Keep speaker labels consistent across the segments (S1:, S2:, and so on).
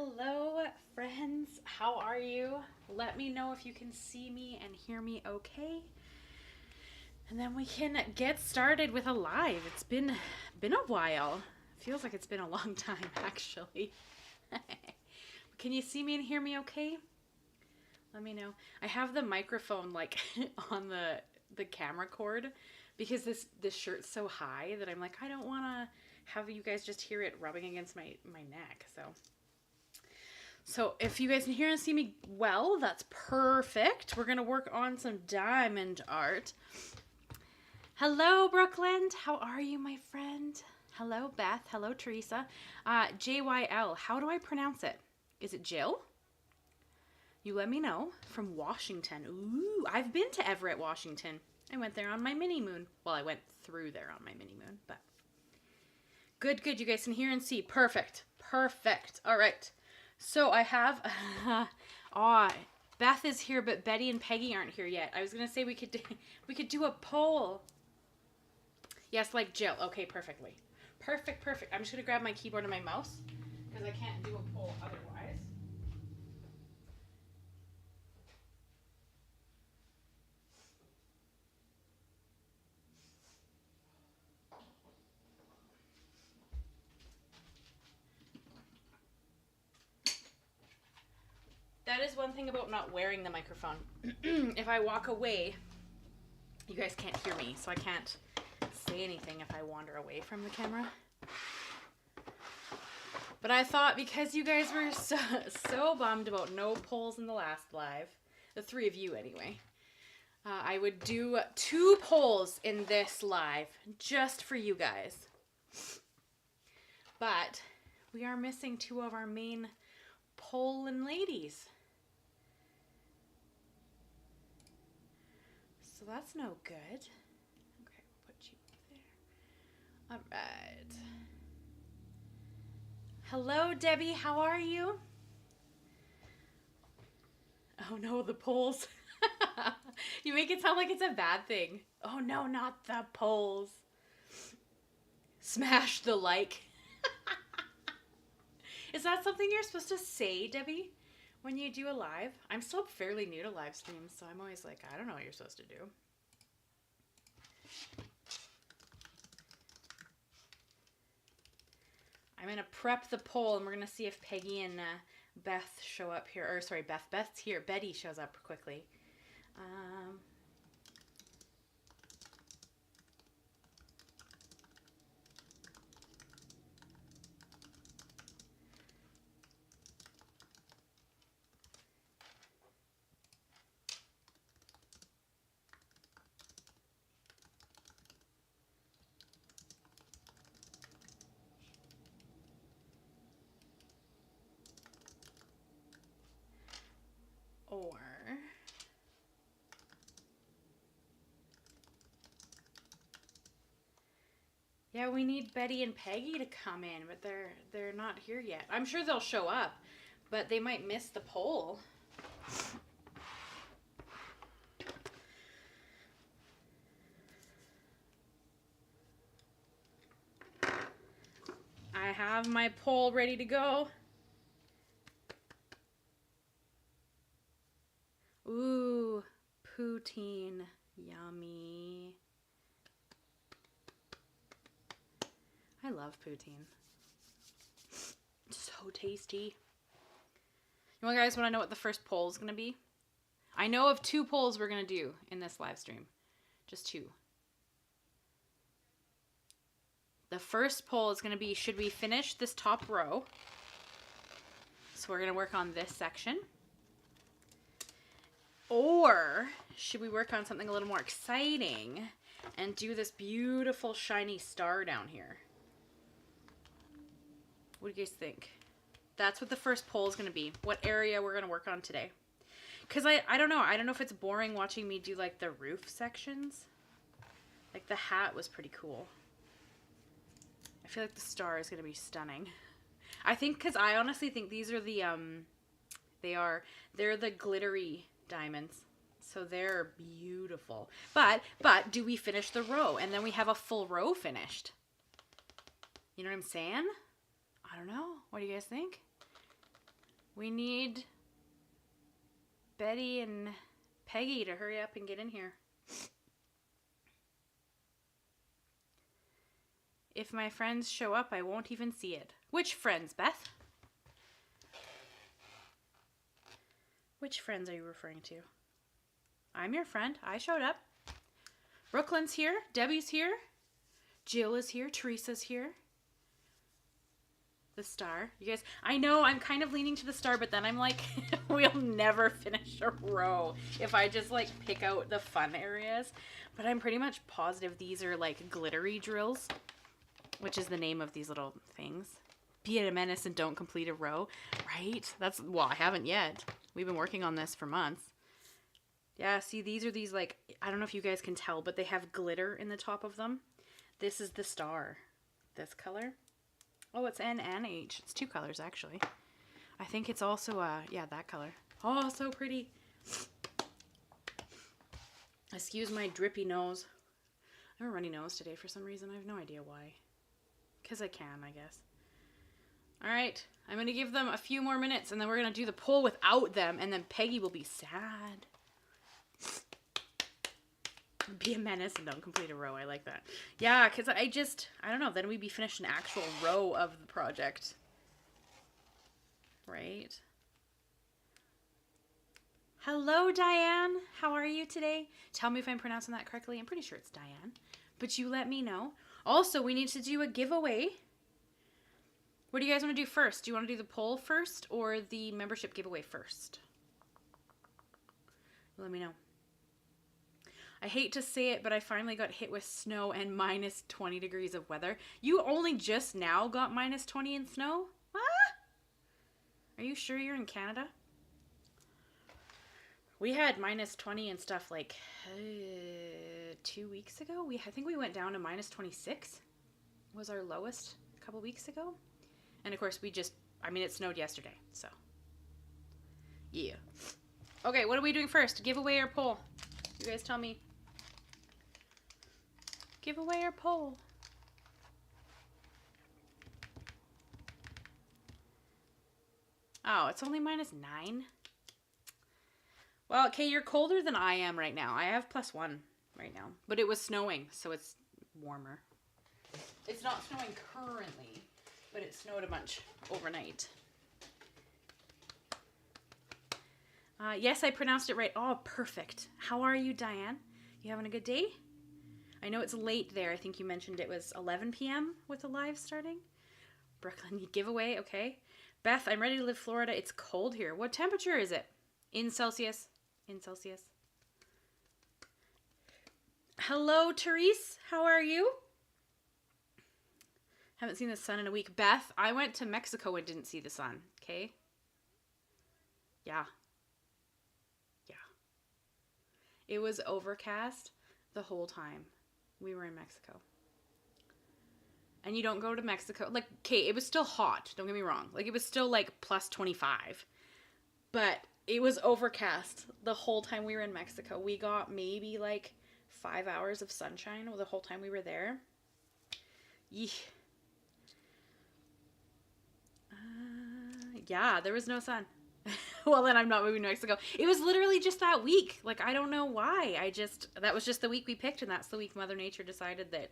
S1: Hello, friends. How are you? Let me know if you can see me and hear me okay. And then we can get started with a live. It's been a while. Feels like it's been a long time, actually. Can you see me and hear me okay? Let me know. I have the microphone like on the camera cord because this shirt's so high that I'm like, I don't want to have you guys just hear it rubbing against my neck. So if you guys can hear and see me well, that's perfect. We're going to work on some diamond art. Hello, Brookland. How are you, my friend? Hello, Beth. Hello, Teresa. JYL. How do I pronounce it? Is it Jill? You let me know. From Washington. Ooh, I've been to Everett, Washington. I went there on my mini moon. Well, I went through there on my mini moon, but good. You guys can hear and see. Perfect. All right. So I have, Beth is here, but Betty and Peggy aren't here yet. I was gonna say we could do a poll. Yes, like Jill. Okay, perfect. I'm just gonna grab my keyboard and my mouse because I can't do a poll otherwise. That is one thing about not wearing the microphone. If I walk away, you guys can't hear me, so I can't say anything if I wander away from the camera. But I thought because you guys were so bummed about no polls in the last live, the three of you anyway, I would do 2 polls in this live just for you guys. But we are missing 2 of our main polling ladies. So that's no good. Okay, we'll put you there. All right. Hello, Debbie. How are you? Oh no, the polls. You make it sound like it's a bad thing. Oh no, not the polls. Smash the like. Is that something you're supposed to say, Debbie, when you do a live? I'm still fairly new to live streams, so I'm always like, I don't know what you're supposed to do. I'm going to prep the poll, and we're going to see if Peggy and Beth show up here. Or, sorry, Beth's here. Betty shows up quickly. Or yeah, we need Betty and Peggy to come in, but they're not here yet. I'm sure they'll show up, but they might miss the poll. I have my poll ready to go. Ooh, poutine. Yummy. I love poutine. So tasty. You guys want to know what the first poll is going to be? I know of 2 polls we're going to do in this live stream. Just 2. The first poll is going to be, should we finish this top row? So we're going to work on this section. Or should we work on something a little more exciting and do this beautiful shiny star down here? What do you guys think? That's what the first poll is going to be. What area we're going to work on today. Because I don't know. I don't know if it's boring watching me do like the roof sections. Like the hat was pretty cool. I feel like the star is going to be stunning. I think because I honestly think these are the, they're the glittery diamonds. So they're beautiful. But do we finish the row? And then we have a full row finished. You know what I'm saying? I don't know. What do you guys think? We need Betty and Peggy to hurry up and get in here. If my friends show up, I won't even see it. Which friends, Beth? Which friends are you referring to? I'm your friend. I showed up. Brooklyn's here. Debbie's here. Jill is here. Teresa's here. The star. You guys, I know I'm kind of leaning to the star, but then I'm like, we'll never finish a row if I just like pick out the fun areas. But I'm pretty much positive these are like glittery drills, which is the name of these little things. Be a menace and don't complete a row, right? That's, well, I haven't yet. We've been working on this for months. Yeah, see, these are these like, I don't know if you guys can tell, but they have glitter in the top of them. This is the star. This color. Oh, it's N and H. It's 2 colors, actually. I think it's also, yeah, that color. Oh, so pretty. Excuse my drippy nose. I have a runny nose today for some reason. I have no idea why. Because I can, I guess. All right. I'm going to give them a few more minutes, and then we're going to do the poll without them, and then Peggy will be sad. Be a menace and don't complete a row. I like that. Yeah, because I don't know. Then we'd be finished an actual row of the project. Right? Hello, Diane. How are you today? Tell me if I'm pronouncing that correctly. I'm pretty sure it's Diane. But you let me know. Also, we need to do a giveaway. What do you guys want to do first? Do you want to do the poll first or the membership giveaway first? Let me know. I hate to say it, but I finally got hit with snow and minus 20 degrees of weather. You only just now got minus 20 in snow? What? Are you sure you're in Canada? We had minus 20 and stuff like 2 weeks ago. I think we went down to minus 26 was our lowest a couple weeks ago. And of course it snowed yesterday, so. Yeah. Okay, what are we doing first? Giveaway or poll? You guys tell me. Giveaway or poll? Oh, it's only minus 9? Well, okay, you're colder than I am right now. I have +1 right now. But it was snowing, so it's warmer. It's not snowing currently, but it snowed a bunch overnight. Yes, I pronounced it right. Oh, perfect. How are you, Diane? You having a good day? I know it's late there. I think you mentioned it was 11 p.m. with the live starting. Brooklyn giveaway, okay. Beth, I'm ready to live Florida. It's cold here. What temperature is it? In Celsius. In Celsius. Hello, Therese. How are you? Haven't seen the sun in a week. Beth, I went to Mexico and didn't see the sun, okay? Yeah. Yeah. It was overcast the whole time we were in Mexico. And you don't go to Mexico. Like, okay, it was still hot. Don't get me wrong. Like, it was still, like, plus 25. But it was overcast the whole time we were in Mexico. We got maybe, like, 5 hours of sunshine the whole time we were there. Yeesh. Yeah, there was no sun. Well, then I'm not moving to Mexico. It was literally just that week. Like, I don't know why. That was just the week we picked, and that's the week Mother Nature decided that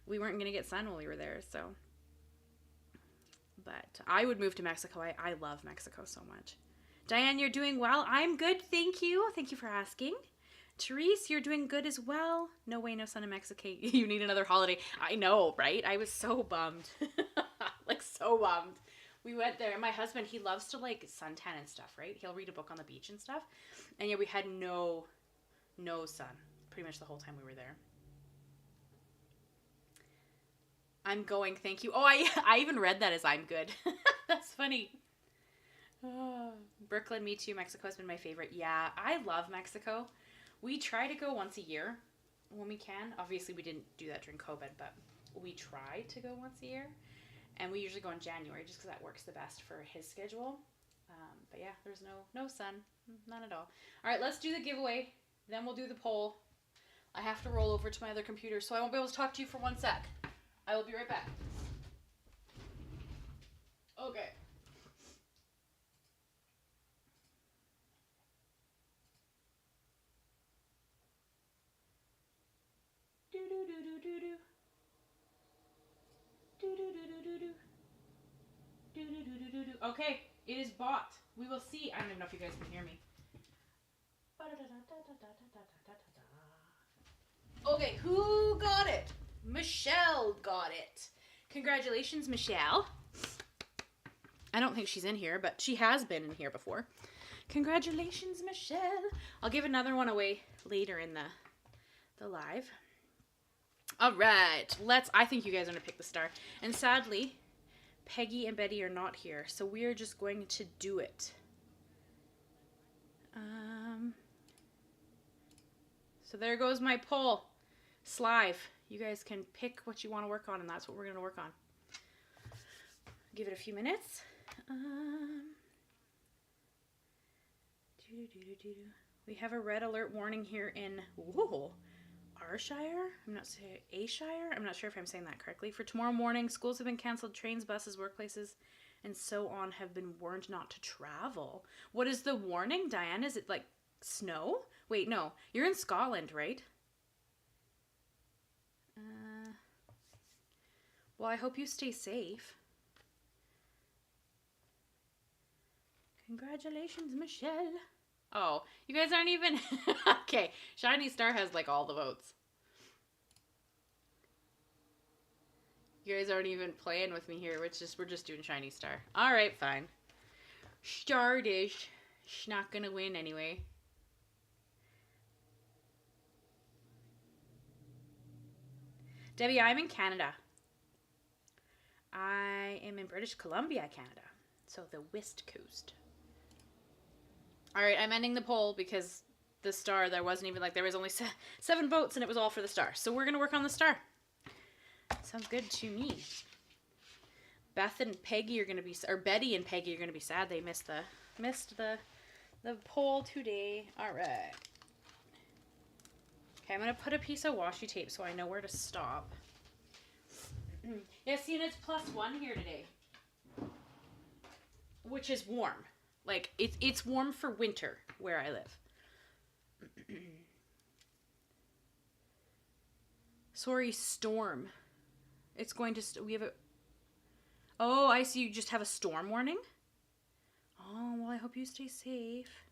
S1: we weren't going to get sun while we were there, so. But I would move to Mexico. I love Mexico so much. Diane, you're doing well. I'm good, thank you. Thank you for asking. Therese, you're doing good as well. No way, no sun in Mexico. You need another holiday. I know, right? I was so bummed. Like, so bummed. We went there. My husband, he loves to, like, suntan and stuff, right? He'll read a book on the beach and stuff. And yeah, we had no sun pretty much the whole time we were there. I'm going, thank you. Oh, I even read that as I'm good. That's funny. Oh, Brooklyn, me too. Mexico has been my favorite. Yeah, I love Mexico. We try to go once a year when we can. Obviously, we didn't do that during COVID, but we try to go once a year. And we usually go in January just because that works the best for his schedule. But yeah, there's no sun. None at all. All right, let's do the giveaway. Then we'll do the poll. I have to roll over to my other computer, so I won't be able to talk to you for 1 sec. I will be right back. Okay. Okay, it is bought. We will see. I don't even know if you guys can hear me. Okay, who got it? Michelle got it. Congratulations, Michelle. I don't think she's in here, but she has been in here before. Congratulations, Michelle. I'll give another one away later in the live. All right, I think you guys are going to pick the star. And sadly, Peggy and Betty are not here, so we're just going to do it. So there goes my poll. Slive, you guys can pick what you want to work on, and that's what we're going to work on. Give it a few minutes. We have a red alert warning here in Ayrshire. I'm not saying Ayrshire. I'm not sure if I'm saying that correctly. For tomorrow morning, schools have been canceled. Trains, buses, workplaces, and so on have been warned not to travel. What is the warning, Diane? Is it like snow? Wait, no. You're in Scotland, right? Well, I hope you stay safe. Congratulations, Michelle. Oh, you guys aren't even... Okay, Shiny Star has like all the votes. You guys aren't even playing with me here. We're just doing Shiny Star. All right, fine. Stardish. She's not gonna win anyway. Debbie, I'm in Canada. I am in British Columbia, Canada. So the West Coast. All right, I'm ending the poll because the star, there wasn't even there was only 7 votes and it was all for the star. So we're going to work on the star. Sounds good to me. Beth and Peggy are going to be, or Betty and Peggy are going to be sad they missed the poll today. All right. Okay, I'm going to put a piece of washi tape so I know where to stop. Yeah, see, and it's +1 here today. Which is warm. Like, it's warm for winter where I live. Sorry, storm. It's going to... we have a... Oh, I see. You just have a storm warning? Oh, well, I hope you stay safe.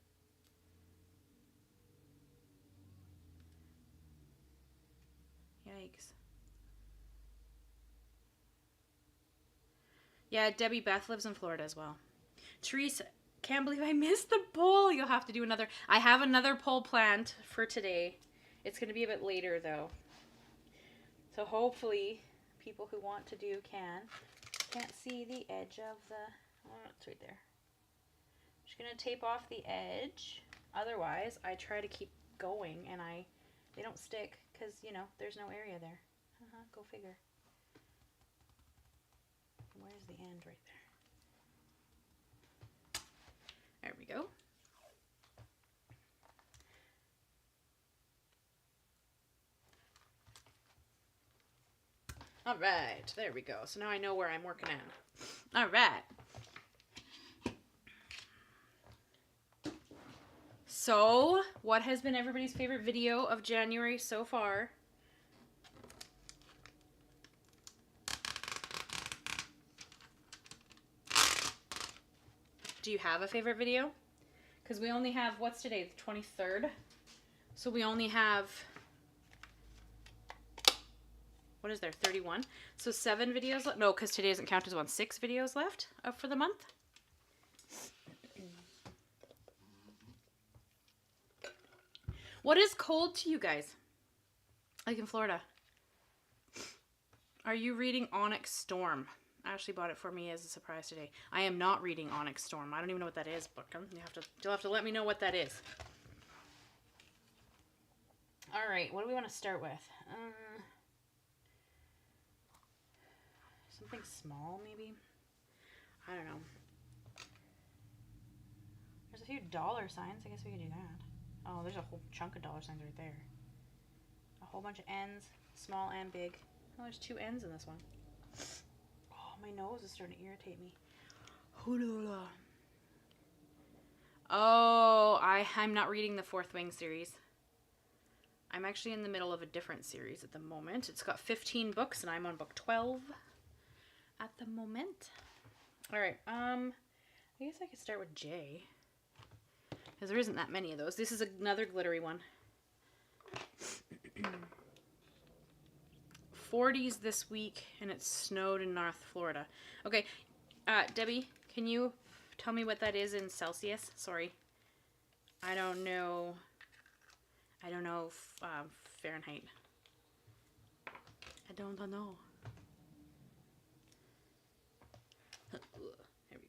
S1: Yikes. Yeah, Debbie Beth lives in Florida as well. Teresa, can't believe I missed the poll. You'll have to do another. I have another poll planned for today. It's going to be a bit later, though. So hopefully people who want to do can. Can't see the edge of the... Oh, it's right there. I'm just going to tape off the edge. Otherwise, I try to keep going, and they don't stick because, you know, there's no area there. Go figure. Where's the end? Right there. There we go. All right, there we go. So now I know where I'm working at. All right. So, what has been everybody's favorite video of January so far? Do you have a favorite video? Because we only have, what's today, the 23rd? So we only have, what is there, 31? So 7 videos left? No, because today doesn't count as one. 6 videos left for the month. What is cold to you guys? Like in Florida. Are you reading Onyx Storm? Ashley bought it for me as a surprise today. I am not reading Onyx Storm. I don't even know what that is, but you'll have to let me know what that is. All right, what do we want to start with? Something small, maybe? I don't know. There's a few dollar signs. I guess we could do that. Oh, there's a whole chunk of dollar signs right there. A whole bunch of N's, small and big. Oh, there's 2 N's in this one. Oh, my nose is starting to irritate me. Oh, I'm not reading the Fourth Wing series. I'm actually in the middle of a different series at the moment. It's got 15 books and I'm on book 12 at the moment. All right, I guess I could start with J, because there isn't that many of those. This is another glittery one. 40s this week, and it snowed in North Florida. Okay, Debbie, can you tell me what that is in Celsius? Sorry. I don't know Fahrenheit. I don't know. Here we go.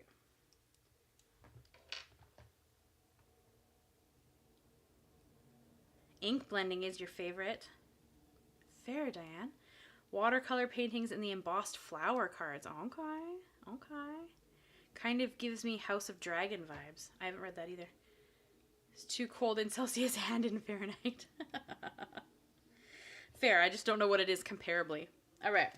S1: Ink blending is your favorite. Fair, Diane. Watercolor paintings and the embossed flower cards. Okay. Kind of gives me House of Dragon vibes. I haven't read that either. It's too cold in Celsius and in Fahrenheit. Fair, I just don't know what it is comparably. All right.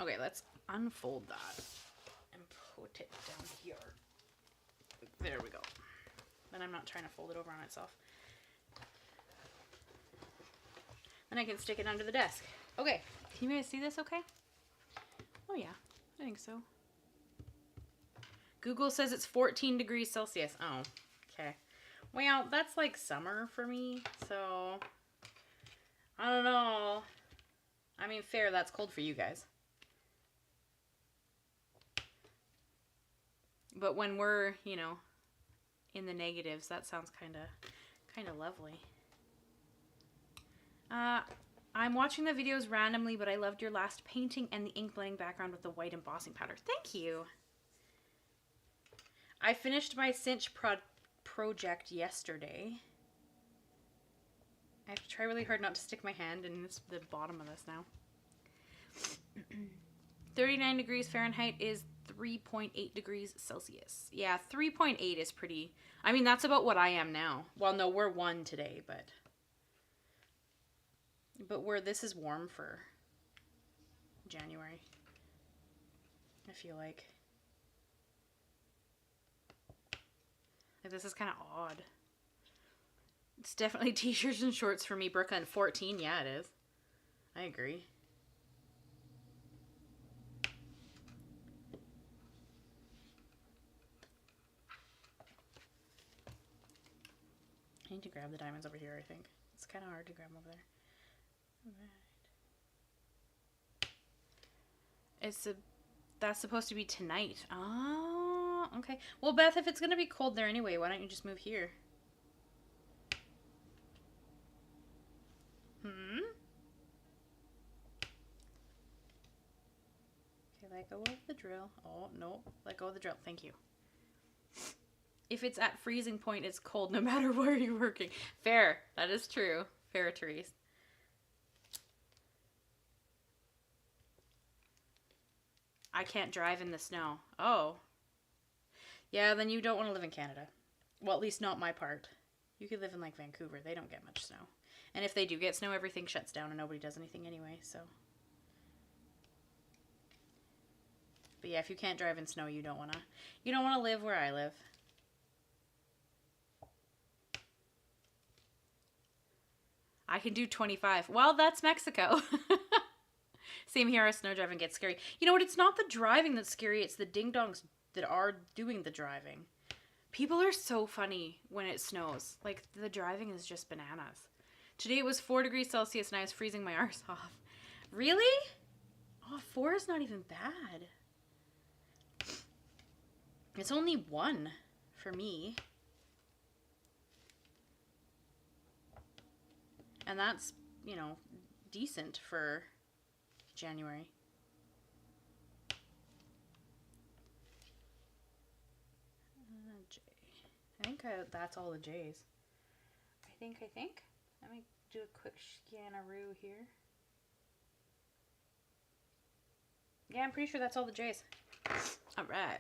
S1: Okay, let's unfold that and put it down here. There we go. Then I'm not trying to fold it over on itself. And I can stick it under the desk. Okay, can you guys see this okay? Oh yeah, I think so. Google says it's 14 degrees Celsius. Oh, okay. Well, that's like summer for me, so I don't know. I mean, fair, that's cold for you guys. But when we're, you know, in the negatives, that sounds kind of lovely. I'm watching the videos randomly, but I loved your last painting and the ink blending background with the white embossing powder. Thank you. I finished my cinch project yesterday. I have to try really hard not to stick my hand in the bottom of this now. 39 degrees Fahrenheit is 3.8 degrees Celsius. Yeah, 3.8 is pretty... I mean, that's about what I am now. Well, no, we're 1 today, but this is warm for January, I feel like. This is kind of odd. It's definitely t-shirts and shorts for me, Brooklyn. 14, yeah, it is. I agree. I need to grab the diamonds over here, I think. It's kind of hard to grab them over there. Alright. That's supposed to be tonight. Oh, okay. Well, Beth, if it's going to be cold there anyway, why don't you just move here? Okay, let go of the drill. Oh, no. Let go of the drill. Thank you. If it's at freezing point, it's cold no matter where you're working. Fair. That is true. Fair, Therese. I can't drive in the snow. Oh. Yeah, then you don't want to live in Canada. Well, at least not my part. You could live in, like, Vancouver. They don't get much snow. And if they do get snow, everything shuts down and nobody does anything anyway, so. But yeah, if you can't drive in snow, you don't want to live where I live. I can do 25. Well, that's Mexico. Same here, our snow driving gets scary. You know what? It's not the driving that's scary. It's the ding-dongs that are doing the driving. People are so funny when it snows. Like, the driving is just bananas. Today it was 4 degrees Celsius and I was freezing my arse off. Really? Oh, 4 is not even bad. It's only 1 for me. And that's, you know, decent for January. J. I think that's all the J's. I think. Let me do a quick scanaroo here. Yeah, I'm pretty sure that's all the J's. All right.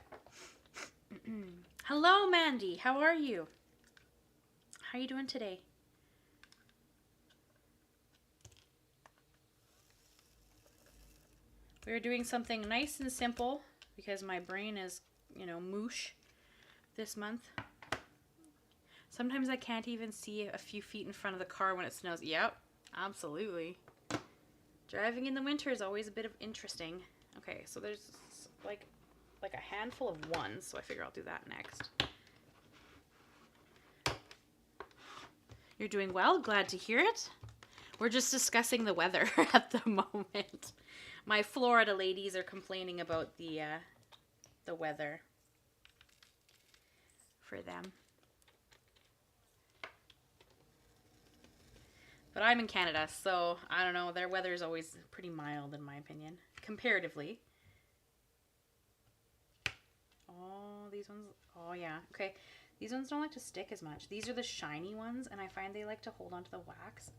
S1: Hello, Mandy. How are you? How are you doing today? We're doing something nice and simple because my brain is, you know, moosh this month. Sometimes I can't even see a few feet in front of the car when it snows. Yep, absolutely. Driving in the winter is always a bit of interesting. Okay, so there's like a handful of ones, so I figure I'll do that next. You're doing well. Glad to hear it. We're just discussing the weather at the moment. My Florida ladies are complaining about the weather for them. But I'm in Canada, so I don't know. Their weather is always pretty mild, in my opinion, comparatively. Oh, these ones. Oh, yeah. Okay. These ones don't like to stick as much. These are the shiny ones, and I find they like to hold onto the wax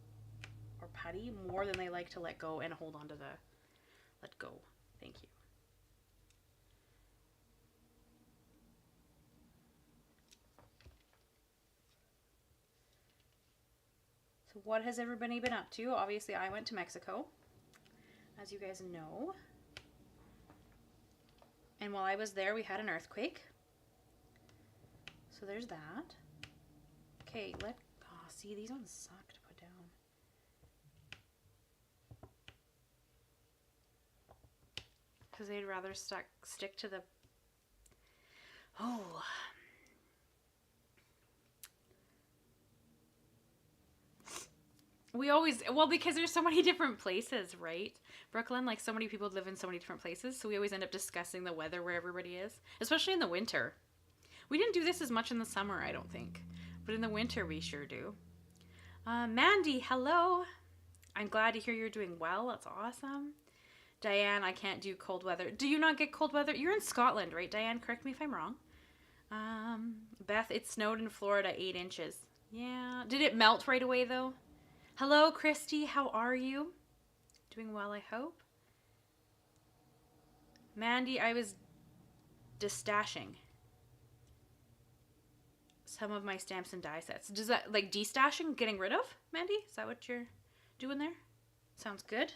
S1: or putty more than they like to let go and hold onto the let go. Thank you. So what has everybody been up to? Obviously, I went to Mexico, as you guys know. And while I was there, we had an earthquake. So there's that. Okay, see, these ones suck to put down. Because they'd rather stick to the... Oh. We always... Well, because there's so many different places, right? Brooklyn, like so many people live in so many different places. So we always end up discussing the weather where everybody is. Especially in the winter. We didn't do this as much in the summer, I don't think. But in the winter, we sure do. Mandy, hello. I'm glad to hear you're doing well. That's awesome. Diane, I can't do cold weather. Do you not get cold weather? You're in Scotland, right, Diane? Correct me if I'm wrong. Beth, it snowed in Florida 8 inches. Yeah. Did it melt right away, though? Hello, Christy. How are you? Doing well, I hope. Mandy, I was destashing some of my stamps and die sets. Does that, like, destashing, getting rid of, Mandy? Is that what you're doing there? Sounds good.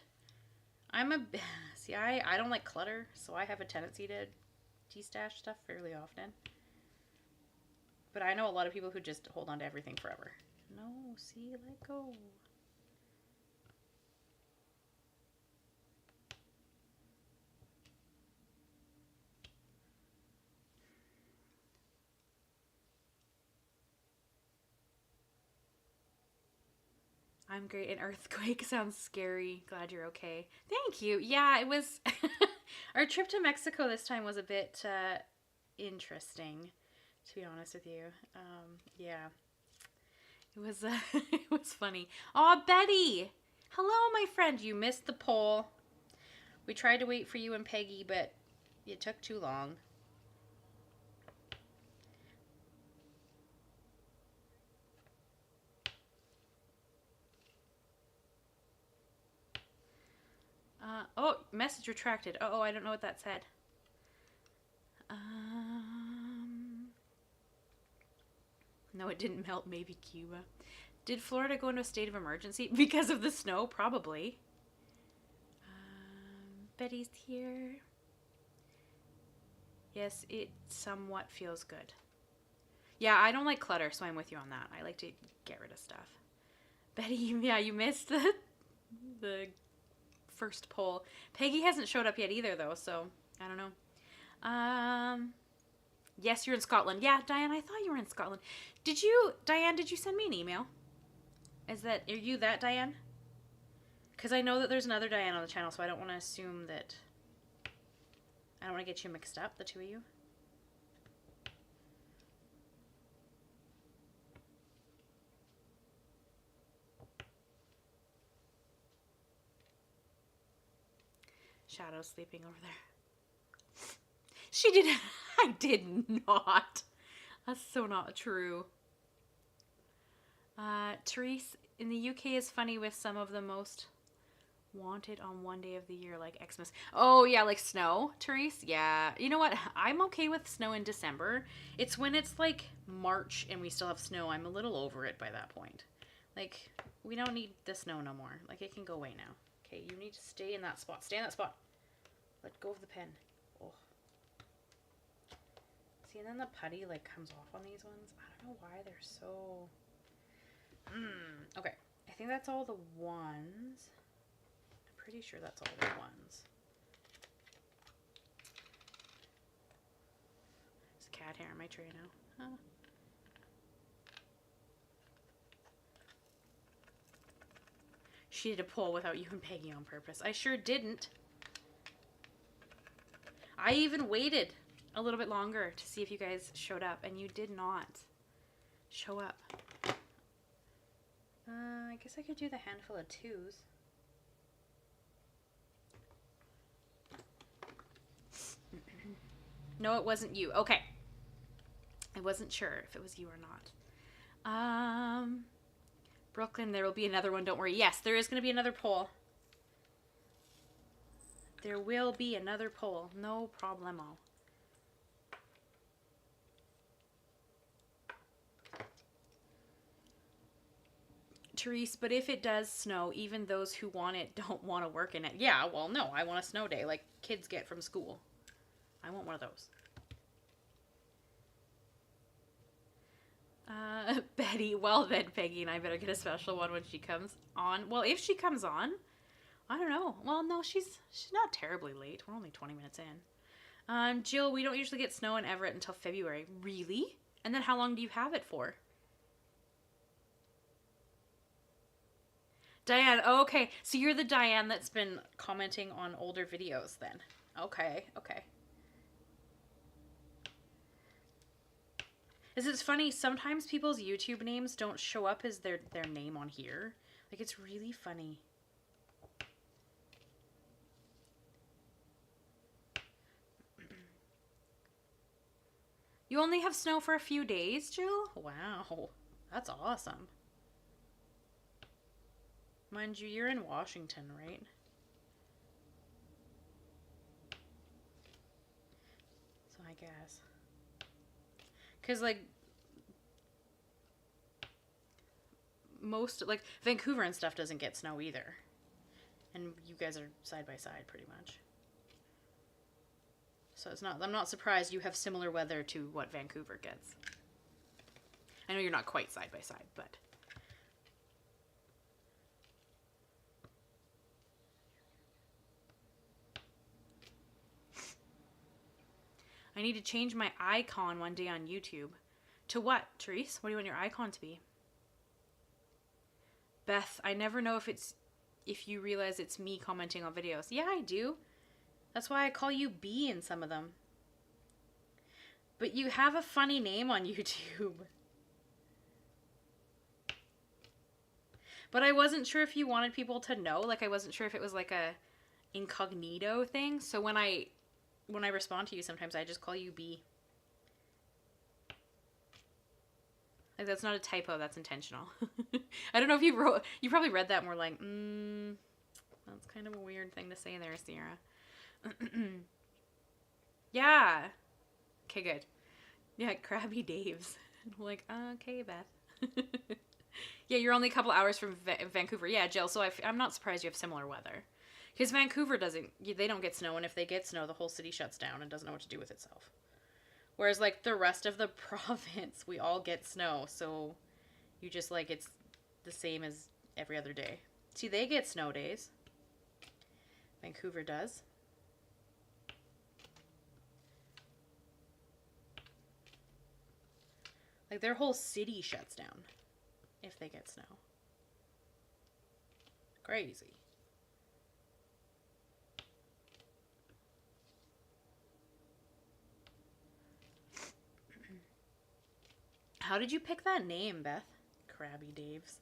S1: See, I don't like clutter, so I have a tendency to destash stuff fairly often. But I know a lot of people who just hold on to everything forever. No, see, let go. I'm great. An earthquake sounds scary. Glad you're okay. Thank you. Yeah, it was... Our trip to Mexico this time was a bit interesting, to be honest with you. Yeah. It was it was funny. Aw, Betty! Hello, my friend. You missed the poll. We tried to wait for you and Peggy, but it took too long. Oh, message retracted. Uh-oh, I don't know what that said. No, it didn't melt. Maybe Cuba. Did Florida go into a state of emergency because of the snow? Probably. Betty's here. Yes, it somewhat feels good. Yeah, I don't like clutter, so I'm with you on that. I like to get rid of stuff. Betty, yeah, you missed the first poll. Peggy hasn't showed up yet either, though, so I don't know. Yes, you're in Scotland. Yeah, Diane, I thought you were in Scotland. Diane, did you send me an email? Are you that Diane? Because I know that there's another Diane on the channel, so I don't want to assume that... I don't want to get you mixed up, the two of you. Shadow's sleeping over there. She did. I did not. That's so not true. Therese, in the UK is funny with some of the most wanted on one day of the year, like Xmas. Oh, yeah, like snow, Therese? Yeah. You know what? I'm okay with snow in December. It's when it's like March and we still have snow. I'm a little over it by that point. Like, we don't need the snow no more. Like, it can go away now. Okay, you need to stay in that spot. Stay in that spot. Let go of the pen. Oh. See, and then the putty like comes off on these ones. I don't know why they're so... Okay, I think that's all the ones. I'm pretty sure that's all the ones. There's a cat hair on my tray now. Huh. She did a pull without you and Peggy on purpose. I sure didn't. I even waited a little bit longer to see if you guys showed up, and you did not show up. I guess I could do the handful of twos. No, it wasn't you. Okay. I wasn't sure if it was you or not. Brooklyn, there will be another one. Don't worry. Yes, there is going to be another poll. There will be another poll. No problemo. Therese, but if it does snow, even those who want it don't want to work in it. Yeah, well, no, I want a snow day like kids get from school. I want one of those. Betty, well then, Peggy and I better get a special one when she comes on. Well, if she comes on, I don't know. Well, no, she's not terribly late. We're only 20 minutes in. Jill, we don't usually get snow in Everett until February. Really? And then how long do you have it for? Diane, oh, okay. So you're the Diane that's been commenting on older videos then. Okay, okay. It's funny, sometimes people's YouTube names don't show up as their name on here. Like, it's really funny. You only have snow for a few days, Jill? Wow, that's awesome. Mind you, you're in Washington, right? So I guess. Because, like, most, like, Vancouver and stuff doesn't get snow either. And you guys are side by side, pretty much. So it's not, I'm not surprised you have similar weather to what Vancouver gets. I know you're not quite side by side, but... I need to change my icon one day on YouTube. To what, Therese? What do you want your icon to be? Beth, I never know if you realize it's me commenting on videos. Yeah, I do. That's why I call you B in some of them. But you have a funny name on YouTube. But I wasn't sure if you wanted people to know. Like, I wasn't sure if it was like a incognito thing. So when I respond to you, sometimes I just call you B. Like, that's not a typo, that's intentional. I don't know if you probably read that and were like, that's kind of a weird thing to say there, Ciara. Yeah. Okay, good. Yeah, Krabby Dave's. I'm like, okay, Beth. Yeah, you're only a couple hours from Vancouver. Yeah, Jill, so I'm not surprised you have similar weather. Because Vancouver they don't get snow, and if they get snow, the whole city shuts down and doesn't know what to do with itself. Whereas, like, the rest of the province, we all get snow, so you just, like, it's the same as every other day. See, they get snow days. Vancouver does. Like, their whole city shuts down if they get snow. Crazy. How did you pick that name, Beth? Krabby Dave's.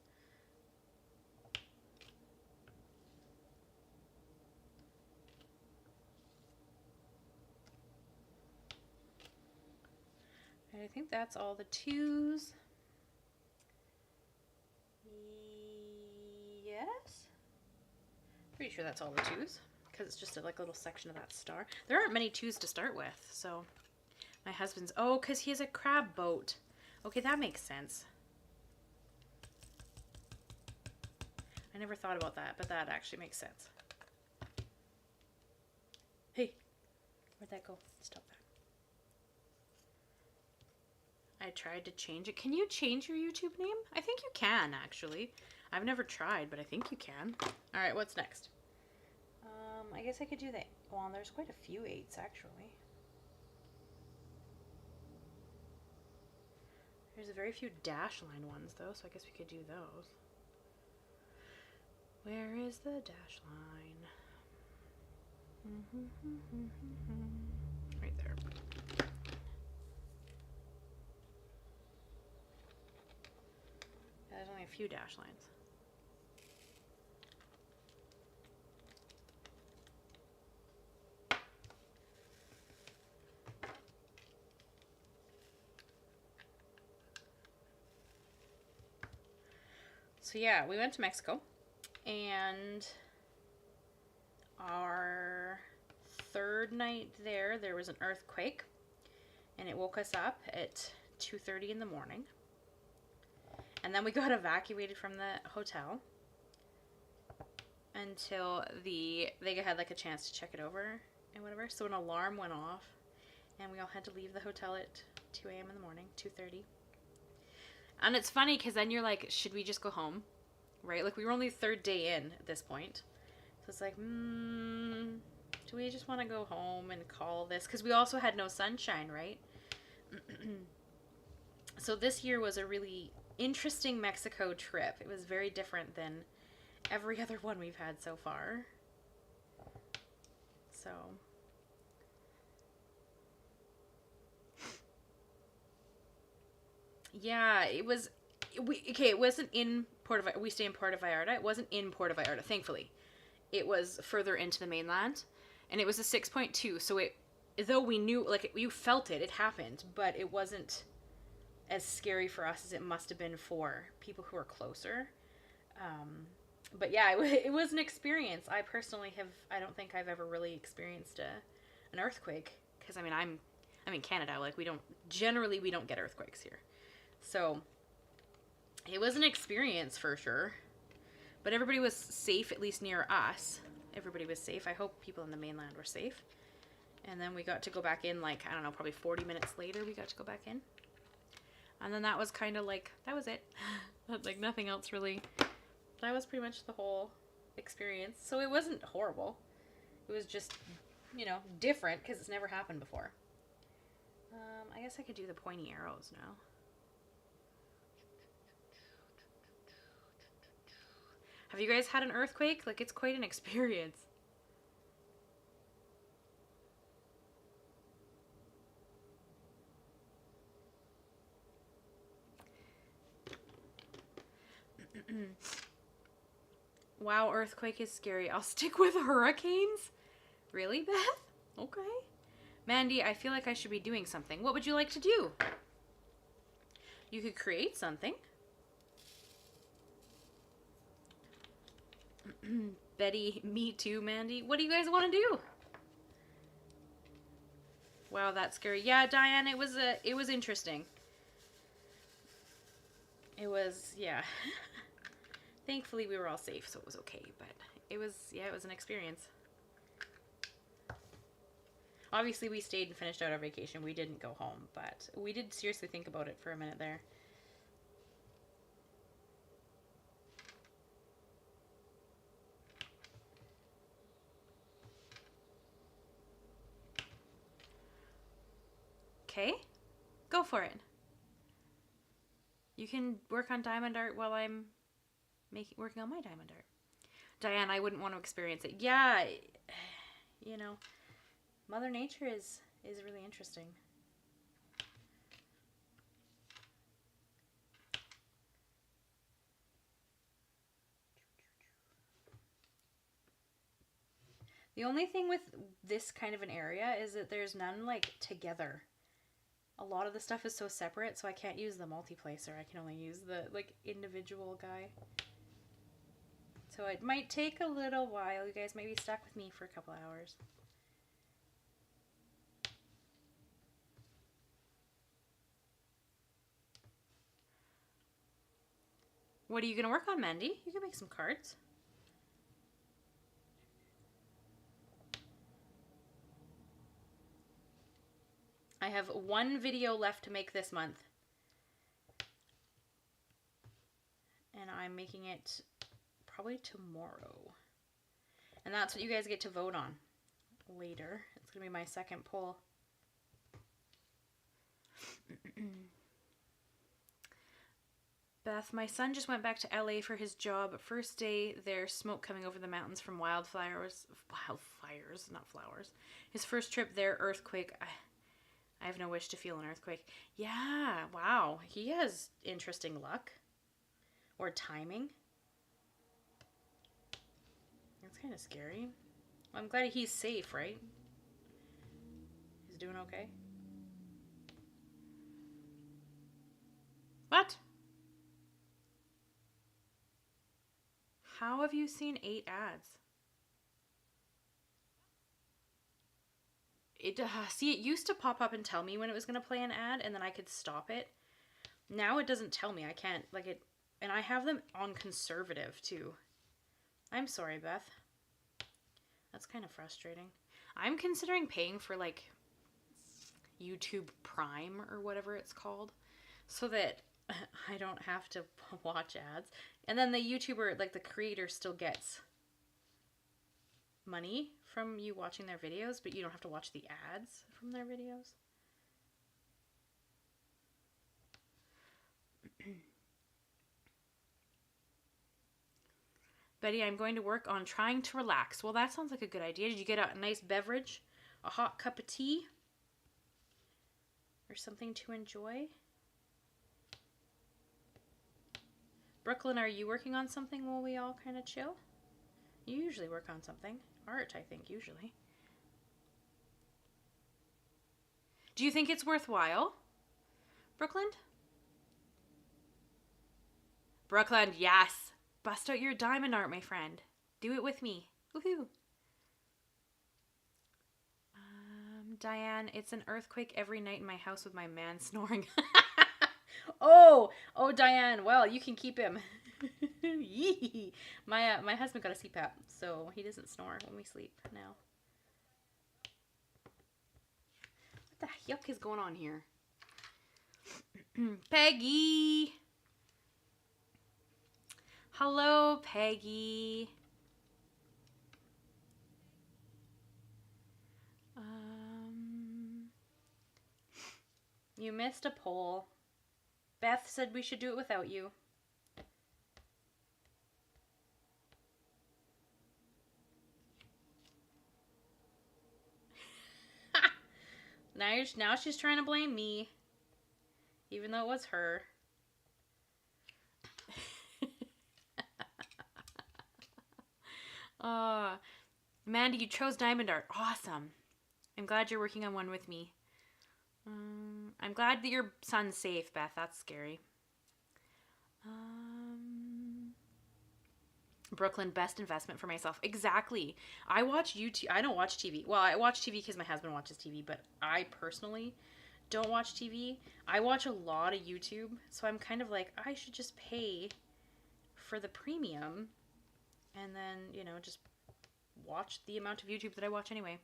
S1: And I think that's all the twos. Yes? Pretty sure that's all the twos. Because it's just a like little section of that star. There aren't many twos to start with, so... My husband's... Oh, because he has a crab boat. Okay, that makes sense. I never thought about that, but that actually makes sense. Hey, where'd that go? Stop that. I tried to change it. Can you change your YouTube name? I think you can, actually. I've never tried, but I think you can. All right, what's next? I guess I could do that. Well, there's quite a few 8s, actually. There's a very few dash line ones, though, so I guess we could do those. Where is the dash line? Right there. There's only a few dash lines. So yeah, we went to Mexico, and our third night there was an earthquake, and it woke us up at 2:30 in the morning. And then we got evacuated from the hotel until they had like a chance to check it over and whatever. So an alarm went off, and we all had to leave the hotel at 2 a.m. in the morning, 2:30. And it's funny because then you're like, should we just go home? Right? Like, we were only the third day in at this point. So it's like, do we just want to go home and call this? Because we also had no sunshine, right? So this year was a really interesting Mexico trip. It was very different than every other one we've had so far. So... yeah, it wasn't in Puerto Vallarta. We stay in Puerto Vallarta. It wasn't in Puerto Vallarta, thankfully. It was further into the mainland, and it was a 6.2, so though we knew, like, you felt it happened, but it wasn't as scary for us as it must have been for people who are closer. But yeah, it was an experience. I personally I don't think I've ever really experienced an earthquake, because, I mean, I'm in Canada, like, we don't get earthquakes here. So, it was an experience for sure. But everybody was safe, at least near us. Everybody was safe. I hope people in the mainland were safe. And then we got to go back in, like, I don't know, probably 40 minutes later we got to go back in. And then that was kind of like, that was it. Like, nothing else really. That was pretty much the whole experience. So it wasn't horrible. It was just, different because it's never happened before. I guess I could do the pointy arrows now. Have you guys had an earthquake? Like, it's quite an experience. Wow, earthquake is scary. I'll stick with hurricanes? Really, Beth? Okay. Mandy, I feel like I should be doing something. What would you like to do? You could create something. Betty, me too, Mandy. What do you guys want to do? Wow, that's scary. Yeah, Diane, it was interesting. It was, yeah. Thankfully, we were all safe, so it was okay. But it was an experience. Obviously, we stayed and finished out our vacation. We didn't go home, but we did seriously think about it for a minute there. Okay, go for it. You can work on diamond art while I'm working on my diamond art. Diane, I wouldn't want to experience it. Yeah, Mother Nature is really interesting. The only thing with this kind of an area is that there's none, like, together. A lot of the stuff is so separate, so I can't use the multiplacer. I can only use the, like, individual guy. So it might take a little while. You guys might be stuck with me for a couple hours. What are you going to work on, Mandy? You can make some cards. I have one video left to make this month. I'm making it probably tomorrow. And that's what you guys get to vote on later. It's going to be my second poll. Beth, my son just went back to LA for his job. First day, there's smoke coming over the mountains from wildfires, not flowers. His first trip there, earthquake. I have no wish to feel an earthquake. Yeah, wow. He has interesting luck. Or timing. That's kind of scary. Well, I'm glad he's safe, right? He's doing okay. What? How have you seen 8 ads? See, it used to pop up and tell me when it was going to play an ad, and then I could stop it. Now it doesn't tell me. I can't, like it, and I have them on conservative, too. I'm sorry, Beth. That's kind of frustrating. I'm considering paying for, like, YouTube Prime, or whatever it's called, so that I don't have to watch ads. And then the YouTuber, like, the creator still gets money from you watching their videos, but you don't have to watch the ads from their videos. Betty, I'm going to work on trying to relax. Well, that sounds like a good idea. Did you get a nice beverage? A hot cup of tea? Or something to enjoy? Brooklyn, are you working on something while we all kind of chill? You usually work on something. Art, I think, usually. Do you think it's worthwhile? Brooklyn? Brooklyn, yes. Bust out your diamond art, my friend. Do it with me. Woohoo. Diane, it's an earthquake every night in my house with my man snoring. Oh, Diane. Well, you can keep him. My husband got a CPAP, so he doesn't snore when we sleep now. What the yuck is going on here? Peggy. Hello, Peggy. You missed a poll. Beth said we should do it without you. Now she's trying to blame me, even though it was her. Mandy, you chose diamond art. Awesome. I'm glad you're working on one with me. I'm glad that your son's safe, Beth. That's scary. Brooklyn, best investment for myself. Exactly. I watch YouTube. I don't watch TV. Well, I watch TV because my husband watches TV, but I personally don't watch TV. I watch a lot of YouTube, so I'm kind of like, I should just pay for the premium and then, just watch the amount of YouTube that I watch anyway.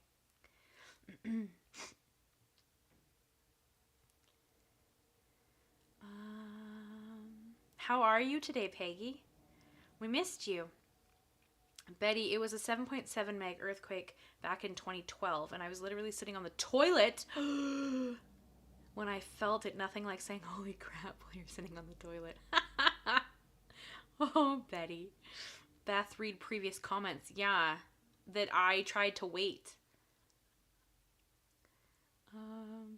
S1: How are you today, Peggy? We missed you. Betty, it was a 7.7 meg earthquake back in 2012, and I was literally sitting on the toilet when I felt it. Nothing like saying, holy crap, while you're sitting on the toilet. Oh, Betty. Beth, read previous comments. Yeah, that I tried to wait.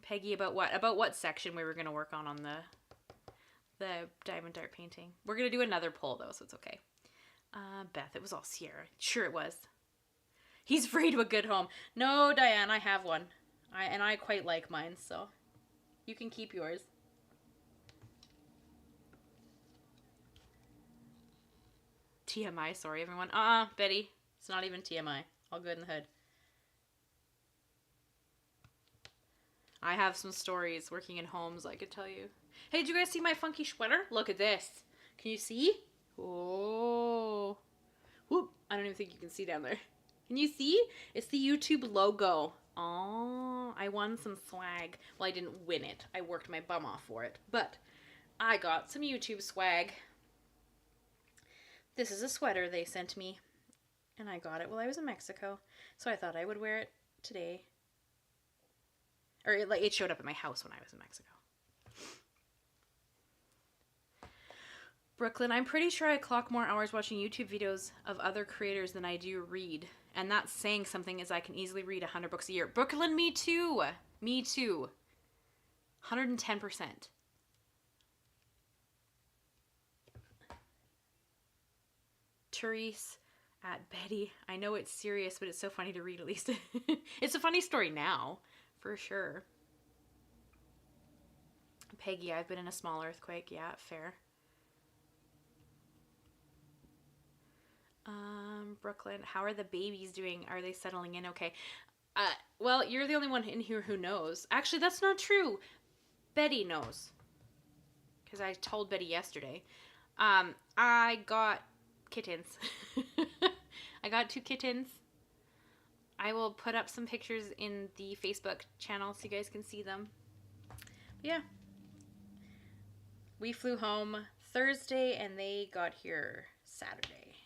S1: Peggy, about what? About what section we were going to work on the diamond art painting. We're going to do another poll, though, so it's okay. Beth, it was all Ciara. Sure it was. He's afraid of a good home. No, Diane, I have one. I quite like mine, so you can keep yours. TMI, sorry, everyone. Betty, it's not even TMI. All good in the hood. I have some stories working in homes, I could tell you. Hey, did you guys see my funky sweater? Look at this. Can you see? Oh. Whoop. I don't even think you can see down there. Can you see? It's the YouTube logo. Oh, I won some swag. Well, I didn't win it. I worked my bum off for it. But I got some YouTube swag. This is a sweater they sent me, and I got it while I was in Mexico. So I thought I would wear it today. Or it showed up at my house when I was in Mexico. Brooklyn, I'm pretty sure I clock more hours watching YouTube videos of other creators than I do read. And that's saying something, as I can easily read 100 books a year. Brooklyn, me too. Me too. 110%. Therese at Betty. I know it's serious, but it's so funny to read at least. It's a funny story now, for sure. Peggy, I've been in a small earthquake. Yeah, fair. Brooklyn, how are the babies doing? Are they settling in okay? Well, you're the only one in here who knows. Actually, that's not true. Betty knows. Because I told Betty yesterday. I got kittens. I got 2 kittens. I will put up some pictures in the Facebook channel so you guys can see them. Yeah. We flew home Thursday and they got here Saturday.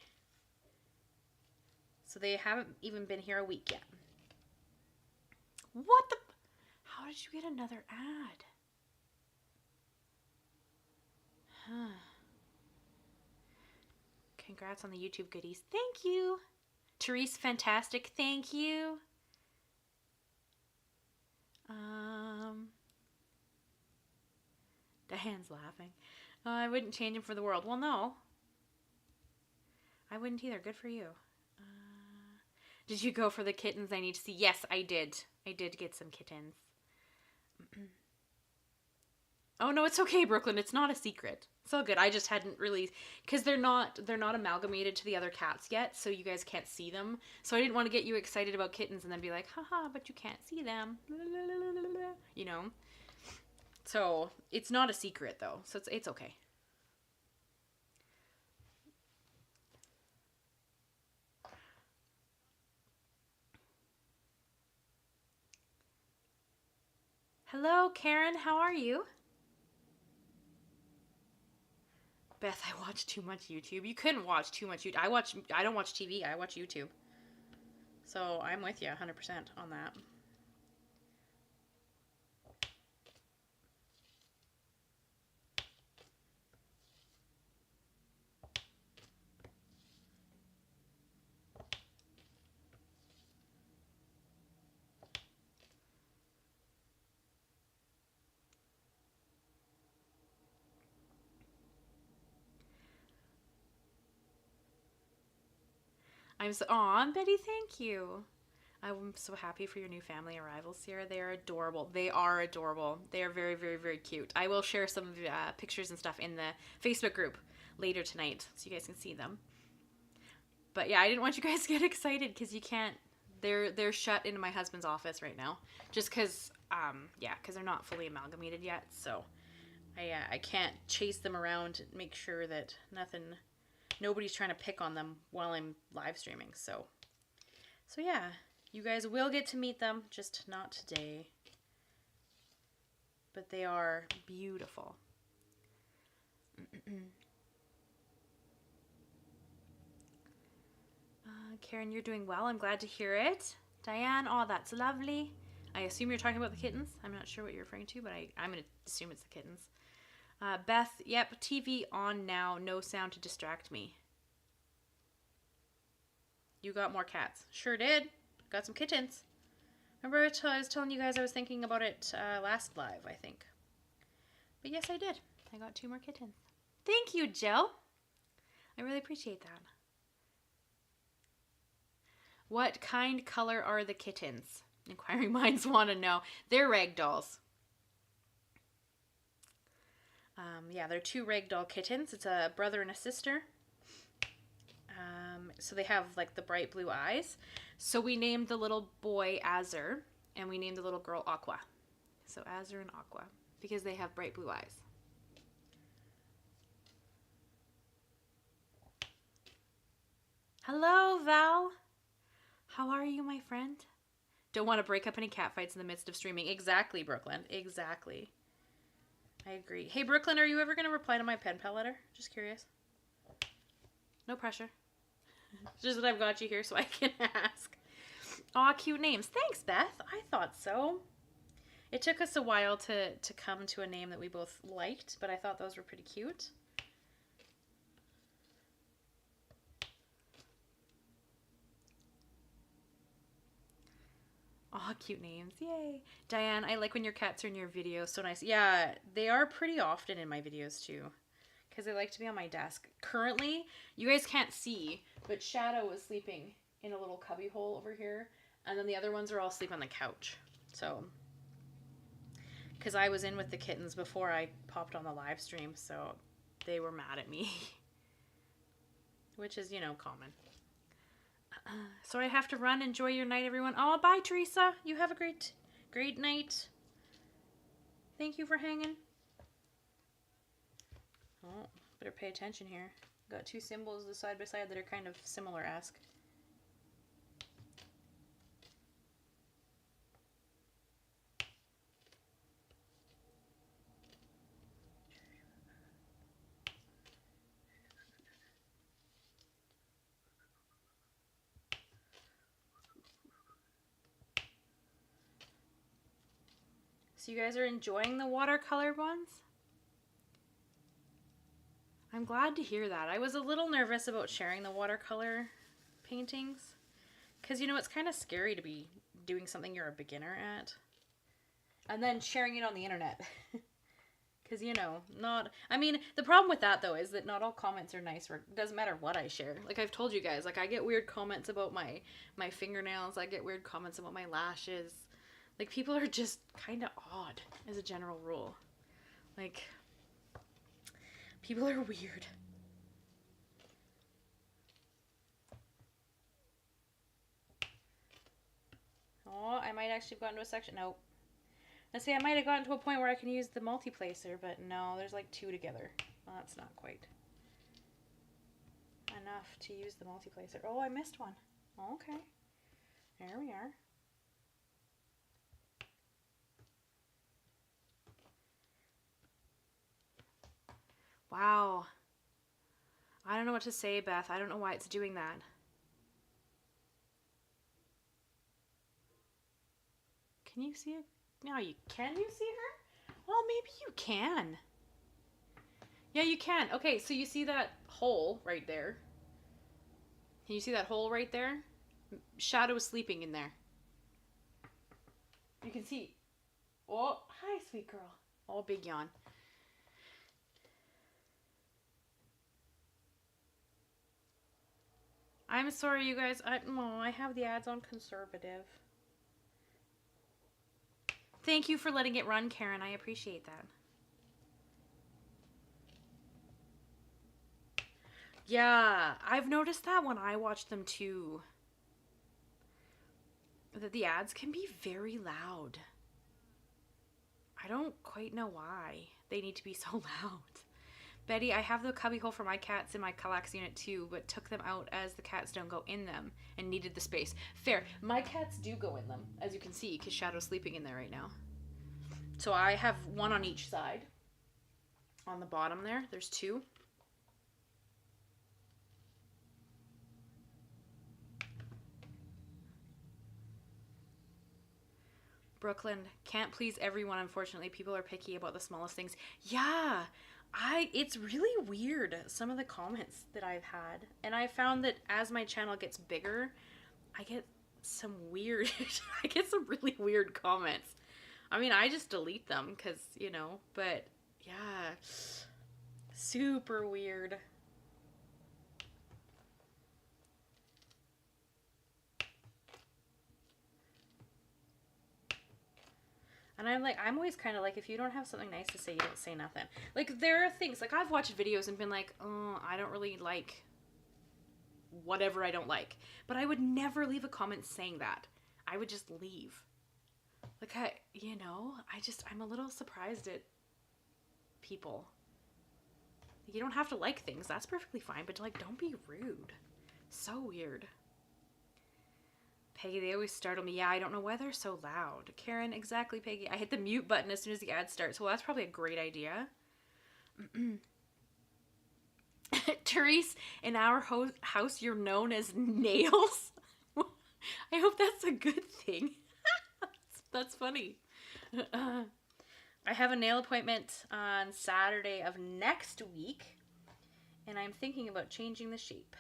S1: So they haven't even been here a week yet. What the? How did you get another ad? Huh. Congrats on the YouTube goodies. Thank you. Therese, fantastic. Thank you. Diane's laughing. I wouldn't change him for the world. Well, no. I wouldn't either. Good for you. Did you go for the kittens I need to see? Yes, I did. I did get some kittens. Oh, no, it's okay, Brooklyn. It's not a secret. It's all good. I just hadn't really... Because they're not amalgamated to the other cats yet, so you guys can't see them. So I didn't want to get you excited about kittens and then be like, haha, but you can't see them. You know? So it's not a secret, though. So it's okay. Hello, Karen. How are you? Beth, I watch too much YouTube. You couldn't watch too much YouTube. I don't watch TV. I watch YouTube. So I'm with you 100% on that. Aw, Betty, thank you. I'm so happy for your new family arrivals, Ciara. They are adorable. They are adorable. They are very, very, very cute. I will share some pictures and stuff in the Facebook group later tonight so you guys can see them. But yeah, I didn't want you guys to get excited because you can't. They're shut into my husband's office right now, just because because they're not fully amalgamated yet. So I can't chase them around and make sure that nobody's trying to pick on them while I'm live streaming. So yeah, you guys will get to meet them, just not today. But they are beautiful. Karen, you're doing well. I'm glad to hear it. Diane, oh, that's lovely. I assume you're talking about the kittens. I'm not sure what you're referring to, but I'm going to assume it's the kittens. Beth, yep, TV on now. No sound to distract me. You got more cats. Sure did. Got some kittens. Remember I was telling you guys I was thinking about it last live, I think. But yes, I did. I got 2 more kittens. Thank you, Jill. I really appreciate that. What kind color are the kittens? Inquiring minds want to know. They're ragdolls. Yeah, they're 2 ragdoll kittens. It's a brother and a sister. So they have like the bright blue eyes. So we named the little boy Azur, and we named the little girl Aqua. So Azur and Aqua, because they have bright blue eyes. Hello, Val. How are you, my friend? Don't want to break up any catfights in the midst of streaming. Exactly, Brooklyn. Exactly. I agree. Hey, Brooklyn, are you ever going to reply to my pen pal letter? Just curious. No pressure. Just that I've got you here so I can ask. Aw, cute names. Thanks, Beth. I thought so. It took us a while to come to a name that we both liked, but I thought those were pretty cute. Aw, cute names. Yay. Diane, I like when your cats are in your videos. So nice. Yeah, they are pretty often in my videos too. Because they like to be on my desk. Currently, you guys can't see, but Shadow is sleeping in a little cubby hole over here. And then the other ones are all asleep on the couch. So, because I was in with the kittens before I popped on the live stream. So, they were mad at me. Which is, you know, common. So I have to run. Enjoy your night, everyone. Oh, bye, Teresa. You have a great night. Thank you for hanging. Oh, better pay attention here. Got two symbols side by side that are kind of similar-esque. So you guys are enjoying the watercolor ones? I'm glad to hear that. I was a little nervous about sharing the watercolor paintings. Because, you know, it's kind of scary to be doing something you're a beginner at. And then sharing it on the internet. Because, you know, I mean, the problem with that, though, is that not all comments are nice. It doesn't matter what I share. Like, I've told you guys, like, I get weird comments about my fingernails. I get weird comments about my lashes. Like, people are just kind of odd, as a general rule. Like, people are weird. Oh, I might actually have gotten to a section. Nope. Now, see, I might have gotten to a point where I can use the multi-placer, but no, there's like two together. Well, that's not quite enough to use the multi-placer. Oh, I missed one. Okay. There we are. Wow. I don't know what to say, Beth. I don't know why it's doing that. Can you see it? No, can you see her? Well, maybe you can. Yeah, you can. Okay, so you see that hole right there? Can you see that hole right there? Shadow is sleeping in there. You can see. Oh, hi, sweet girl. Oh, big yawn. I'm sorry, you guys. I have the ads on conservative. Thank you for letting it run, Karen. I appreciate that. Yeah, I've noticed that when I watch them too. That the ads can be very loud. I don't quite know why they need to be so loud. Betty, I have the cubbyhole for my cats in my Kallax unit too, but took them out as the cats don't go in them and needed the space. Fair. My cats do go in them, as you can see, because Shadow's sleeping in there right now. So I have one on each side. On the bottom there's two. Brooklyn, can't please everyone, unfortunately. People are picky about the smallest things. Yeah, it's really weird, some of the comments that I've had. And I found that as my channel gets bigger, I get some really weird comments. I mean, I just delete them because, you know, but yeah, super weird. And I'm always kind of like, if you don't have something nice to say, you don't say nothing. Like, there are things, like, I've watched videos and been like, oh, I don't really like whatever I don't like. But I would never leave a comment saying that. I would just leave. Like, I'm a little surprised at people. You don't have to like things. That's perfectly fine. But, like, don't be rude. So weird. Peggy, they always startle me. Yeah, I don't know why they're so loud. Karen, exactly, Peggy. I hit the mute button as soon as the ad starts. Well, that's probably a great idea. Therese, in our house, you're known as Nails. I hope that's a good thing. That's funny. I have a nail appointment on Saturday of next week, and I'm thinking about changing the shape.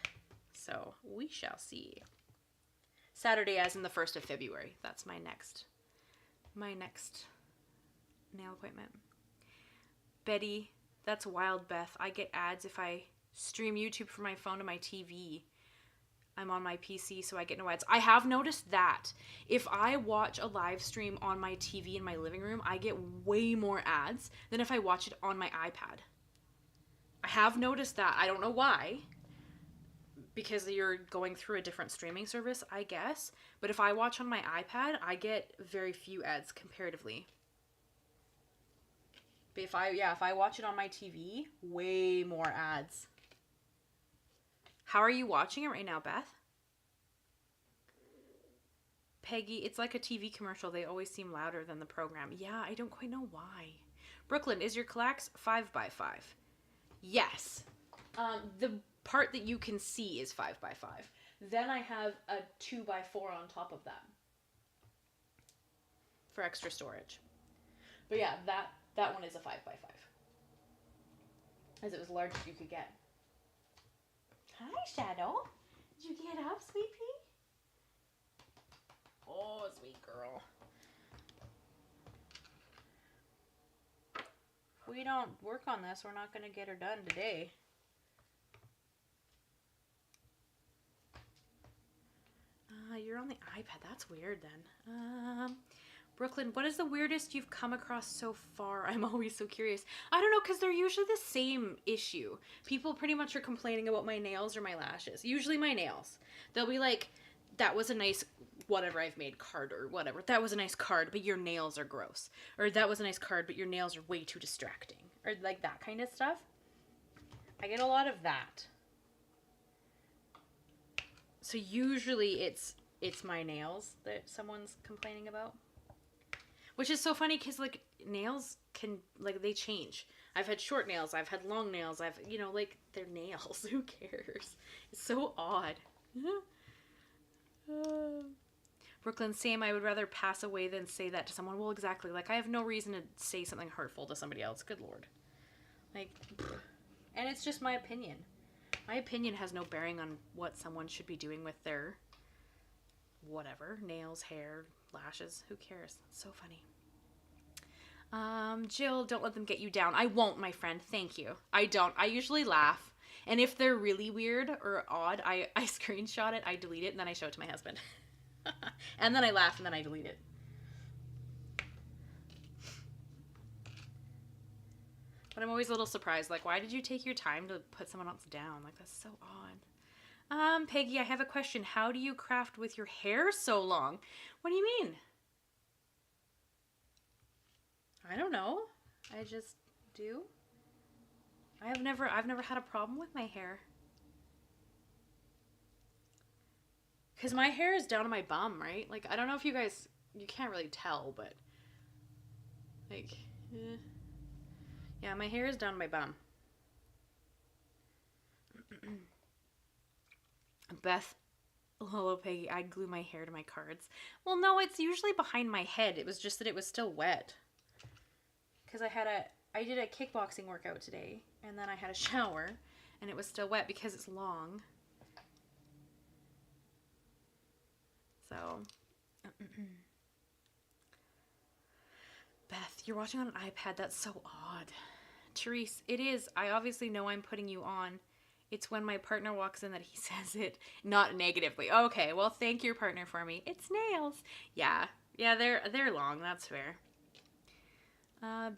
S1: So we shall see. Saturday as in the 1st of February. That's my next nail appointment. Betty, that's wild, Beth. I get ads if I stream YouTube from my phone to my TV. I'm on my PC, so I get no ads. I have noticed that. If I watch a live stream on my TV in my living room, I get way more ads than if I watch it on my iPad. I have noticed that. I don't know why. Because you're going through a different streaming service, I guess. But if I watch on my iPad, I get very few ads comparatively. But if I watch it on my TV, way more ads. How are you watching it right now, Beth? Peggy, it's like a TV commercial. They always seem louder than the program. Yeah, I don't quite know why. Brooklyn, is your Kallax 5x5? Yes. The part that you can see is 5x5. Then I have a 2x4 on top of that for extra storage. But yeah, that one is a 5x5. As it was large as you could get. Hi, Shadow. Did you get up, sweet pea? Oh, sweet girl. If we don't work on this, we're not going to get her done today. You're on the iPad. That's weird then. Brooklyn, what is the weirdest you've come across so far? I'm always so curious. I don't know, because they're usually the same issue. People pretty much are complaining about my nails or my lashes. Usually my nails. They'll be like, that was a nice whatever I've made card or whatever. That was a nice card, but your nails are gross. Or that was a nice card, but your nails are way too distracting. Or like that kind of stuff. I get a lot of that. So usually it's my nails that someone's complaining about. Which is so funny because, like, nails can, like, they change. I've had short nails. I've had long nails. I've, you know, like, they're nails. Who cares? It's so odd. Brooklyn, same. I would rather pass away than say that to someone. Well, exactly. Like, I have no reason to say something hurtful to somebody else. Good Lord. Like, and it's just my opinion. My opinion has no bearing on what someone should be doing with their whatever. Nails, hair, lashes. Who cares? It's so funny. Jill, don't let them get you down. I won't, my friend. Thank you. I don't. I usually laugh. And if they're really weird or odd, I screenshot it, I delete it, and then I show it to my husband. And then I laugh, and then I delete it. But I'm always a little surprised. Like, why did you take your time to put someone else down? Like, that's so odd. Peggy, I have a question. How do you craft with your hair so long? What do you mean? I don't know. I just do. I've never had a problem with my hair. Because my hair is down to my bum, right? Like, I don't know if you can't really tell, but, like, yeah, my hair is down to my bum. Beth, hello, Peggy, I'd glue my hair to my cards. Well, no, it's usually behind my head. It was just that it was still wet. Because I did a kickboxing workout today, and then I had a shower, and it was still wet because it's long. So, Beth, you're watching on an iPad. That's so odd. Therese, it is. I obviously know I'm putting you on. It's when my partner walks in that he says it, not negatively. Okay, well, thank your partner for me. It's nails. Yeah, they're long. That's fair.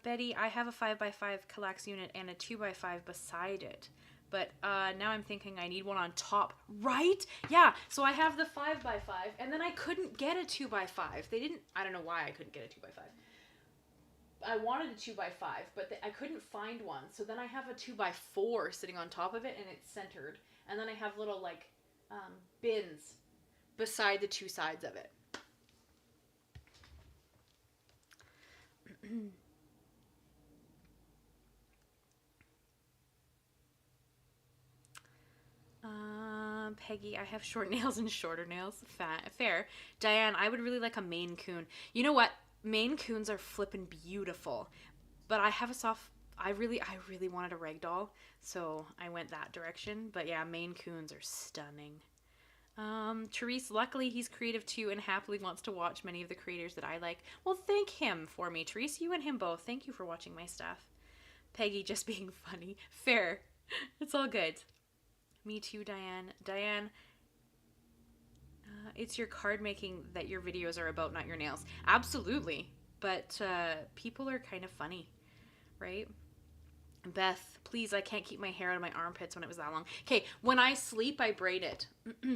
S1: Betty, I have a 5x5 Kallax unit and a 2x5 beside it. But now I'm thinking I need one on top, right? Yeah, so I have the 5x5, and then I couldn't get a 2x5. I don't know why I couldn't get a 2x5. I wanted a 2x5, but I couldn't find one. So then I have a 2x4 sitting on top of it, and it's centered. And then I have little, like, bins beside the two sides of it. Peggy, I have short nails and shorter nails. Fair. Diane, I would really like a Maine Coon. You know what? Maine Coons are flippin' beautiful. But I have a soft... I really wanted a ragdoll, so I went that direction. But yeah, Maine Coons are stunning. Therese, luckily he's creative too and happily wants to watch many of the creators that I like. Well, thank him for me. Therese, you and him both. Thank you for watching my stuff. Peggy just being funny. Fair. It's all good. Me too, Diane. Diane, it's your card making that your videos are about, not your nails. Absolutely. But people are kind of funny, right? Beth, please, I can't keep my hair out of my armpits when it was that long. Okay, when I sleep, I braid it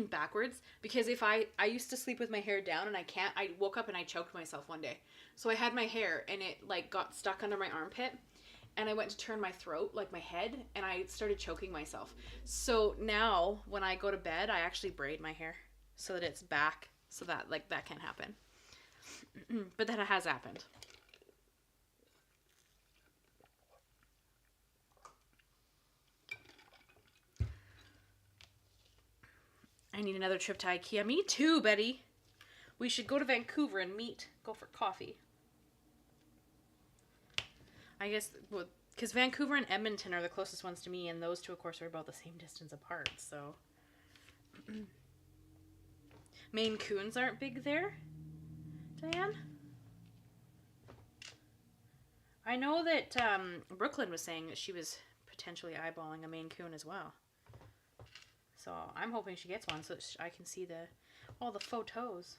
S1: backwards, because if I used to sleep with my hair down and I woke up and I choked myself one day. So I had my hair and it like got stuck under my armpit and I went to turn my throat, like my head, and I started choking myself. So now when I go to bed, I actually braid my hair so that it's back, so that like that can't happen. But that has happened. I need another trip to IKEA. Me too, Betty. We should go to Vancouver and go for coffee. I guess, because Vancouver and Edmonton are the closest ones to me, and those two, of course, are about the same distance apart, so. Maine Coons aren't big there, Diane? I know that Brooklyn was saying that she was potentially eyeballing a Maine Coon as well. So I'm hoping she gets one so that I can see all the photos.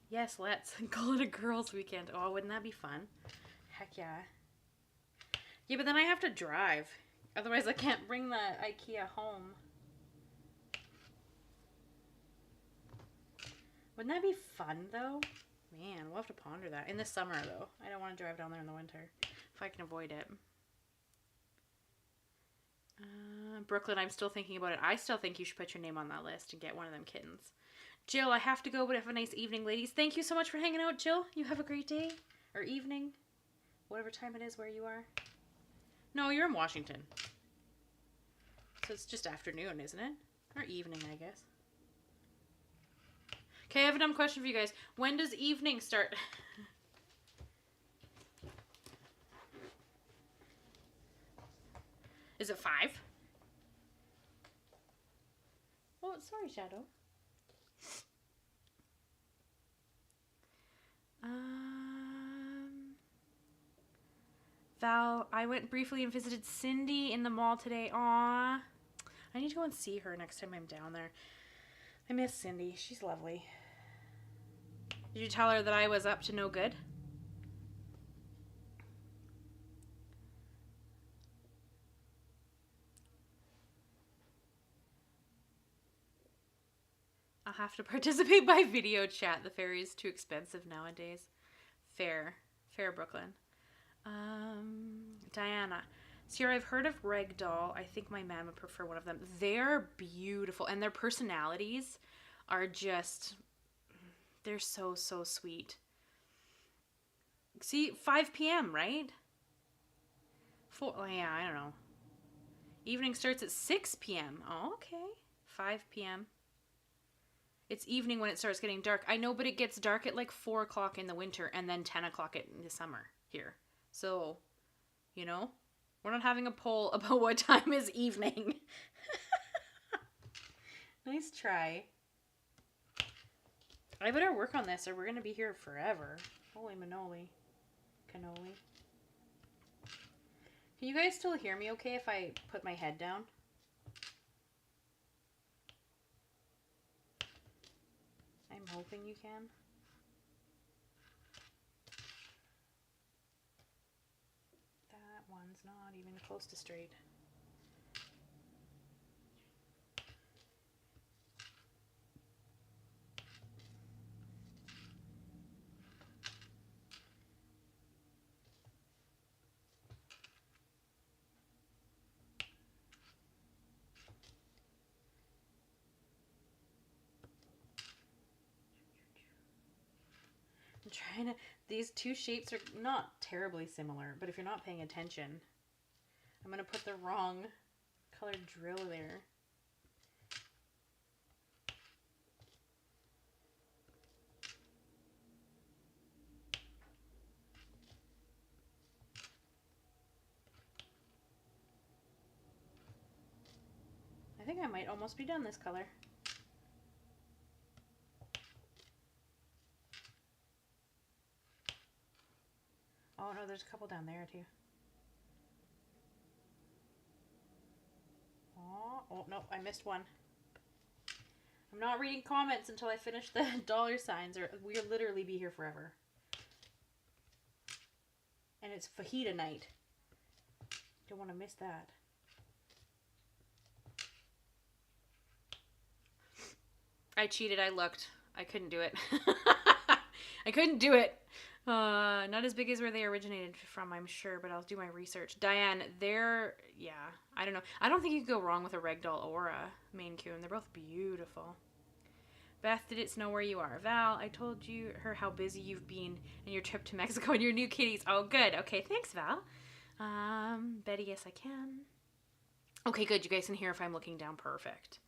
S1: Yes, let's call it a girls' weekend. Oh, wouldn't that be fun? Heck yeah. Yeah, but then I have to drive. Otherwise, I can't bring the IKEA home. Wouldn't that be fun, though? Man, we'll have to ponder that. In the summer, though. I don't want to drive down there in the winter. If I can avoid it. Brooklyn, I'm still thinking about it. I still think you should put your name on that list and get one of them kittens. Jill, I have to go, but have a nice evening, ladies. Thank you so much for hanging out, Jill. You have a great day. Or evening. Whatever time it is where you are. No, you're in Washington. So it's just afternoon, isn't it? Or evening, I guess. Okay, I have a dumb question for you guys. When does evening start? Is it 5? Oh, sorry, Shadow. Val, I went briefly and visited Cindy in the mall today. Aw. I need to go and see her next time I'm down there. I miss Cindy. She's lovely. Did you tell her that I was up to no good? I'll have to participate by video chat. The ferry is too expensive nowadays. Fair. Fair, Brooklyn. Diana. Ciara, I've heard of Ragdoll. I think my man would prefer one of them. They're beautiful. And their personalities are just... They're so, so sweet. See, 5 p.m., right? Oh, yeah, I don't know. Evening starts at 6 p.m. Oh, okay. 5 p.m. It's evening when it starts getting dark. I know, but it gets dark at like 4 o'clock in the winter and then 10 o'clock in the summer here. So, you know, we're not having a poll about what time is evening. Nice try. I better work on this or we're going to be here forever. Holy manoli. Cannoli. Can you guys still hear me okay if I put my head down? I'm hoping you can. That one's not even close to straight. trying to... These two shapes are not terribly similar, but if you're not paying attention, I'm going to put the wrong colored drill there. I think I might almost be done this color. Oh no, there's a couple down there too. Oh no, I missed one. I'm not reading comments until I finish the dollar signs, or we'll literally be here forever. And it's fajita night. Don't want to miss that. I cheated. I looked. I couldn't do it. I couldn't do it. Not as big as where they originated from, I'm sure, but I'll do my research. Diane, yeah, I don't know. I don't think you could go wrong with a Ragdoll or a Maine Coon. They're both beautiful. Beth, did it snow where you are? Val, I told her how busy you've been in your trip to Mexico and your new kitties. Oh, good. Okay, thanks, Val. Betty, yes, I can. Okay, good. You guys can hear if I'm looking down. Perfect.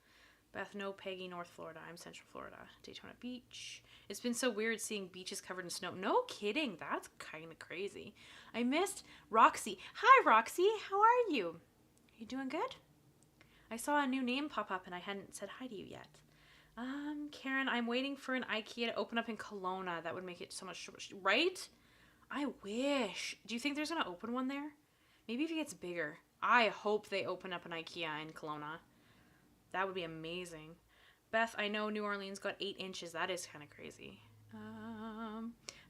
S1: Beth, no. Peggy, North Florida. I'm Central Florida. Daytona Beach. It's been so weird seeing beaches covered in snow. No kidding. That's kind of crazy. I missed Roxy. Hi, Roxy. How are you? You doing good? I saw a new name pop up and I hadn't said hi to you yet. Karen, I'm waiting for an IKEA to open up in Kelowna. That would make it so much, right? I wish. Do you think there's going to open one there? Maybe if it gets bigger. I hope they open up an IKEA in Kelowna. That would be amazing. Beth, I know New Orleans got 8 inches. That is kind of crazy.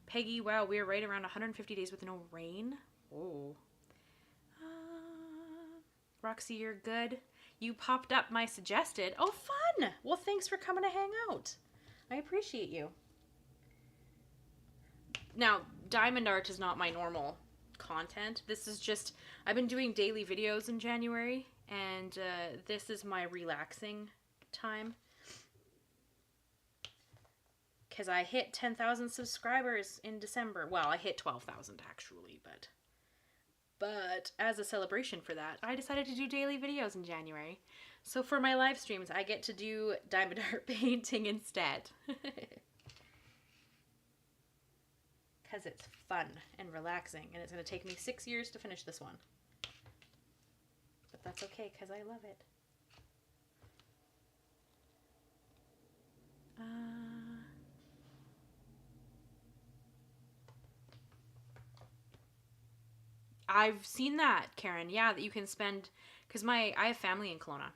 S1: Peggy, wow, we're right around 150 days with no rain. Oh. Roxy, you're good. You popped up my suggested. Oh, fun. Well, thanks for coming to hang out. I appreciate you. Now, diamond art is not my normal content. This is just, I've been doing daily videos in January, and this is my relaxing time. Because I hit 10,000 subscribers in December. Well, I hit 12,000 actually, but as a celebration for that, I decided to do daily videos in January. So for my live streams, I get to do diamond art painting instead. Because it's fun and relaxing, and it's going to take me 6 years to finish this one. But that's okay, because I love it. I've seen that, Karen. Yeah, that you can spend, because I have family in Kelowna.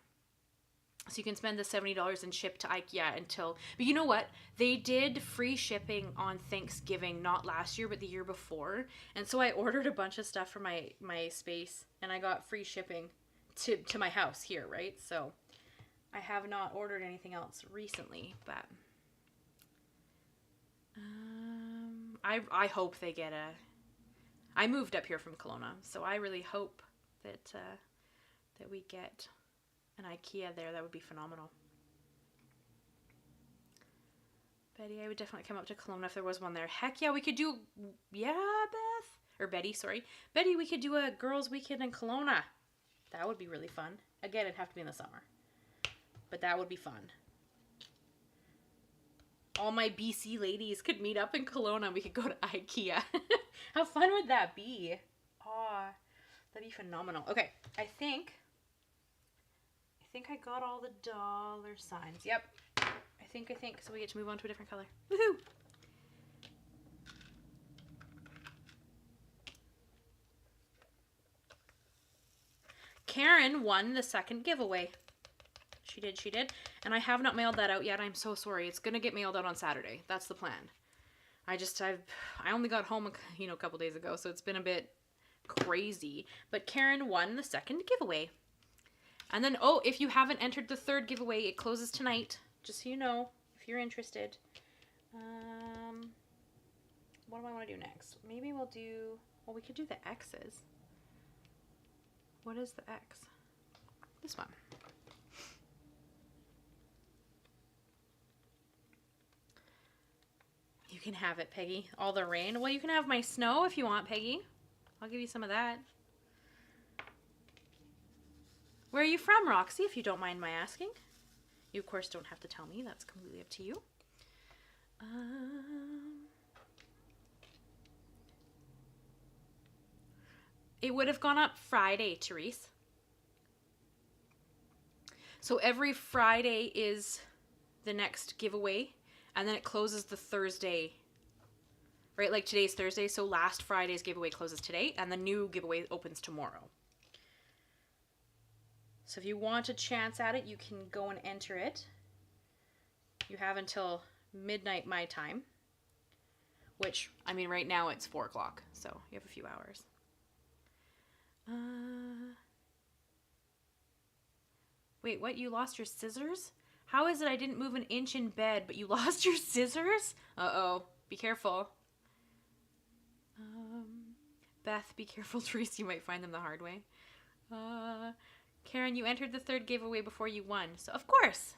S1: So you can spend the $70 and ship to IKEA until, but you know what? They did free shipping on Thanksgiving, not last year, but the year before. And so I ordered a bunch of stuff for my space, and I got free shipping to my house here, right? So I have not ordered anything else recently, but I hope they get I moved up here from Kelowna, so I really hope that that we get an IKEA there. That would be phenomenal. Betty, I would definitely come up to Kelowna if there was one there. Heck yeah, we could do, yeah, Beth, or Betty, sorry. Betty, we could do a girls' weekend in Kelowna. That would be really fun. Again, it'd have to be in the summer, but that would be fun. All my BC ladies could meet up in Kelowna. We could go to IKEA. How fun would that be? Oh, that'd be phenomenal. Okay, I think I got all the dollar signs. Yep. I think. So we get to move on to a different color. Woohoo! Karen won the second giveaway. She did. And I have not mailed that out yet. I'm so sorry. It's going to get mailed out on Saturday. That's the plan. I only got home, a couple days ago, so it's been a bit crazy. But Karen won the second giveaway. And then, if you haven't entered the third giveaway, it closes tonight. Just so you know, if you're interested. What do I want to do next? Maybe we'll do, we could do the X's. What is the X? This one. You can have it, Peggy. All the rain. Well, you can have my snow if you want, Peggy. I'll give you some of that. Where are you from, Roxy, if you don't mind my asking? You, of course, don't have to tell me. That's completely up to you. It would have gone up Friday, Therese. So every Friday is the next giveaway, and then it closes the Thursday. Right, like today's Thursday, so last Friday's giveaway closes today, and the new giveaway opens tomorrow. So if you want a chance at it, you can go and enter it. You have until midnight my time, which, I mean, right now it's 4 o'clock, so you have a few hours. Wait, what? You lost your scissors? How is it I didn't move an inch in bed, but you lost your scissors? Uh-oh. Be careful. Beth, be careful, Therese. You might find them the hard way. Karen, you entered the 3rd giveaway before you won. So, of course.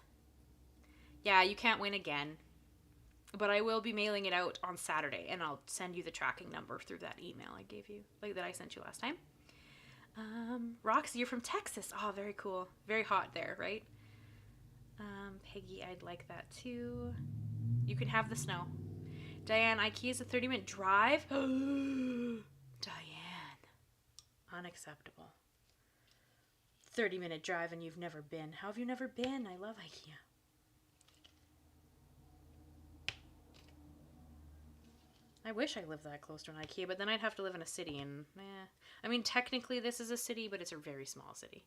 S1: Yeah, you can't win again. But I will be mailing it out on Saturday, and I'll send you the tracking number through that email I gave you, like that I sent you last time. Roxy, you're from Texas. Oh, very cool. Very hot there, right? Peggy, I'd like that too. You can have the snow. Diane, IKEA's a 30-minute drive. Diane. Unacceptable. 30-minute drive and you've never been. How have you never been? I love IKEA. I wish I lived that close to an IKEA, but then I'd have to live in a city and, I mean, technically this is a city, but it's a very small city.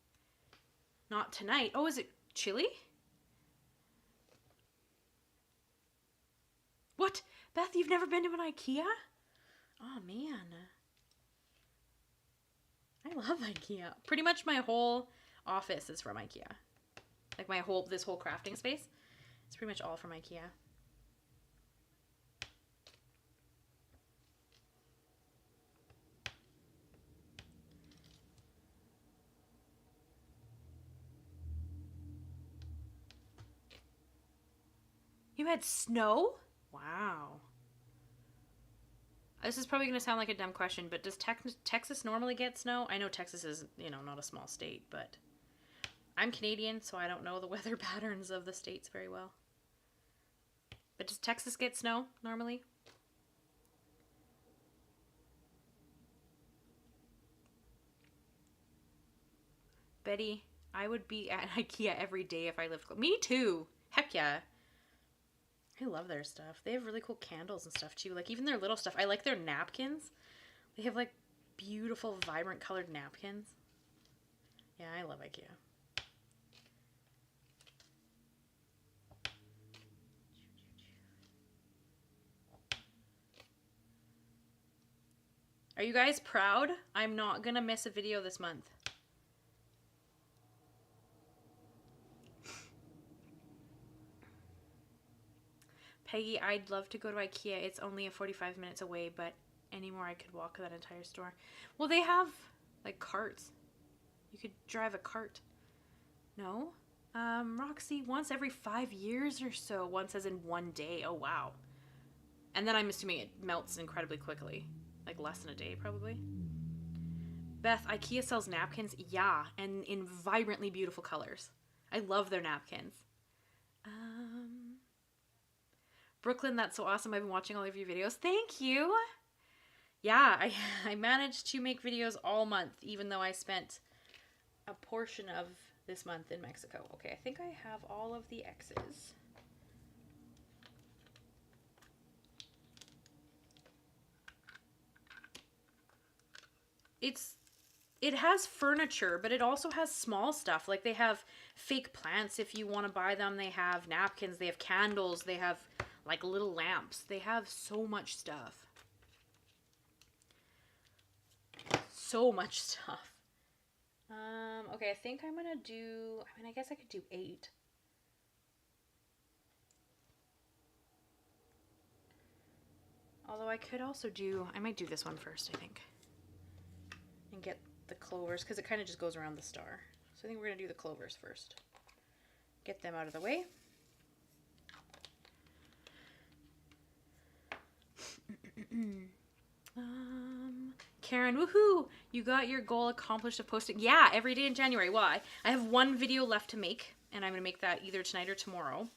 S1: Not tonight. Oh, is it chilly? What? Beth, you've never been to an IKEA? Oh, man. I love IKEA. Pretty much my whole office is from IKEA. Like this whole crafting space. It's pretty much all from IKEA. You had snow? Wow. This is probably going to sound like a dumb question, but does Texas normally get snow? I know Texas is, not a small state, but I'm Canadian, so I don't know the weather patterns of the states very well. But does Texas get snow normally? Betty, I would be at IKEA every day if I lived close. Me too. Heck yeah. I love their stuff. They have really cool candles and stuff too. Like even their little stuff. I like their napkins. They have like beautiful, vibrant colored napkins. Yeah, I love IKEA. Are you guys proud? I'm not gonna miss a video this month. Peggy, I'd love to go to IKEA. It's only 45 minutes away, but anymore I could walk that entire store. Well, they have like carts. You could drive a cart. No? Roxy, once every 5 years or so. Once as in one day. Oh, wow. And then I'm assuming it melts incredibly quickly. Like less than a day, probably. Beth, IKEA sells napkins. Yeah, and in vibrantly beautiful colors. I love their napkins. Brooklyn, that's so awesome. I've been watching all of your videos. Thank you. Yeah, I managed to make videos all month, even though I spent a portion of this month in Mexico. Okay, I think I have all of the X's. It has furniture, but it also has small stuff. Like they have fake plants if you want to buy them. They have napkins. They have candles. They have like little lamps. They have so much stuff. So much stuff. Okay, I think I'm gonna do, I guess I could do 8. Although I could also do, I might do this one first, I think. And get the clovers, because it kind of just goes around the star. So I think we're gonna do the clovers first. Get them out of the way. Karen, woohoo! You got your goal accomplished of posting. Yeah, every day in January. Well, I have one video left to make, and I'm going to make that either tonight or tomorrow.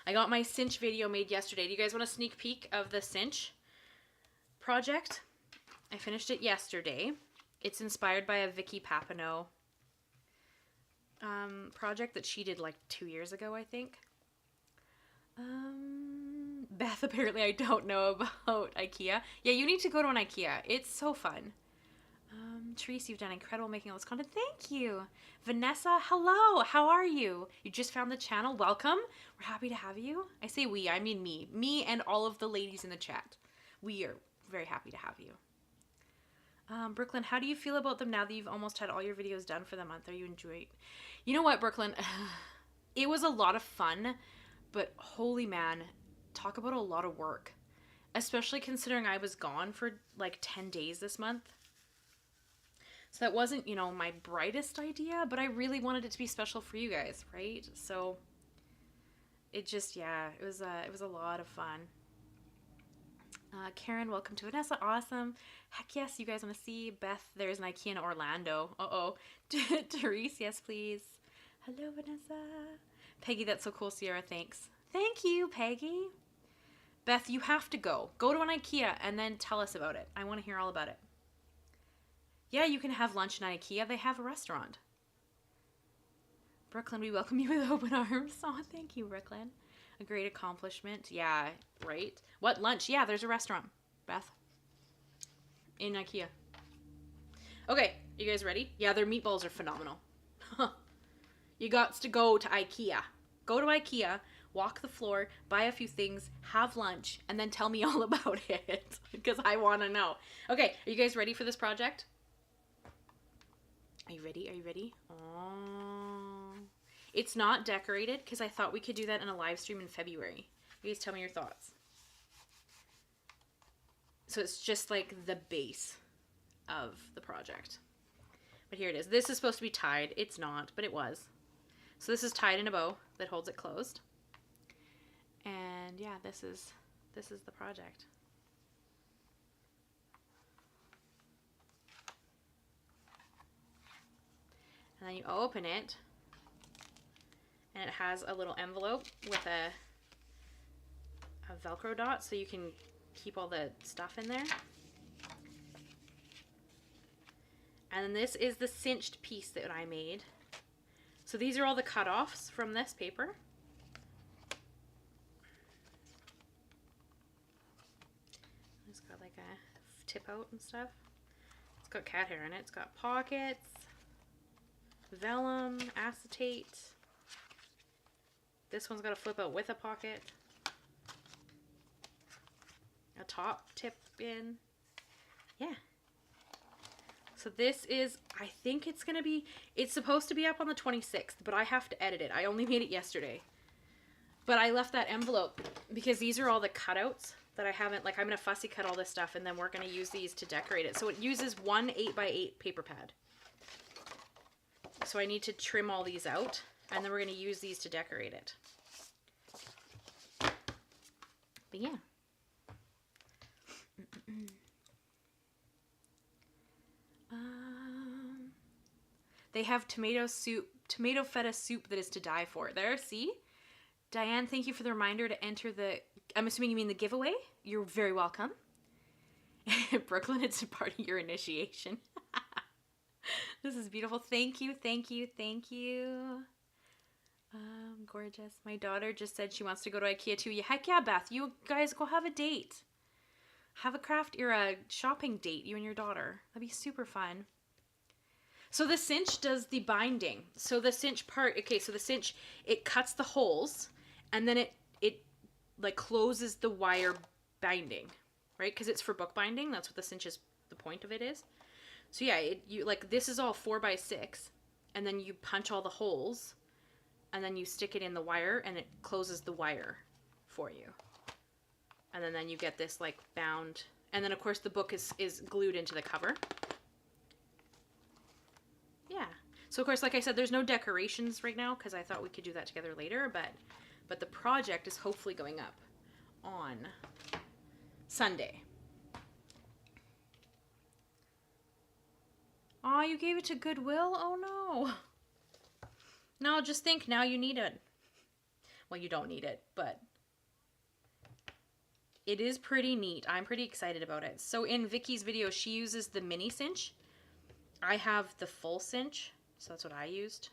S1: I got my cinch video made yesterday. Do you guys want a sneak peek of the cinch project? I finished it yesterday. It's inspired by a Vicky Papineau project that she did like 2 years ago, I think. Beth, apparently I don't know about IKEA. Yeah, you need to go to an IKEA. It's so fun. Therese, you've done incredible making all this content. Thank you. Vanessa, hello. How are you? You just found the channel. Welcome. We're happy to have you. I say we, I mean me. Me and all of the ladies in the chat. We are very happy to have you. Brooklyn, how do you feel about them now that you've almost had all your videos done for the month? Are you enjoying? You know what, Brooklyn? It was a lot of fun, but holy man, talk about a lot of work. Especially considering I was gone for like 10 days this month. So that wasn't, you know, my brightest idea, but I really wanted it to be special for you guys, right? So it just, yeah, it was a lot of fun. Karen, welcome to Vanessa. Awesome. Heck yes, you guys want to see Beth? There's an IKEA in Orlando. Uh-oh. Therese, yes, please. Hello, Vanessa. Peggy, that's so cool, Ciara. Thanks. Thank you, Peggy. Beth, you have to go. Go to an IKEA and then tell us about it. I want to hear all about it. Yeah, you can have lunch in IKEA. They have a restaurant. Brooklyn, we welcome you with open arms. Oh, thank you, Brooklyn. A great accomplishment. Yeah, right? What, lunch? Yeah, there's a restaurant, Beth. In IKEA. Okay, you guys ready? Yeah, their meatballs are phenomenal. You got to go to IKEA. Go to IKEA, walk the floor, buy a few things, have lunch, and then tell me all about it. Because I want to know. Okay, are you guys ready for this project? Are you ready? Are you ready? Oh. It's not decorated because I thought we could do that in a live stream in February. You guys tell me your thoughts. So it's just like the base of the project. But here it is. This is supposed to be tied. It's not, but it was. So this is tied in a bow that holds it closed. And yeah, this is the project. And then you open it, and it has a little envelope with a Velcro dot so you can keep all the stuff in there. And then this is the cinched piece that I made. So these are all the cut-offs from this paper. It's got like a tip out and stuff. It's got cat hair in it. It's got pockets, vellum, acetate. This one's got a flip out with a pocket. A top tip in. Yeah. So this is, I think it's going to be, it's supposed to be up on the 26th, but I have to edit it. I only made it yesterday. But I left that envelope because these are all the cutouts that I haven't, like I'm going to fussy cut all this stuff and then we're going to use these to decorate it. So it uses one 8x8 paper pad. So I need to trim all these out and then we're going to use these to decorate it. But yeah. They have tomato feta soup that is to die for. There, see? Diane, thank you for the reminder to enter the, I'm assuming you mean the giveaway? You're very welcome. Brooklyn, it's a part of your initiation. This is beautiful. Thank you, thank you, thank you. Gorgeous. My daughter just said she wants to go to IKEA too. Yeah, heck yeah, Beth. You guys go have a date. Have a craft or a shopping date, you and your daughter. That'd be super fun. So the cinch does the binding. So the cinch part, okay, so the cinch, it cuts the holes and then it like closes the wire binding, right? Because it's for bookbinding. That's what the cinch is, the point of it is. So yeah, you like this is all 4x6 and then you punch all the holes and then you stick it in the wire and it closes the wire for you. And then you get this like bound. And then of course the book is glued into the cover. Yeah. So of course, like I said, there's no decorations right now because I thought we could do that together later, but the project is hopefully going up on Sunday. Aw, you gave it to Goodwill? Oh no. No, just think now you need it. Well, you don't need it, but it is pretty neat. I'm pretty excited about it. So in Vicky's video, she uses the mini cinch. I have the full cinch, so that's what I used.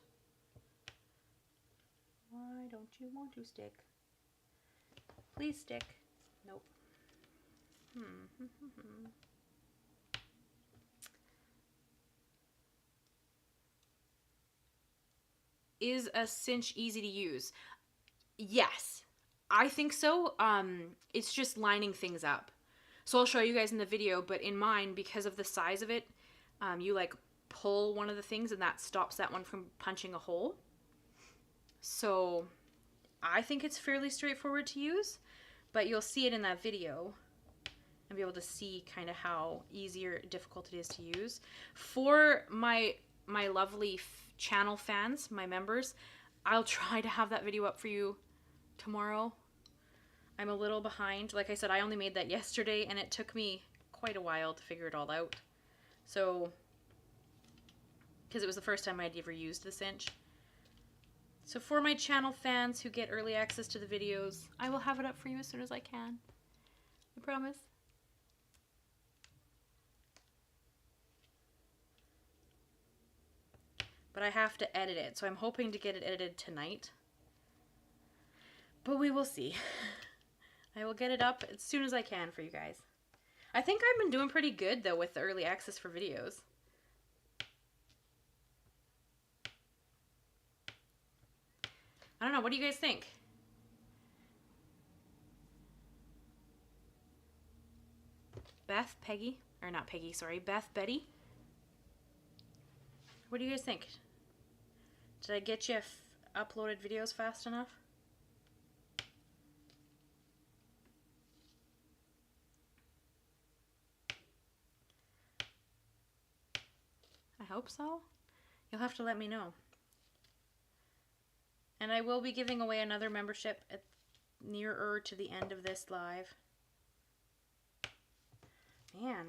S1: Why don't you want to stick? Please stick. Nope. Is a cinch easy to use? Yes, I think so. It's just lining things up. So I'll show you guys in the video, but in mine, because of the size of it, you like pull one of the things and that stops that one from punching a hole. So I think it's fairly straightforward to use, but you'll see it in that video and be able to see kind of how easy or difficult it is to use. For my lovely channel fans, my members, I'll try to have that video up for you tomorrow. I'm a little behind. Like I said, I only made that yesterday and it took me quite a while to figure it all out. So, because it was the first time I'd ever used the cinch. So for my channel fans who get early access to the videos, I will have it up for you as soon as I can. I promise. But I have to edit it, so I'm hoping to get it edited tonight. But we will see. I will get it up as soon as I can for you guys. I think I've been doing pretty good, though, with the early access for videos. I don't know, what do you guys think? Beth, Peggy, or not Peggy, sorry, Beth, Betty? What do you guys think? Did I get you uploaded videos fast enough? I hope so. You'll have to let me know. And I will be giving away another membership at nearer to the end of this live. Man.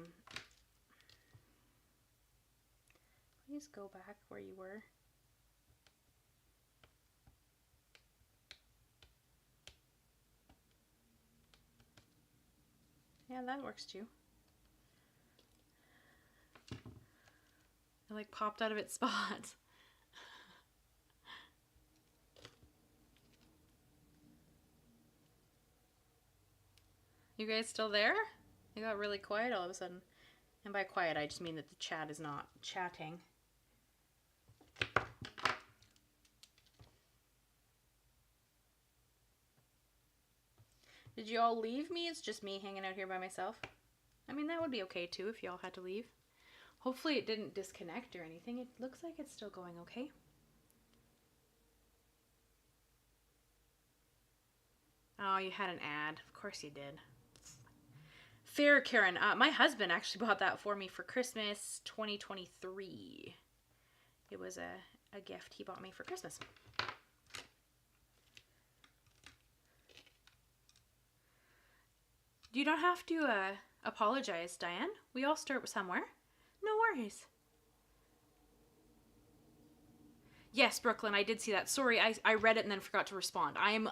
S1: Please go back where you were. Yeah, that works too. It like popped out of its spot. You guys still there? It got really quiet all of a sudden. And by quiet, I just mean that the chat is not chatting. Did you all leave me? It's just me hanging out here by myself. I mean, that would be okay too if y'all had to leave. Hopefully it didn't disconnect or anything. It looks like it's still going okay. Oh, you had an ad. Of course you did. Fair, Karen. My husband actually bought that for me for Christmas 2023. It was a gift he bought me for Christmas. You don't have to apologize, Diane. We all start somewhere. No worries. Yes, Brooklyn, I did see that. Sorry, I read it and then forgot to respond. I am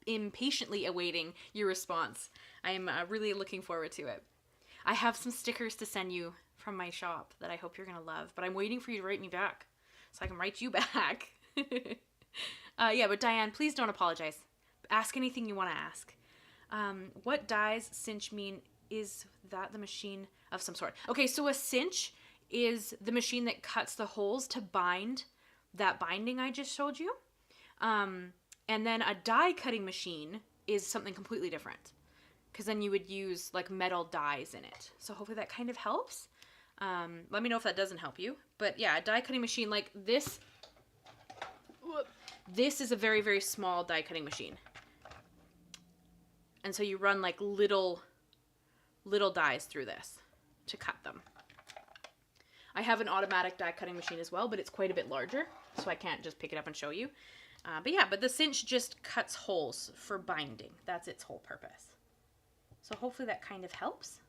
S1: impatiently awaiting your response. I am really looking forward to it. I have some stickers to send you from my shop that I hope you're going to love, but I'm waiting for you to write me back so I can write you back. Yeah, but Diane, please don't apologize. Ask anything you want to ask. What dies cinch mean? Is that the machine of some sort? Okay, so a cinch is the machine that cuts the holes to bind that binding I just showed you. And then a die cutting machine is something completely different, because then you would use like metal dies in it. So hopefully that kind of helps. Let me know if that doesn't help you. But yeah, a die cutting machine like this. This is a very, very small die cutting machine. And so you run like little dies through this to cut them. I have an automatic die cutting machine as well, but it's quite a bit larger, so I can't just pick it up and show you. But yeah, but the cinch just cuts holes for binding. That's its whole purpose. So hopefully that kind of helps.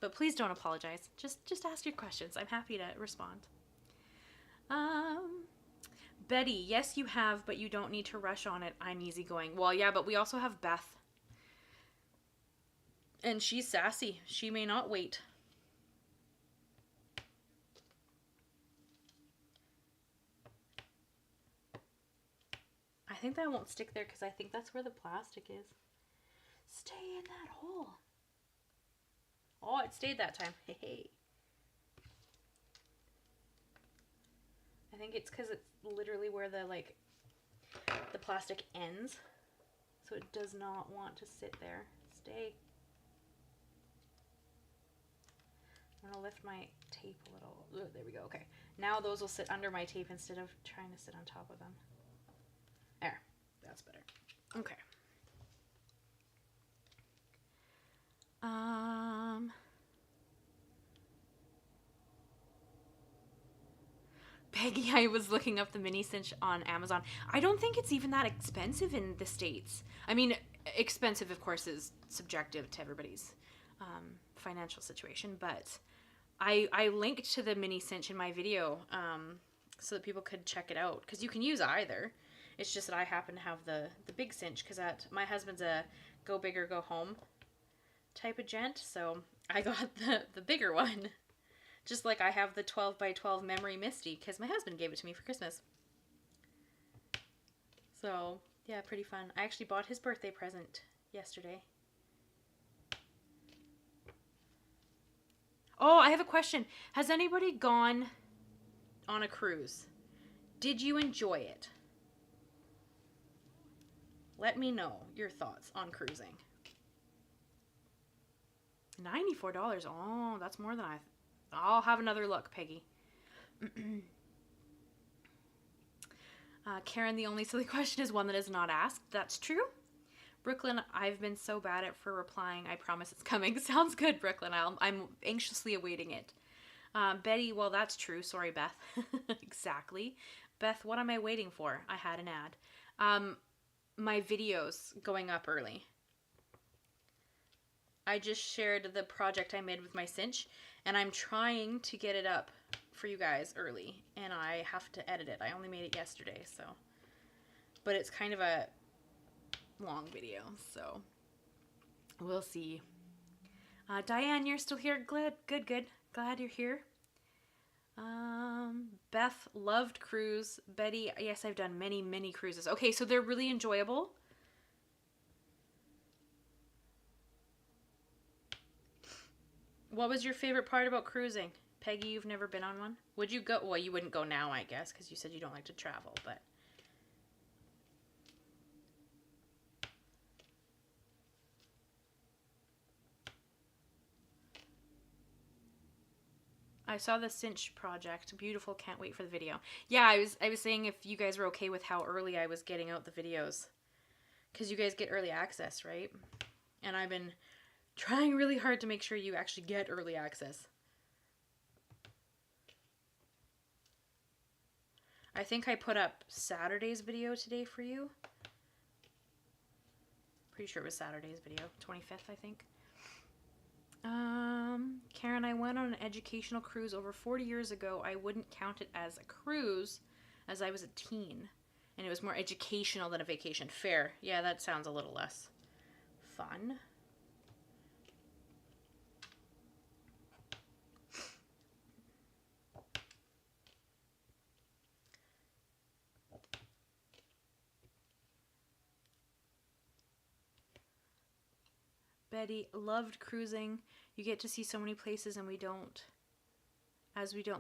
S1: But please don't apologize. Just ask your questions. I'm happy to respond. Betty, yes, you have, but you don't need to rush on it. I'm easygoing. Well, yeah, but we also have Beth. And she's sassy. She may not wait. I think that won't stick there because I think that's where the plastic is. Stay in that hole. Oh, it stayed that time. Hey, hey. I think it's because it's literally where the plastic ends. So it does not want to sit there. Stay. I'm going to lift my tape a little. Oh, there we go. Okay. Now those will sit under my tape instead of trying to sit on top of them. There. That's better. Okay. Peggy, I was looking up the mini cinch on Amazon. I don't think it's even that expensive in the States. I mean, expensive, of course, is subjective to everybody's financial situation, but I linked to the mini cinch in my video so that people could check it out, because you can use either. It's just that I happen to have the big cinch because my husband's a go big or go home type of gent, so I got the bigger one. Just like I have the 12 by 12 memory Misty because my husband gave it to me for Christmas. So, yeah, pretty fun. I actually bought his birthday present yesterday. Oh, I have a question. Has anybody gone on a cruise? Did you enjoy it? Let me know your thoughts on cruising. $94. Oh, that's more than I'll have another look, Peggy. Karen, the only silly question is one that is not asked. That's true. Brooklyn, I've been so bad at for replying. I promise it's coming. Sounds good, Brooklyn. I'm anxiously awaiting it. Betty, well, that's true. Sorry, Beth. Exactly. Beth, what am I waiting for? I had an ad. My video's going up early. I just shared the project I made with my cinch, and I'm trying to get it up for you guys early, and I have to edit it. I only made it yesterday, so. But it's kind of a long video, so we'll see. Diane, you're still here. Good. Glad you're here. Beth loved cruise. Betty, yes, I've done many cruises. Okay, so they're really enjoyable. What was your favorite part about cruising? Peggy, you've never been on one? Would you go? Well, you wouldn't go now, I guess, because you said you don't like to travel, but. I saw the cinch project. Beautiful. Can't wait for the video. Yeah, I was saying if you guys were okay with how early I was getting out the videos. Because you guys get early access, right? And I've been trying really hard to make sure you actually get early access. I think I put up Saturday's video today for you. Pretty sure it was Saturday's video. 25th, I think. Karen, I went on an educational cruise over 40 years ago. I wouldn't count it as a cruise as I was a teen. And it was more educational than a vacation. Fair. Yeah, that sounds a little less fun. Betty, loved cruising. You get to see so many places and we don't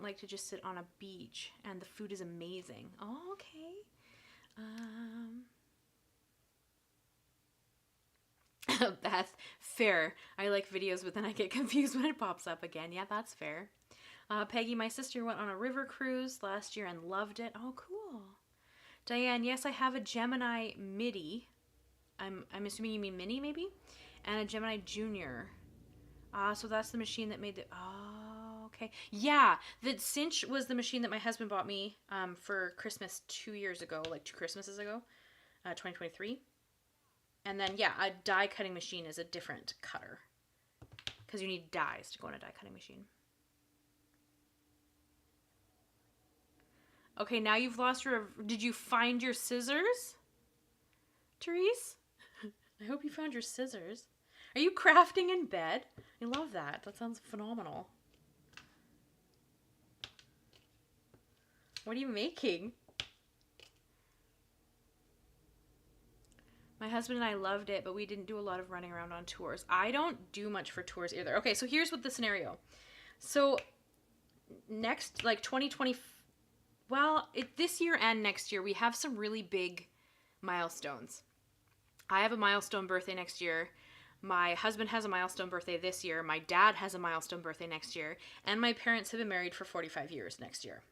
S1: like to just sit on a beach, and the food is amazing. Oh, okay. Beth, fair. I like videos, but then I get confused when it pops up again. Yeah, that's fair. Peggy, my sister went on a river cruise last year and loved it. Oh, cool. Diane, yes, I have a Gemini Midi. I'm assuming you mean Mini, maybe? And a Gemini Junior. So that's the machine that made the... Oh, okay. Yeah, the cinch was the machine that my husband bought me for Christmas 2 years ago, like 2 Christmases ago. 2023. And then, yeah, a die cutting machine is a different cutter because you need dies to go in a die cutting machine. Okay, now you've lost your... Did you find your scissors, Therese? I hope you found your scissors. Are you crafting in bed? I love that. That sounds phenomenal. What are you making? My husband and I loved it, but we didn't do a lot of running around on tours. I don't do much for tours either. Okay, so here's what the scenario. So next, like 2020... Well, this year and next year, we have some really big milestones. I have a milestone birthday next year. My husband has a milestone birthday this year. My dad has a milestone birthday next year. And my parents have been married for 45 years next year.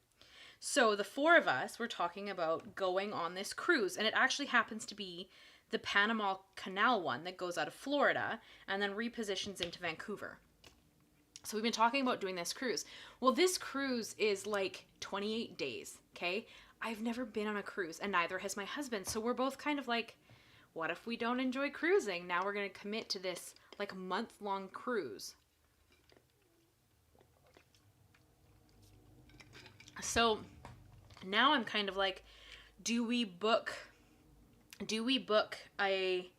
S1: So the four of us were talking about going on this cruise. And it actually happens to be the Panama Canal one that goes out of Florida and then repositions into Vancouver. So we've been talking about doing this cruise. Well, this cruise is like 28 days, okay? I've never been on a cruise, and neither has my husband. So we're both kind of like, what if we don't enjoy cruising? Now we're going to commit to this like month-long cruise. So now I'm kind of like, do we book a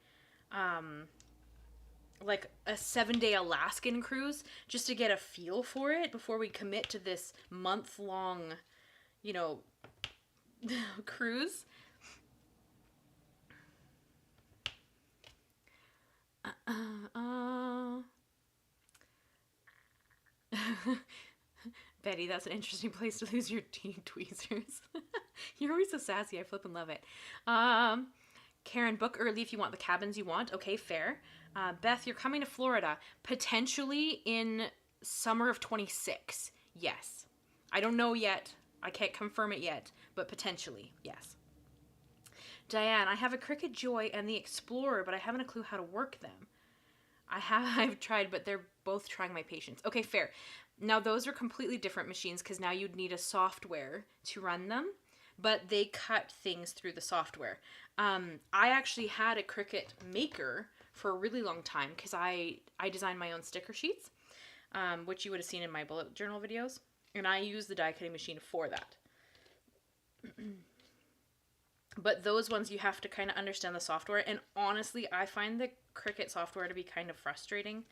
S1: like a 7-day Alaskan cruise just to get a feel for it before we commit to this month-long, you know, cruise? Betty, that's an interesting place to lose your teeth tweezers. You're always so sassy. I flip and love it. Karen, book early if you want the cabins you want. Okay, fair. Beth, you're coming to Florida. Potentially in summer of 26. Yes. I don't know yet. I can't confirm it yet, but potentially, yes. Diane, I have a Cricut Joy and the Explorer, but I haven't a clue how to work them. I've tried, but they're both trying my patience. Okay, fair. Now, those are completely different machines because now you'd need a software to run them, but they cut things through the software. I actually had a Cricut Maker for a really long time because I designed my own sticker sheets, which you would have seen in my bullet journal videos, and I use the die cutting machine for that. But those ones you have to kind of understand the software, and honestly I find the Cricut software to be kind of frustrating,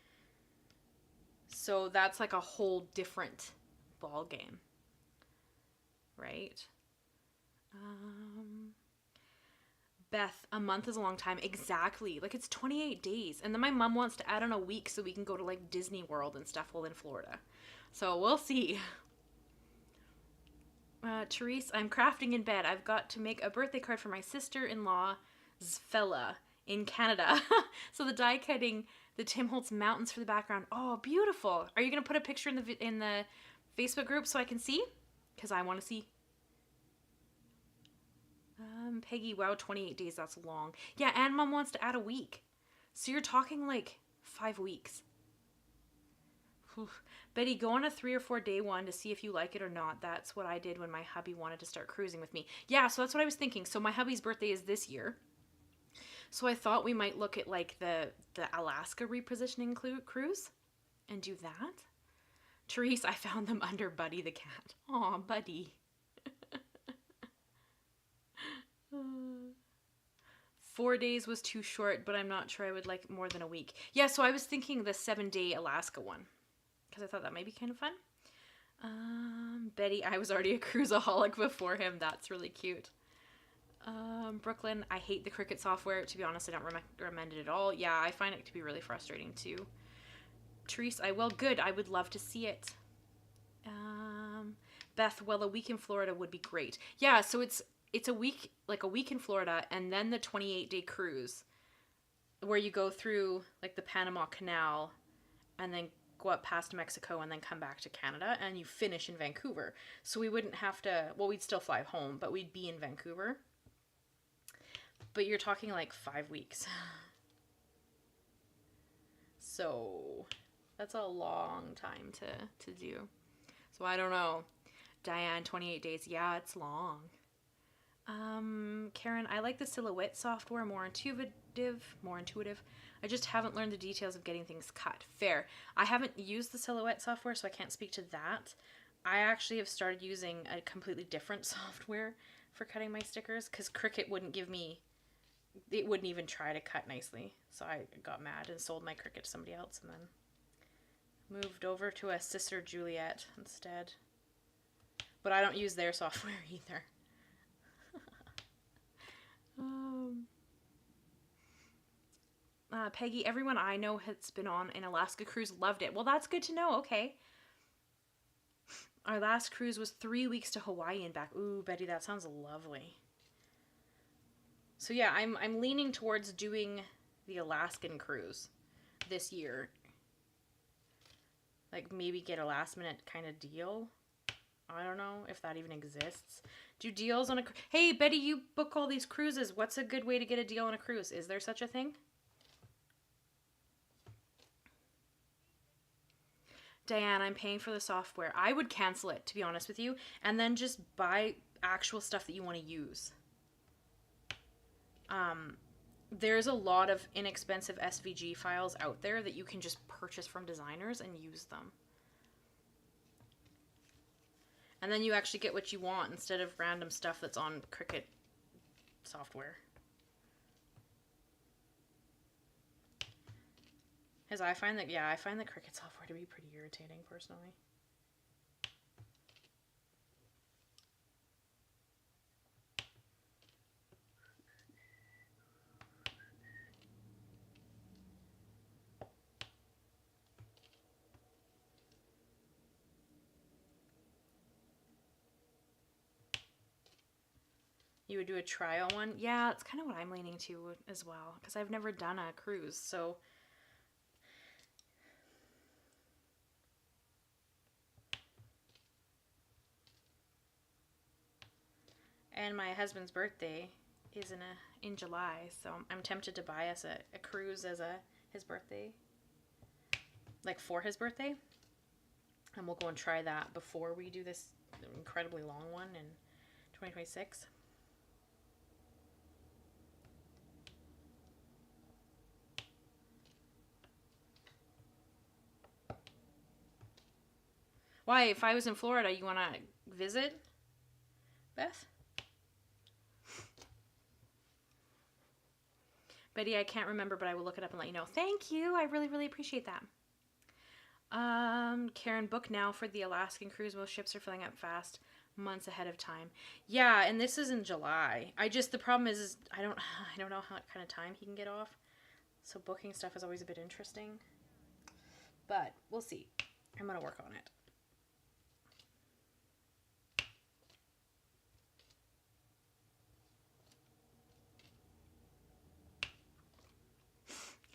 S1: so that's like a whole different ball game, right? Beth, a month is a long time. Exactly. Like, it's 28 days. And then my mom wants to add on a week so we can go to, like, Disney World and stuff while in Florida. So, we'll see. Therese, I'm crafting in bed. I've got to make a birthday card for my sister-in-law's fella in Canada. So, the die cutting, the Tim Holtz Mountains for the background. Oh, beautiful. Are you going to put a picture in the Facebook group so I can see? Because I want to see. Peggy, wow, 28 days, that's long. Yeah, and Mom wants to add a week. So you're talking like 5 weeks. Whew. Betty, go on a 3 or 4 day one to see if you like it or not. That's what I did when my hubby wanted to start cruising with me. Yeah, so that's what I was thinking. So my hubby's birthday is this year. So I thought we might look at like the Alaska repositioning cruise and do that. Therese, I found them under Buddy the cat. Aw, Buddy. 4 days was too short, but I'm not sure I would like more than a week. Yeah, so I was thinking the 7-day Alaska one because I thought that might be kind of fun. Betty, I was already a cruiseaholic before him. That's really cute. Brooklyn, I hate the Cricut software. To be honest, I don't recommend it at all. Yeah, I find it to be really frustrating too. Therese, I will. Good. I would love to see it. Beth, well, a week in Florida would be great. Yeah, so it's a week, like a week in Florida, and then the 28-day cruise where you go through like the Panama Canal and then go up past Mexico and then come back to Canada, and you finish in Vancouver. So we wouldn't have to, well, we'd still fly home, but we'd be in Vancouver. But you're talking like 5 weeks. So that's a long time to do. So I don't know. Diane, 28 days. Yeah, it's long. Karen, Karen. I like the silhouette software, more intuitive. I just haven't learned the details of getting things cut. Fair. I haven't used the silhouette software, so I can't speak to that. I actually have started using a completely different software for cutting my stickers because Cricut wouldn't give me, it wouldn't even try to cut nicely. So I got mad and sold my Cricut to somebody else and then moved over to a Sister Juliet instead. But I don't use their software either. Peggy, everyone I know has been on an Alaska cruise loved it. Well, that's good to know. Okay. Our last cruise was 3 weeks to Hawaii and back. Ooh, Betty, that sounds lovely. So yeah, I'm leaning towards doing the Alaskan cruise this year. Like maybe get a last minute kind of deal. I don't know if that even exists. Do deals on a... Hey, Betty, you book all these cruises. What's a good way to get a deal on a cruise? Is there such a thing? Diane, I'm paying for the software. I would cancel it, to be honest with you, and then just buy actual stuff that you want to use. There's a lot of inexpensive SVG files out there that you can just purchase from designers and use them. And then you actually get what you want instead of random stuff that's on Cricut software. Because I find that Cricut software to be pretty irritating personally. You would do a trial one? Yeah, that's kind of what I'm leaning to as well, because I've never done a cruise, so... And my husband's birthday is in July, so I'm tempted to buy us a cruise as his birthday, like for his birthday. And we'll go and try that before we do this incredibly long one in 2026. Why, if I was in Florida, you want to visit, Beth? Betty, I can't remember, but I will look it up and let you know. Thank you. I really, really appreciate that. Karen, book now for the Alaskan cruise. Most ships are filling up fast, months ahead of time. Yeah, and this is in July. The problem is I don't know how kind of time he can get off. So booking stuff is always a bit interesting. But we'll see. I'm going to work on it.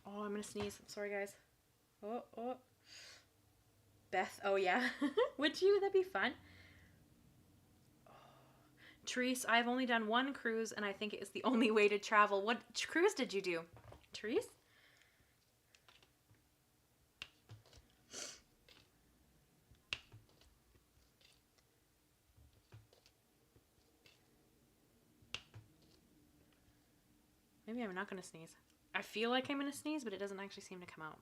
S1: Oh, I'm going to sneeze. Sorry, guys. Oh. Beth, oh yeah. Would you? That'd be fun. Oh. Therese, I've only done one cruise, and I think it is the only way to travel. What cruise did you do? Therese? Maybe I'm not going to sneeze. I feel like I'm going to sneeze, but it doesn't actually seem to come out.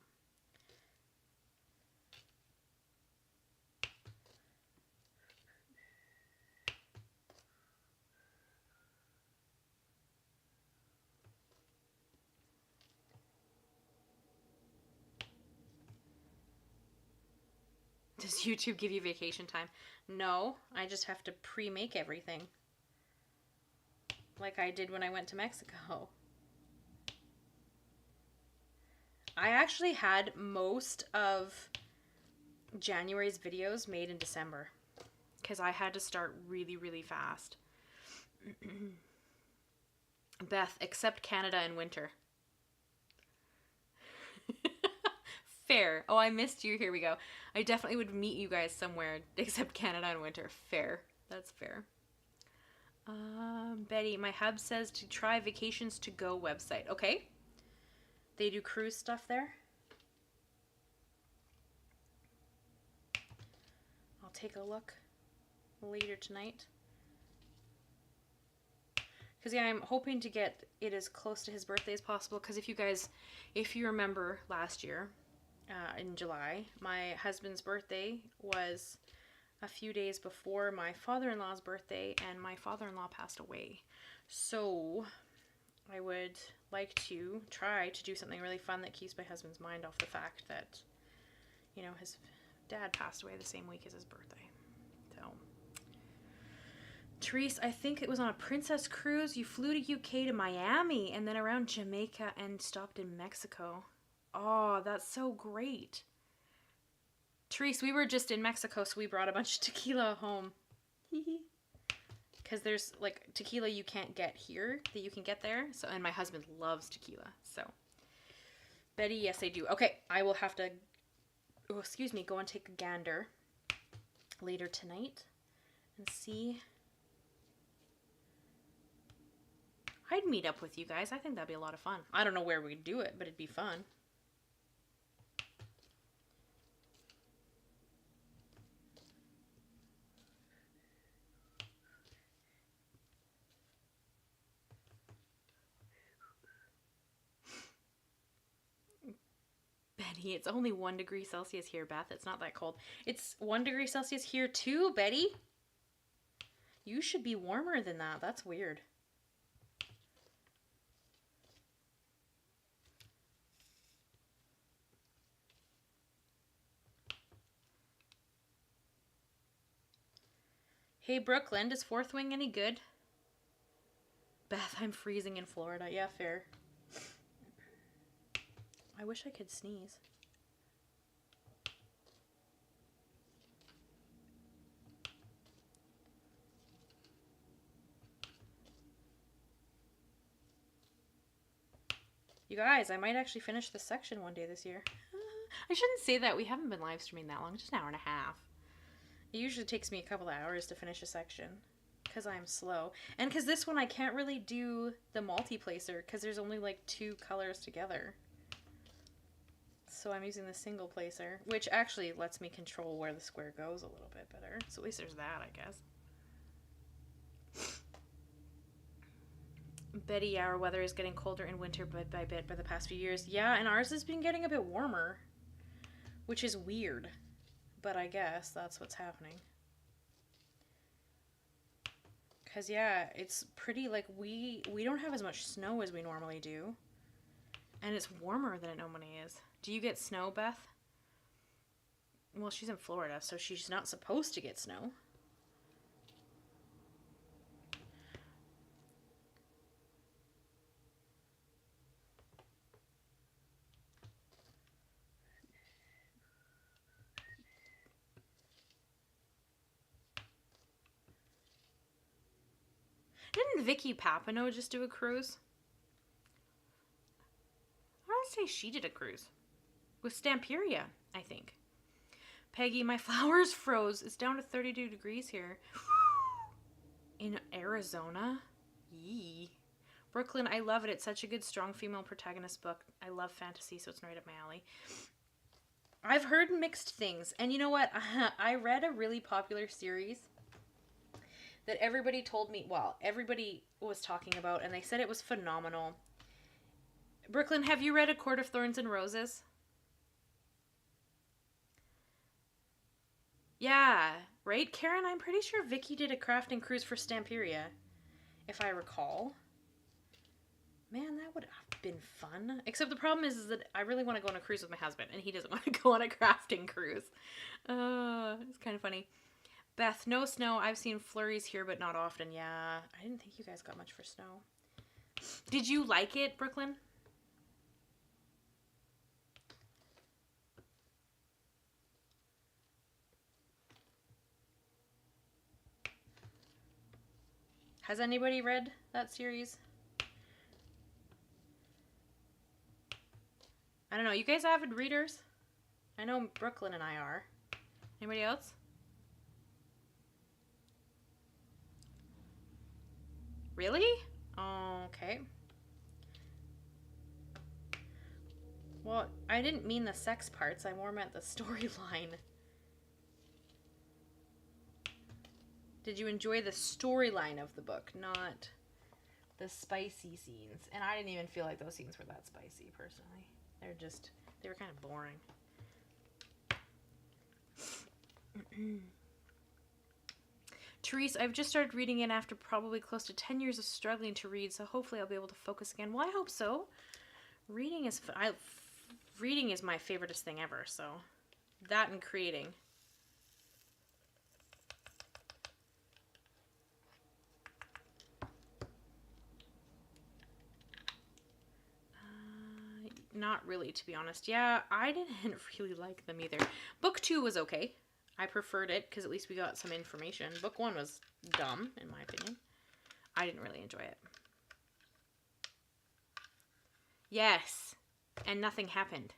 S1: Does YouTube give you vacation time? No, I just have to pre-make everything. Like I did when I went to Mexico. I actually had most of January's videos made in December because I had to start really, really fast. Beth, except Canada in winter. Fair. Oh, I missed you. Here we go. I definitely would meet you guys somewhere except Canada in winter. Fair. That's fair. Betty, my hub says to try Vacations to Go website. Okay. They do cruise stuff there. I'll take a look later tonight. Because, yeah, I'm hoping to get it as close to his birthday as possible. Because if you remember last year, in July, my husband's birthday was a few days before my father-in-law's birthday, and my father-in-law passed away. So I would like to try to do something really fun that keeps my husband's mind off the fact that, you know, his dad passed away the same week as his birthday. So, Therese, I think it was on a princess cruise. You flew to UK to Miami and then around Jamaica and stopped in Mexico. Oh, that's so great. Therese, we were just in Mexico, so we brought a bunch of tequila home. Because there's, like, tequila you can't get here that you can get there. So, and my husband loves tequila. So, Betty, yes, I do. Okay, I will have to, go and take a gander later tonight and see. I'd meet up with you guys. I think that'd be a lot of fun. I don't know where we'd do it, but it'd be fun. Betty, it's only 1 degree Celsius here, Beth. It's not that cold. It's 1 degree Celsius here too, Betty. You should be warmer than that. That's weird. Hey, Brooklyn, is Fourth Wing any good? Beth, I'm freezing in Florida. Yeah, fair. I wish I could sneeze. You guys, I might actually finish this section one day this year. I shouldn't say that. We haven't been live streaming that long, just an hour and a half. It usually takes me a couple of hours to finish a section because I'm slow. And because this one I can't really do the multi-placer because there's only like 2 colors together. So I'm using the single placer, which actually lets me control where the square goes a little bit better. So at least there's that, I guess. Betty, our weather is getting colder in winter bit by bit by the past few years. Yeah, and ours has been getting a bit warmer, which is weird. But I guess that's what's happening. Because, yeah, it's pretty, like, we don't have as much snow as we normally do. And it's warmer than it normally is. Do you get snow, Beth? Well, she's in Florida, so she's not supposed to get snow. Didn't Vicky Papineau just do a cruise? I want to say she did a cruise. With Stamperia, I think. Peggy, my flowers froze. It's down to 32 degrees here. In Arizona? Yee. Brooklyn, I love it. It's such a good, strong female protagonist book. I love fantasy, so it's right up my alley. I've heard mixed things. And you know what? I read a really popular series that everybody told me, well, everybody was talking about, and they said it was phenomenal. Brooklyn, have you read A Court of Thorns and Roses? Yeah, right? Karen, I'm pretty sure Vicky did a crafting cruise for Stamperia, if I recall. Man, that would have been fun. Except the problem is that I really want to go on a cruise with my husband, and he doesn't want to go on a crafting cruise. It's kind of funny. Beth, no snow. I've seen flurries here, but not often. Yeah, I didn't think you guys got much for snow. Did you like it, Brooklyn? Has anybody read that series? I don't know. You guys avid readers? I know Brooklyn and I are. Anybody else? Really? Oh, okay. Well, I didn't mean the sex parts. I more meant the storyline. Did you enjoy the storyline of the book, not the spicy scenes. And I didn't even feel like those scenes were that spicy, personally. They were kind of boring. Therese, I've just started reading it after probably close to 10 years of struggling to read, so hopefully I'll be able to focus again. Well, I hope so. Reading is my favoriteest thing ever, so that and creating. Not really, to be honest. Yeah, I didn't really like them either. Book 2 was okay. I preferred it because at least we got some information. Book 1 was dumb, in my opinion. I didn't really enjoy it. Yes, and nothing happened.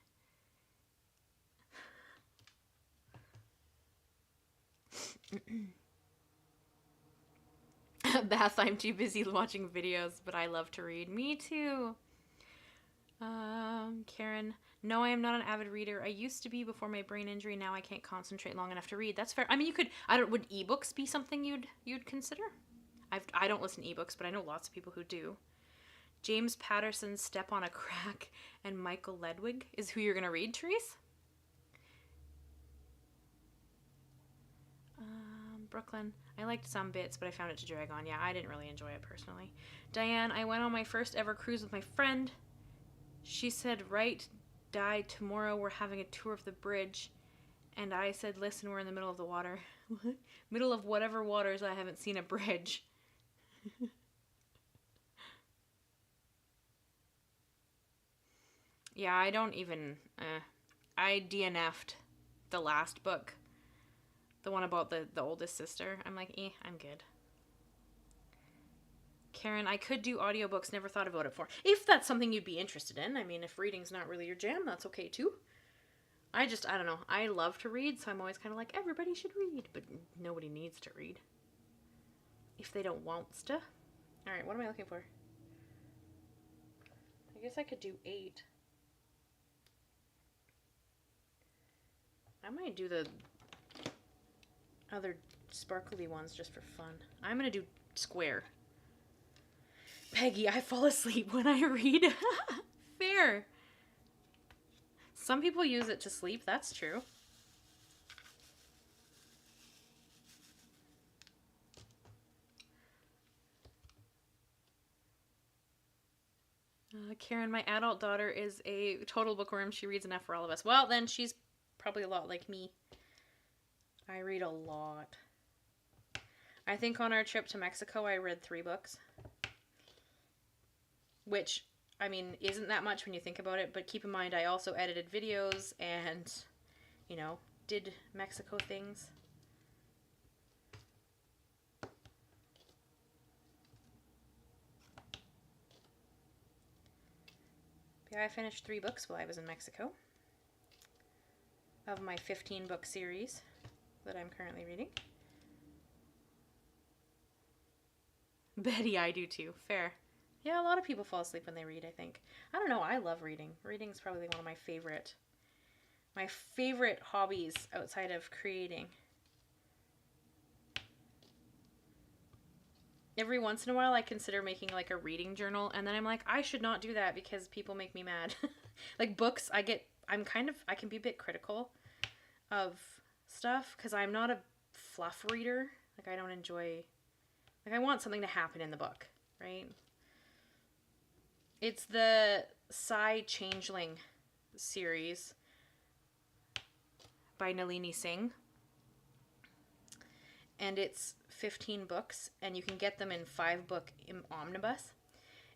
S1: Beth, I'm too busy watching videos, but I love to read. Me too. Karen, no, I am not an avid reader. I used to be before my brain injury. Now I can't concentrate long enough to read. That's fair. I mean, you could. Would ebooks be something you'd consider? I don't listen to ebooks, but I know lots of people who do. James Patterson's Step on a Crack and Michael Ledwig is who you're gonna read, Therese. Brooklyn. I liked some bits, but I found it to drag on. Yeah, I didn't really enjoy it personally. Diane, I went on my first ever cruise with my friend. She said, right, die tomorrow, we're having a tour of the bridge. And I said, listen, we're in the middle of the water. Middle of whatever waters, I haven't seen a bridge. Yeah, I don't even, I DNF'd the last book. The one about the oldest sister. I'm like, I'm good. Karen, I could do audiobooks, never thought about it before. If that's something you'd be interested in. I mean, if reading's not really your jam, that's okay too. I don't know. I love to read, so I'm always kind of like, everybody should read. But nobody needs to read. If they don't want to. Alright, what am I looking for? I guess I could do 8. I might do the other sparkly ones just for fun. I'm going to do square. Peggy, I fall asleep when I read. Fair. Some people use it to sleep, that's true. Karen, my adult daughter is a total bookworm. She reads enough for all of us. Well, then she's probably a lot like me. I read a lot. I think on our trip to Mexico, I read 3 books. Which, I mean, isn't that much when you think about it, but keep in mind I also edited videos and, you know, did Mexico things. Yeah, I finished 3 books while I was in Mexico. Of my 15-book series that I'm currently reading. Betty, I do too. Fair. Yeah, a lot of people fall asleep when they read, I think. I don't know, I love reading. Reading's probably one of my favorite hobbies outside of creating. Every once in a while I consider making like a reading journal, and then I'm like, I should not do that because people make me mad. Like books, I can be a bit critical of stuff because I'm not a fluff reader. Like I don't enjoy, like I want something to happen in the book, right? It's the Psy Changeling series by Nalini Singh. And it's 15 books, and you can get them in 5-book omnibus.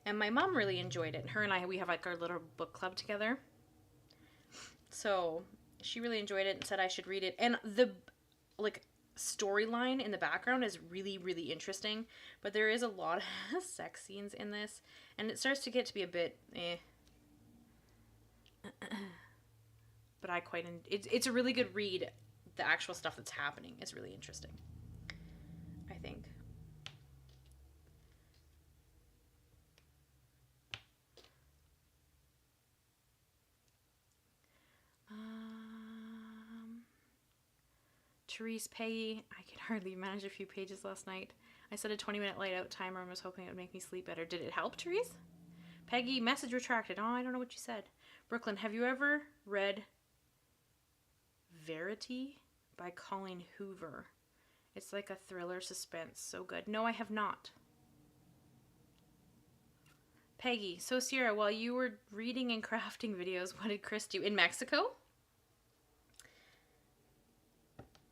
S1: And my mom really enjoyed it. Her and I, we have like our little book club together. So she really enjoyed it and said I should read it. And the like storyline in the background is really, really interesting. But there is a lot of sex scenes in this, and it starts to get to be a bit But I quite it's a really good read. The actual stuff that's happening is really interesting, I think. Therese Payy, I could hardly manage a few pages last night. I set a 20-minute light out timer and was hoping it would make me sleep better. Did it help, Therese? Peggy, message retracted. Oh, I don't know what you said. Brooklyn, have you ever read Verity by Colleen Hoover? It's like a thriller suspense. So good. No, I have not. Peggy, so Ciara, while you were reading and crafting videos, what did Chris do? In Mexico?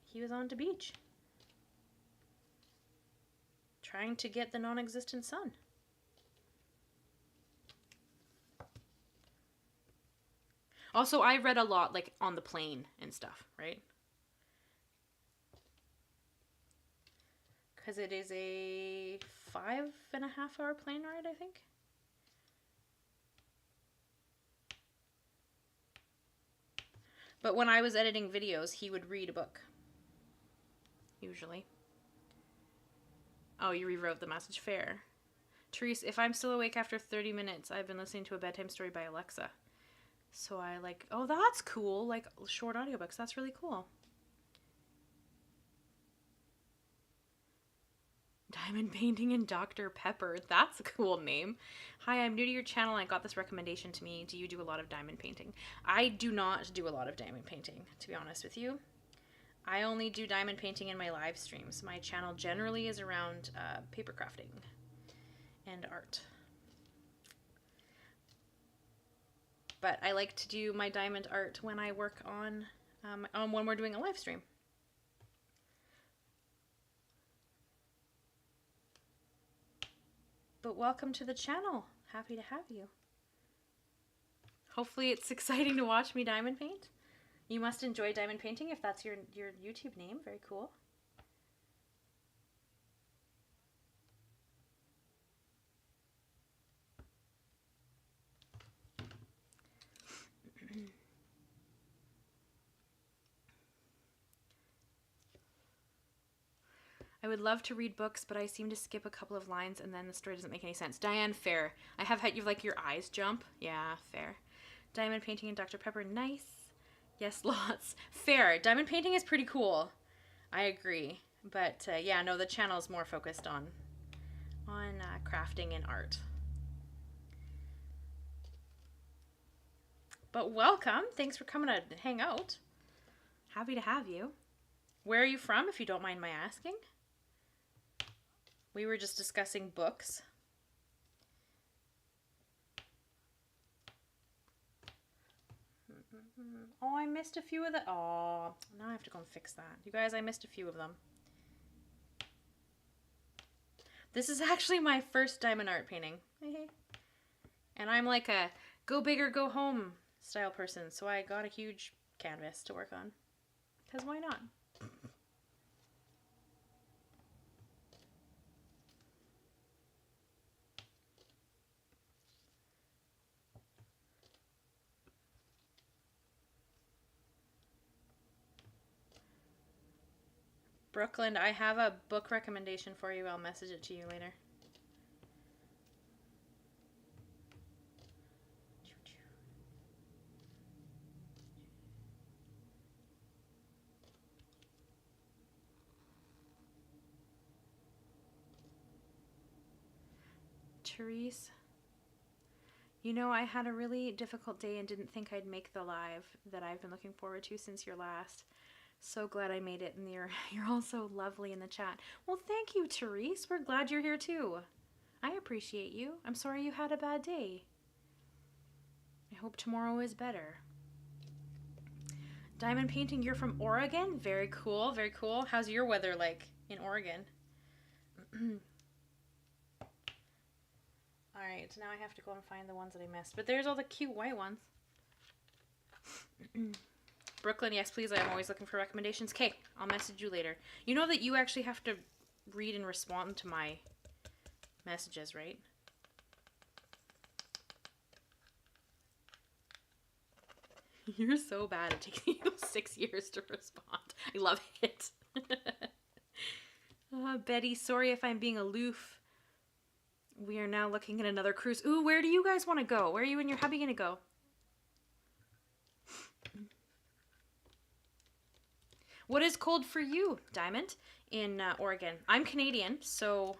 S1: He was on the beach. Trying to get the non-existent sun. Also, I read a lot, like, on the plane and stuff, right? Because it is a 5.5-hour plane ride, I think. But when I was editing videos, he would read a book. Usually. Oh, you rewrote the message. Fair. Therese, if I'm still awake after 30 minutes, I've been listening to a bedtime story by Alexa. So I like, oh, that's cool. Like short audiobooks. That's really cool. Diamond Painting and Dr. Pepper. That's a cool name. Hi, I'm new to your channel. I got this recommendation to me. Do you do a lot of diamond painting? I do not do a lot of diamond painting, to be honest with you. I only do diamond painting in my live streams. My channel generally is around paper crafting and art. But I like to do my diamond art when I work on when we're doing a live stream. But welcome to the channel. Happy to have you. Hopefully it's exciting to watch me diamond paint. You must enjoy diamond painting if that's your YouTube name. Very cool. I would love to read books, but I seem to skip a couple of lines and then the story doesn't make any sense. Diane, fair. I have had you like your eyes jump. Yeah, fair. Diamond painting and Dr. Pepper, nice. Yes, lots. Fair. Diamond painting is pretty cool. I agree. But yeah, no, the channel is more focused on crafting and art. But welcome. Thanks for coming to hang out. Happy to have you. Where are you from, if you don't mind my asking? We were just discussing books. Oh, I missed a few of the... Oh, now I have to go and fix that. You guys, I missed a few of them. This is actually my first diamond art painting. And I'm like a go big or go home style person, so I got a huge canvas to work on. Because why not? Brooklyn, I have a book recommendation for you. I'll message it to you later. Therese, you know, I had a really difficult day and didn't think I'd make the live that I've been looking forward to since your last. So glad I made it, and you're all so lovely in the chat. Well, thank you, Therese. We're glad you're here too. I appreciate you. I'm sorry you had a bad day. I hope tomorrow is better. Diamond painting, you're from Oregon? Very cool, very cool. How's your weather like in Oregon? Alright, so now I have to go and find the ones that I missed. But there's all the cute white ones. Brooklyn, yes, please. I'm always looking for recommendations. Okay, I'll message you later. You know that you actually have to read and respond to my messages, right? You're so bad at taking you 6 years to respond. I love it. Betty, sorry if I'm being aloof. We are now looking at another cruise. Ooh, where do you guys want to go? Where are you and your hubby going to go? What is cold for you, Diamond, in Oregon? I'm Canadian, so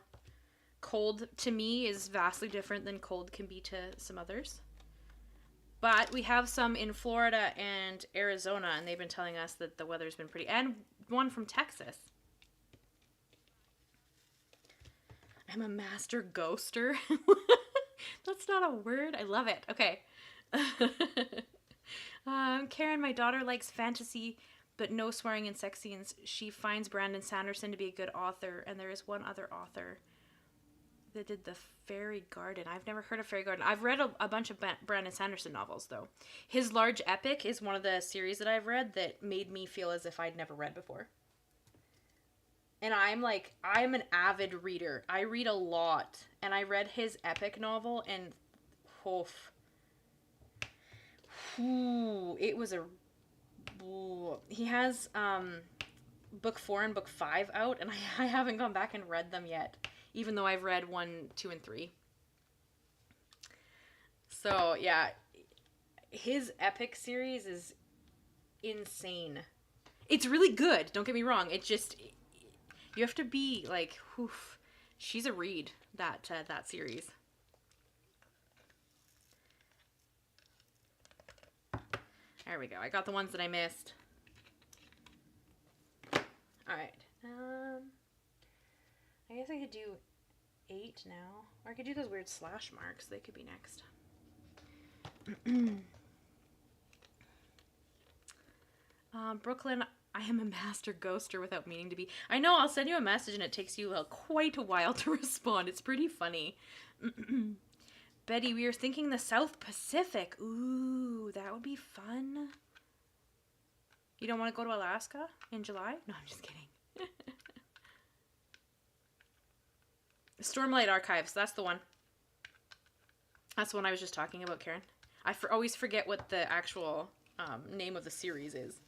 S1: cold to me is vastly different than cold can be to some others. But we have some in Florida and Arizona, and they've been telling us that the weather's been pretty... And one from Texas. I'm a master ghoster. That's not a word. I love it. Okay. Karen, my daughter likes fantasy, but no swearing in sex scenes. She finds Brandon Sanderson to be a good author, and there is one other author that did the Fairy Garden. I've never heard of Fairy Garden. I've read a bunch of Brandon Sanderson novels, though. His Large Epic is one of the series that I've read that made me feel as if I'd never read before. And I'm an avid reader. I read a lot. And I read his epic novel, and it was he has book 4 and book 5 out, and I haven't gone back and read them yet, even though I've read 1, 2, and 3. So yeah, his epic series is insane. It's really good, don't get me wrong. It just, you have to be like, she's a read, that series. There we go. I got the ones that I missed. Alright. I guess I could do 8 now. Or I could do those weird slash marks. They could be next. Brooklyn, I am a master ghoster without meaning to be. I know, I'll send you a message and it takes you quite a while to respond. It's pretty funny. Betty, we are thinking the South Pacific. Ooh, that would be fun. You don't want to go to Alaska in July? No, I'm just kidding. Stormlight Archives, that's the one. That's the one I was just talking about, Karen. I always forget what the actual name of the series is.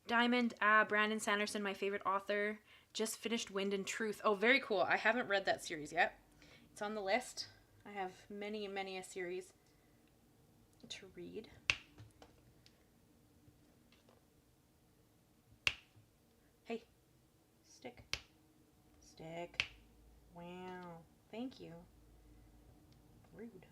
S1: Diamond, Brandon Sanderson, my favorite author. Just finished Wind and Truth. Oh, very cool. I haven't read that series yet. It's on the list. I have many a series to read. Hey, stick. Stick. Wow. Thank you. Rude.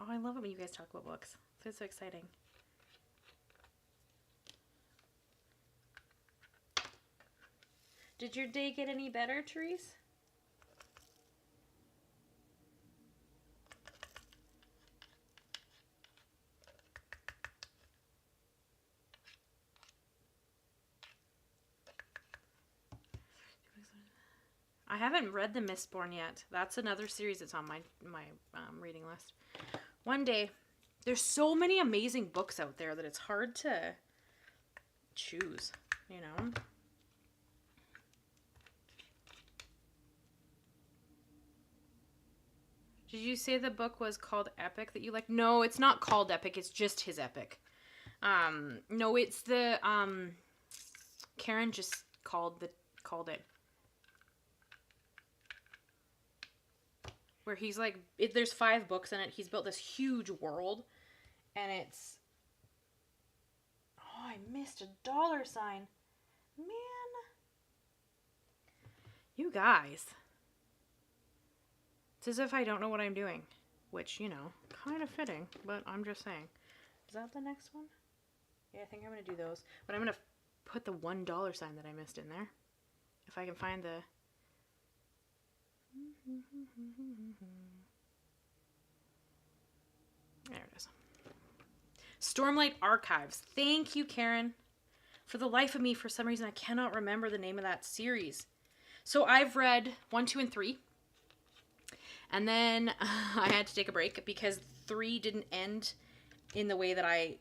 S1: Oh, I love it when you guys talk about books. It's so exciting. Did your day get any better, Therese? I haven't read The Mistborn yet. That's another series that's on my reading list. One day. There's so many amazing books out there that it's hard to choose, you know? Did you say the book was called Epic that you like? No, it's not called Epic. It's just his Epic. No, it's the, Karen just called it. Where he's like, there's 5 books in it. He's built this huge world. And it's... Oh, I missed a $. Man. You guys. It's as if I don't know what I'm doing. Which, you know, kind of fitting. But I'm just saying. Is that the next one? Yeah, I think I'm going to do those. But I'm going to put the $1 that I missed in there. If I can find the... There it is. Stormlight Archives. Thank you, Karen. For the life of me, for some reason, I cannot remember the name of that series. So I've read 1, 2, and 3. And then I had to take a break because 3 didn't end in the way that I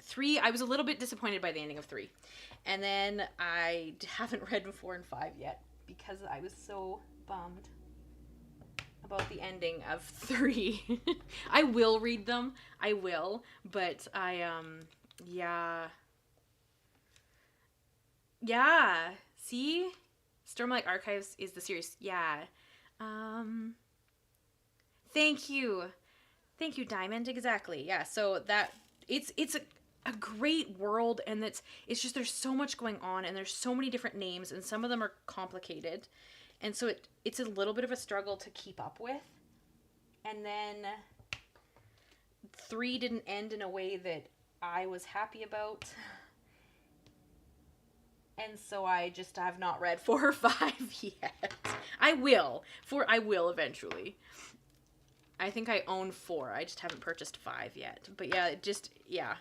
S1: 3, I was a little bit disappointed by the ending of 3. And then I haven't read 4 and 5 yet because I was so bummed about the ending of 3. I will read them. I will, but yeah. Yeah. See? Stormlight Archives is the series. Yeah. Thank you. Thank you, Diamond. Exactly. Yeah. So that it's a great world, and it's just there's so much going on, and there's so many different names, and some of them are complicated, and so it's a little bit of a struggle to keep up with. And then 3 didn't end in a way that I was happy about. And so I just have not read 4 or 5 yet. I will eventually. I think I own 4. I just haven't purchased 5 yet. But yeah.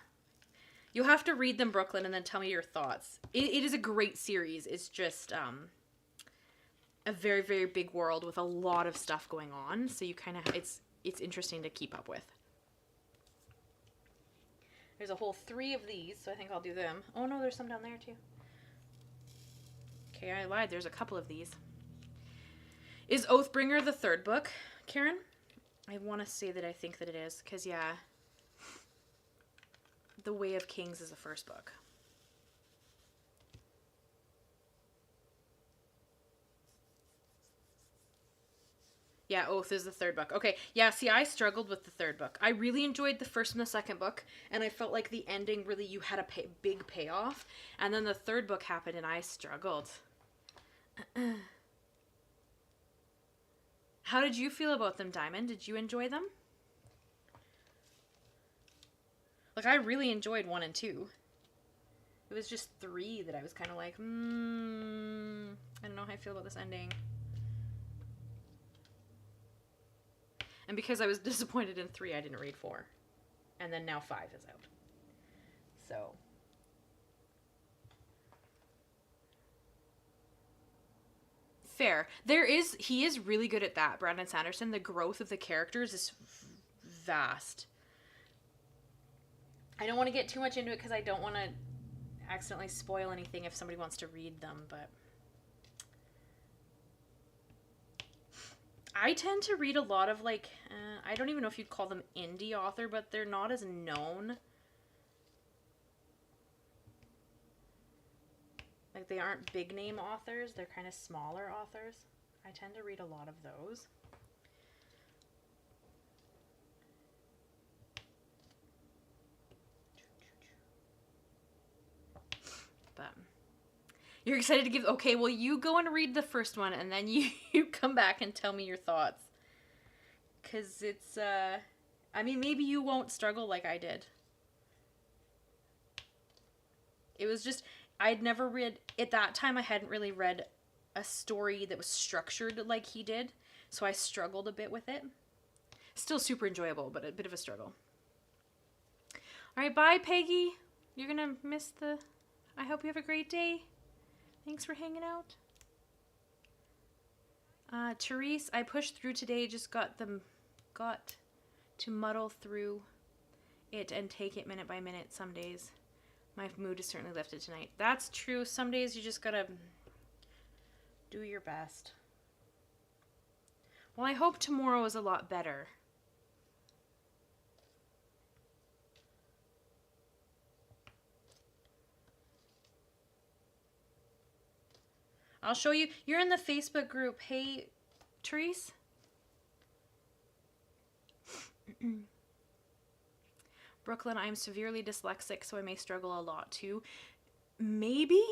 S1: You'll have to read them, Brooklyn, and then tell me your thoughts. It is a great series. It's just a very, very big world with a lot of stuff going on. So you kind of, it's interesting to keep up with. There's a whole 3 of these, so I think I'll do them. Oh no, there's some down there too. Okay, I lied. There's a couple of these. Is Oathbringer the 3rd book, Karen? I want to say that I think that it is, because, yeah, The Way of Kings is the 1st book. Yeah, Oath is the 3rd book. Okay, yeah, see, I struggled with the 3rd book. I really enjoyed the 1st and the 2nd book, and I felt like the ending really, you had a big payoff, and then the 3rd book happened, and I struggled. How did you feel about them, Diamond? Did you enjoy them? Like, I really enjoyed 1 and 2. It was just 3 that I was kind of like, I don't know how I feel about this ending. And because I was disappointed in 3, I didn't read 4. And then now 5 is out. So. Fair. He is really good at that, Brandon Sanderson. The growth of the characters is vast. I don't want to get too much into it because I don't want to accidentally spoil anything if somebody wants to read them, but I tend to read a lot of, like, I don't even know if you'd call them indie author, but they're not as known. Like, they aren't big name authors, they're kind of smaller authors. I tend to read a lot of those. But you're excited to give, okay, well, you go and read the 1st one, and then you come back and tell me your thoughts. Because it's, I mean, maybe you won't struggle like I did. It was just, I'd never read, at that time I hadn't really read a story that was structured like he did, so I struggled a bit with it. Still super enjoyable, but a bit of a struggle. Alright, bye Peggy. You're gonna miss the, I hope you have a great day. Thanks for hanging out. Therese, I pushed through today, just got to muddle through it and take it minute by minute some days. My mood is certainly lifted tonight. That's true. Some days you just gotta do your best. Well, I hope tomorrow is a lot better. I'll show you. You're in the Facebook group. Hey, Therese? Brooklyn, I'm severely dyslexic, so I may struggle a lot too. Maybe?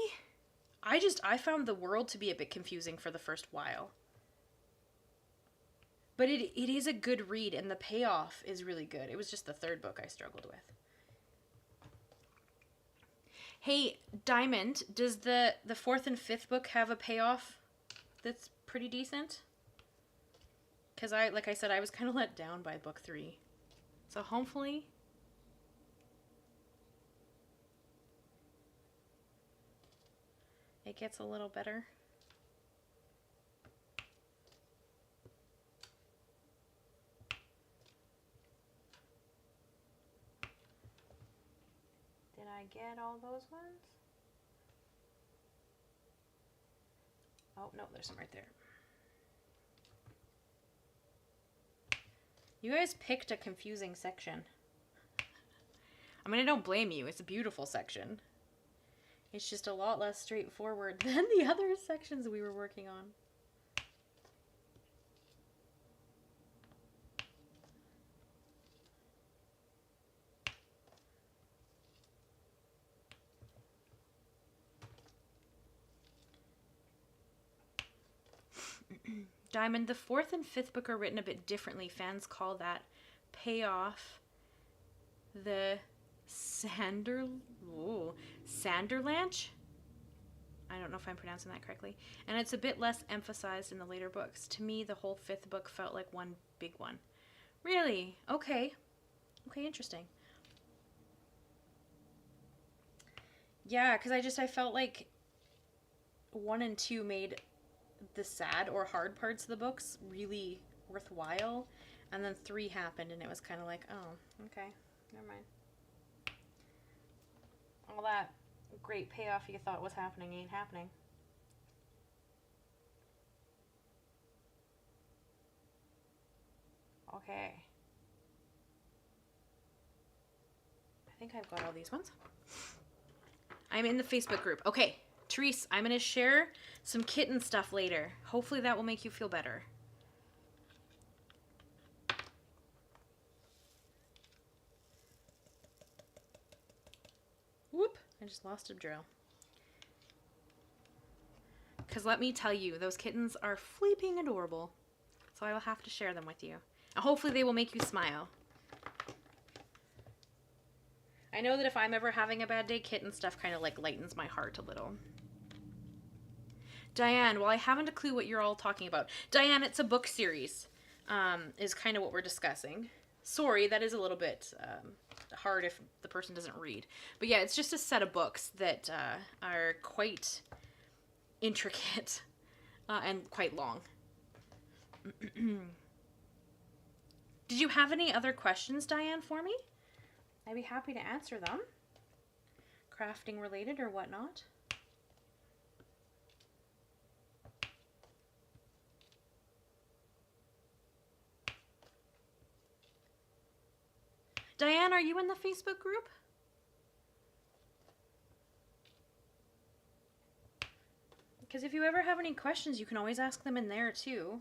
S1: I found the world to be a bit confusing for the first while. But it is a good read, and the payoff is really good. It was just the 3rd book I struggled with. Hey, Diamond, does the 4th and 5th book have a payoff that's pretty decent? Because like I said, I was kind of let down by book 3. So hopefully it gets a little better. I get all those ones? Oh, no, there's some right there. You guys picked a confusing section. I mean, I don't blame you. It's a beautiful section. It's just a lot less straightforward than the other sections we were working on. Diamond, the 4th and 5th book are written a bit differently. Fans call that payoff the Sanderlanche? I don't know if I'm pronouncing that correctly. And it's a bit less emphasized in the later books. To me, the whole 5th book felt like one big one. Really? Okay. Okay, interesting. Yeah, because I felt like 1 and 2 made the sad or hard parts of the books really worthwhile, and then 3 happened and it was kind of like, oh, okay, never mind. All that great payoff you thought was happening ain't happening. Okay. I think I've got all these ones. I'm in the Facebook group. Okay, Therese, I'm going to share some kitten stuff later. Hopefully that will make you feel better. Whoop, I just lost a drill. Because let me tell you, those kittens are fleeping adorable. So I will have to share them with you. And hopefully they will make you smile. I know that if I'm ever having a bad day, kitten stuff kind of like lightens my heart a little. Diane, well, I haven't a clue what you're all talking about. Diane, it's a book series, is kind of what we're discussing. Sorry, that is a little bit hard if the person doesn't read. But yeah, it's just a set of books that are quite intricate and quite long. Did you have any other questions, Diane, for me? I'd be happy to answer them. Crafting related or whatnot. Diane, are you in the Facebook group? Because if you ever have any questions, you can always ask them in there too.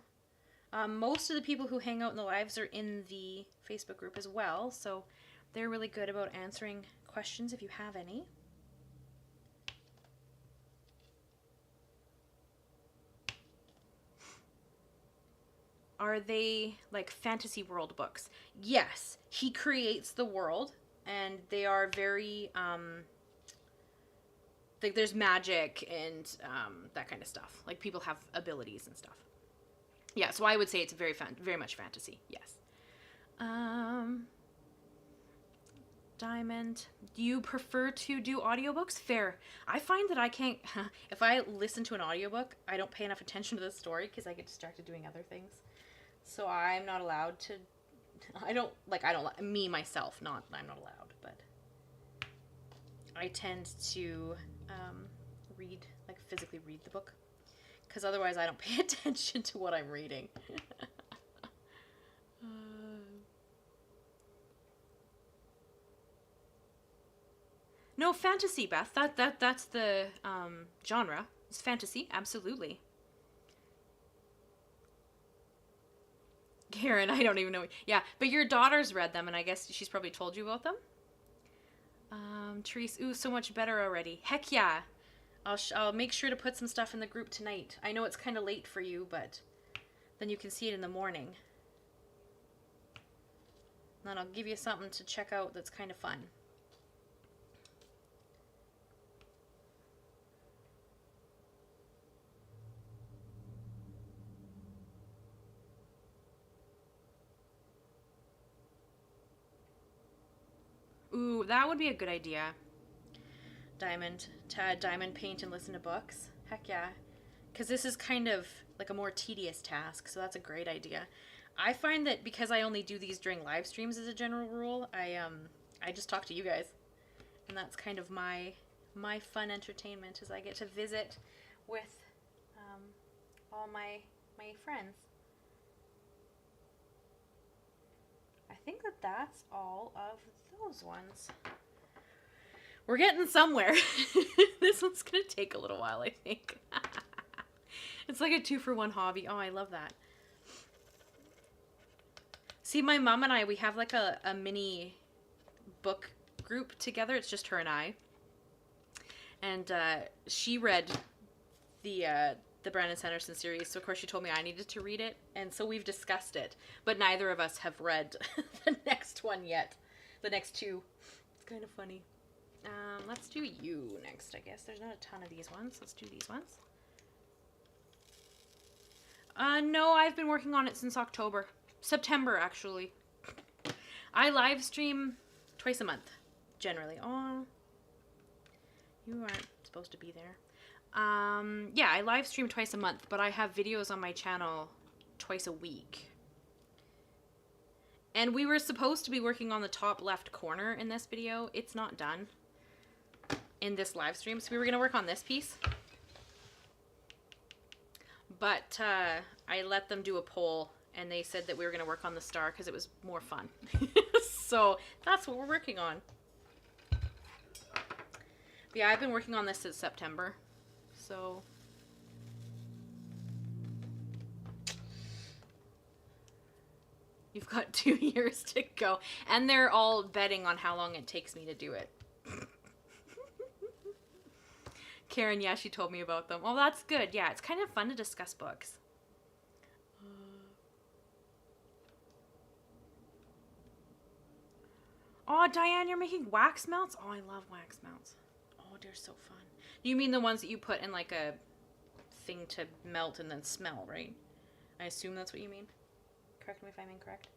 S1: Most of the people who hang out in the lives are in the Facebook group as well, so they're really good about answering questions if you have any. Are they like fantasy world books? Yes, he creates the world, and they are very like there's magic and that kind of stuff. Like people have abilities and stuff. Yeah, so I would say it's very much fantasy. Yes. Diamond, do you prefer to do audiobooks? Fair. I find that I can't if I listen to an audiobook, I don't pay enough attention to the story because I get distracted doing other things. So I'm not allowed to I'm not allowed, but I tend to physically read the book, because otherwise I don't pay attention to what I'm reading. No, fantasy, Beth. That's the genre. It's fantasy, absolutely. Karen, I don't even know. Yeah, but your daughter's read them, and I guess she's probably told you about them. Therese, ooh, so much better already. Heck yeah. I'll make sure to put some stuff in the group tonight. I know it's kind of late for you, but then you can see it in the morning. And then I'll give you something to check out that's kind of fun. Ooh, that would be a good idea. Diamond, to add diamond paint and listen to books. Heck yeah. Because this is kind of like a more tedious task, so that's a great idea. I find that because I only do these during live streams as a general rule, I just talk to you guys. And that's kind of my fun entertainment, is I get to visit with all my friends. I think that's all of those ones. We're getting somewhere. This one's gonna take a little while, I think. It's like a 2-for-1 hobby. Oh, I love that. See, my mom and I, we have like a mini book group together. It's just her and I. And she read the Brandon Sanderson series, so of course she told me I needed to read it, and so we've discussed it. But neither of us have read the next one yet. The next two. It's kind of funny. Let's do you next, I guess. There's not a ton of these ones. Let's do these ones. No, I've been working on it since October. September, actually. I live stream twice a month, generally. Oh, you aren't supposed to be there. Yeah, I live stream twice a month, but I have videos on my channel twice a week. And we were supposed to be working on the top left corner in this video. It's not done in this live stream, so we were going to work on this piece. But I let them do a poll, and they said that we were going to work on the star because it was more fun. So that's what we're working on. But yeah, I've been working on this since September. So you've got 2 years to go. And they're all betting on how long it takes me to do it. Karen, yeah, she told me about them. Oh, that's good. Yeah, it's kind of fun to discuss books. Oh, Diane, you're making wax melts? Oh, I love wax melts. Oh, they're so fun. You mean the ones that you put in like a thing to melt and then smell, right? I assume that's what you mean. Correct me if I'm incorrect.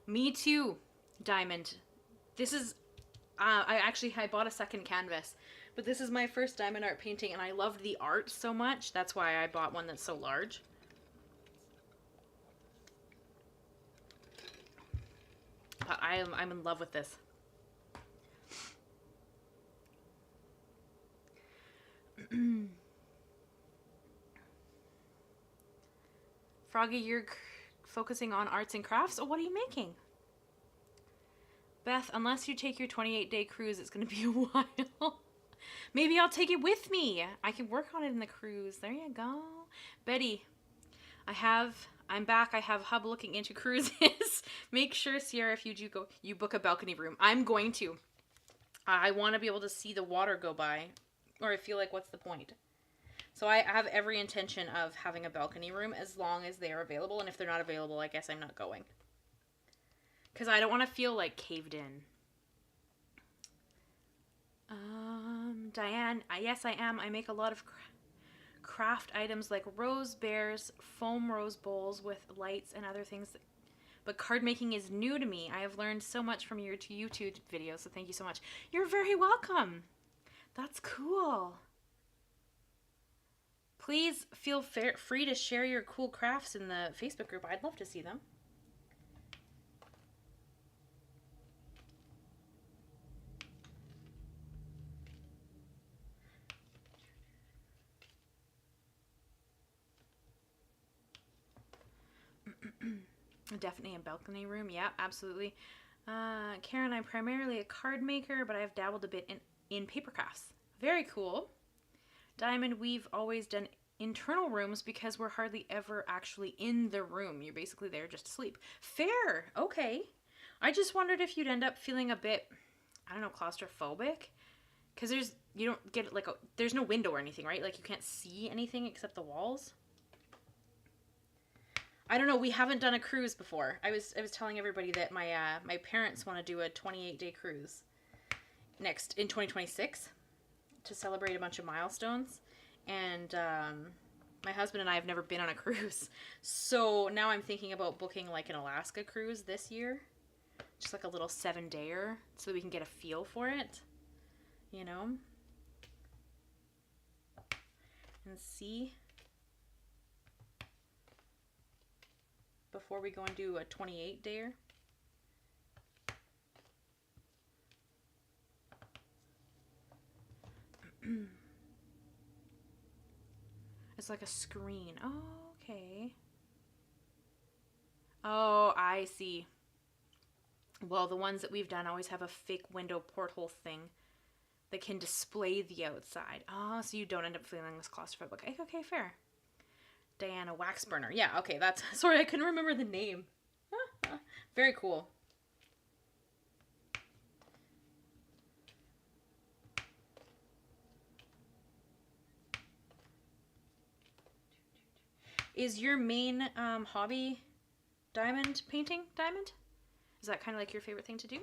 S1: Me too, Diamond. This is, I bought a second canvas, but this is my first diamond art painting, and I loved the art so much. That's why I bought one that's so large. But I'm in love with this. Froggy, you're focusing on arts and crafts? Oh, what are you making? Beth, unless you take your 28-day cruise, it's going to be a while. Maybe I'll take it with me. I can work on it in the cruise. There you go. Betty, I'm back. I have Hub looking into cruises. Make sure, Ciara, if you do go, you book a balcony room. I'm going to. I want to be able to see the water go by, or I feel like, what's the point? So I have every intention of having a balcony room as long as they are available. And if they're not available, I guess I'm not going. Because I don't want to feel like caved in. Diane, yes I am. I make a lot of craft items like rose bears, foam rose bowls with lights and other things. But card making is new to me. I have learned so much from your YouTube videos, so thank you so much. You're very welcome. That's cool. Please feel free to share your cool crafts in the Facebook group. I'd love to see them. Definitely a balcony room. Yeah, absolutely. Karen, I'm primarily a card maker, but I've dabbled a bit in paper crafts. Very cool. Diamond, we've always done internal rooms because we're hardly ever actually in the room. You're basically there just to sleep. Fair. Okay. I just wondered if you'd end up feeling a bit, I don't know, claustrophobic. Because you don't get like there's no window or anything, right? Like you can't see anything except the walls. I don't know. We haven't done a cruise before. I was telling everybody that my parents want to do a 28-day cruise in 2026 to celebrate a bunch of milestones, and my husband and I have never been on a cruise, so now I'm thinking about booking like an Alaska cruise this year, just like a little 7-dayer, so we can get a feel for it, you know. and see before we go and do a 28 dayer. It's like a screen. Oh, okay. Oh, I see. Well, the ones that we've done always have a fake window porthole thing that can display the outside. Oh, so you don't end up feeling this claustrophobic. Okay, fair. Diana Wax Burner. Yeah, okay, that's... Sorry, I couldn't remember the name. Very cool. Is your main hobby diamond painting? Diamond? Is that kind of like your favorite thing to do?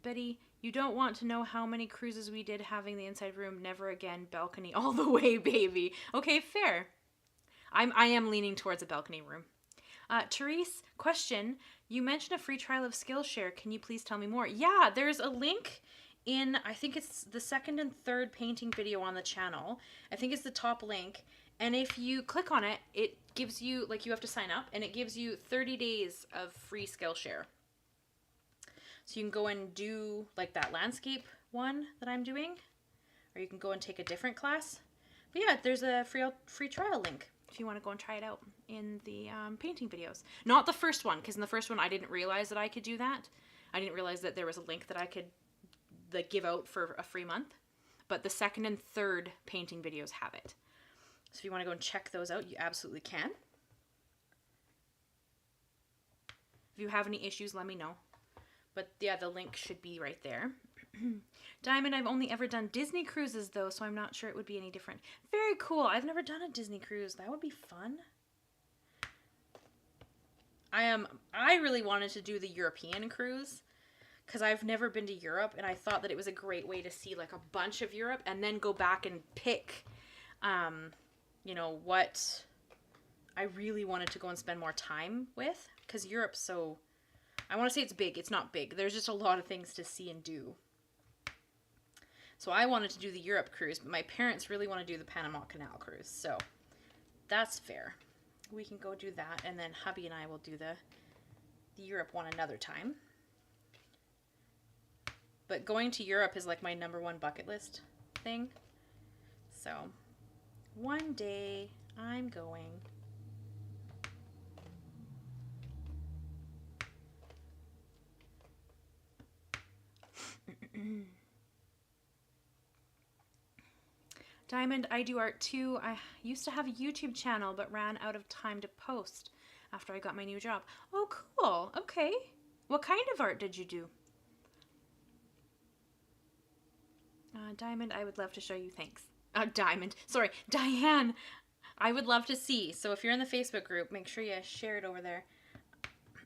S1: Betty, you don't want to know how many cruises we did having the inside room. Never again. Balcony all the way, baby. Okay, fair. I am leaning towards a balcony room. Therese, question. You mentioned a free trial of Skillshare. Can you please tell me more? Yeah, there's a link in, I think it's the second and third painting video on the channel. I think it's the top link. And if you click on it, it gives you, like, you have to sign up, and it gives you 30 days of free Skillshare. So you can go and do, like, that landscape one that I'm doing, or you can go and take a different class. But yeah, there's a free trial link if you want to go and try it out in the painting videos. Not the first one, because in the first one I didn't realize that I could do that. I didn't realize that there was a link that I could give out for a free month. But the second and third painting videos have it. So if you want to go and check those out, you absolutely can. If you have any issues, let me know. But yeah, the link should be right there. Diamond, I've only ever done Disney cruises though, so I'm not sure it would be any different. Very cool. I've never done a Disney cruise. That would be fun. I really wanted to do the European cruise because I've never been to Europe, and I thought that it was a great way to see like a bunch of Europe and then go back and pick you know, what I really wanted to go and spend more time with, because Europe's so, I want to say it's big. It's not big. There's just a lot of things to see and do. So I wanted to do the Europe cruise, but my parents really want to do the Panama Canal cruise. So that's fair. We can go do that, and then hubby and I will do the Europe one another time. But going to Europe is like my #1 bucket list thing. So one day I'm going. Diamond, I do art too. I used to have a YouTube channel but ran out of time to post after I got my new job. Oh, cool. Okay. What kind of art did you do? Diamond, I would love to show you. Thanks. Diamond. Sorry, Diane. I would love to see. So if you're in the Facebook group, make sure you share it over there.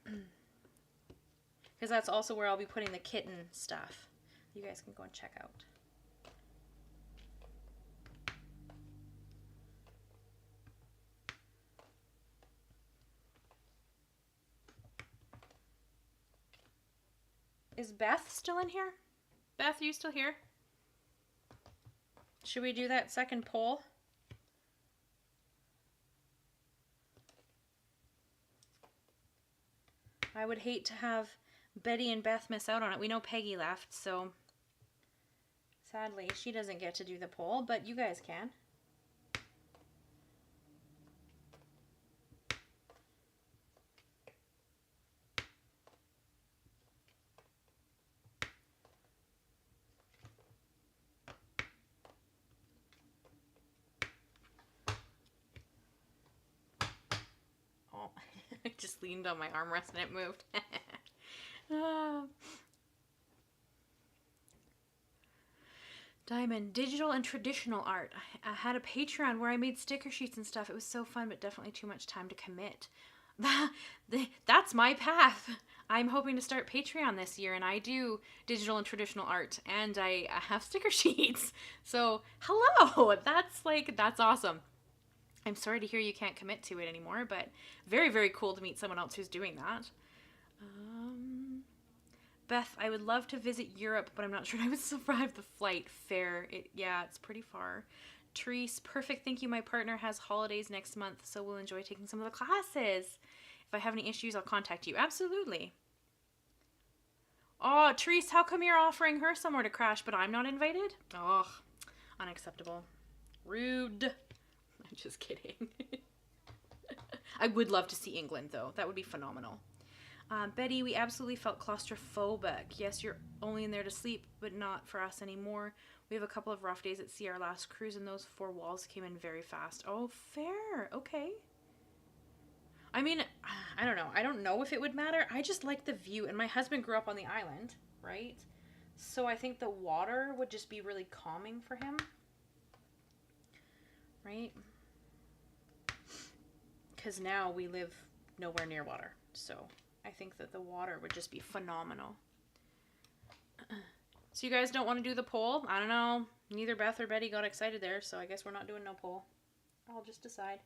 S1: Because that's also where I'll be putting the kitten stuff. You guys can go and check out. Is Beth still in here? Beth, are you still here? Should we do that second poll? I would hate to have Betty and Beth miss out on it. We know Peggy left, so sadly she doesn't get to do the poll, but you guys can. I just leaned on my armrest and it moved. Diamond, digital and traditional art. I had a Patreon where I made sticker sheets and stuff. It was so fun, but definitely too much time to commit. That's my path. I'm hoping to start Patreon this year, and I do digital and traditional art, and I have sticker sheets. So, hello! That's awesome. I'm sorry to hear you can't commit to it anymore, but very, very cool to meet someone else who's doing that. Beth, I would love to visit Europe, but I'm not sure I would survive the flight. Fair. Yeah, it's pretty far. Therese, perfect. Thank you. My partner has holidays next month, so we'll enjoy taking some of the classes. If I have any issues, I'll contact you. Absolutely. Oh, Therese, how come you're offering her somewhere to crash, but I'm not invited? Oh, unacceptable. Rude. I'm just kidding. I would love to see England, though. That would be phenomenal. Betty, we absolutely felt claustrophobic. Yes, you're only in there to sleep, but not for us anymore. We have a couple of rough days at sea. Our last cruise, and those 4 walls came in very fast. Oh, fair. Okay. I mean, I don't know. I don't know if it would matter. I just like the view. And my husband grew up on the island, right? So I think the water would just be really calming for him. Right? Because now we live nowhere near water. So I think that the water would just be phenomenal. So you guys don't want to do the poll? I don't know. Neither Beth or Betty got excited there, so I guess we're not doing no poll. I'll just decide.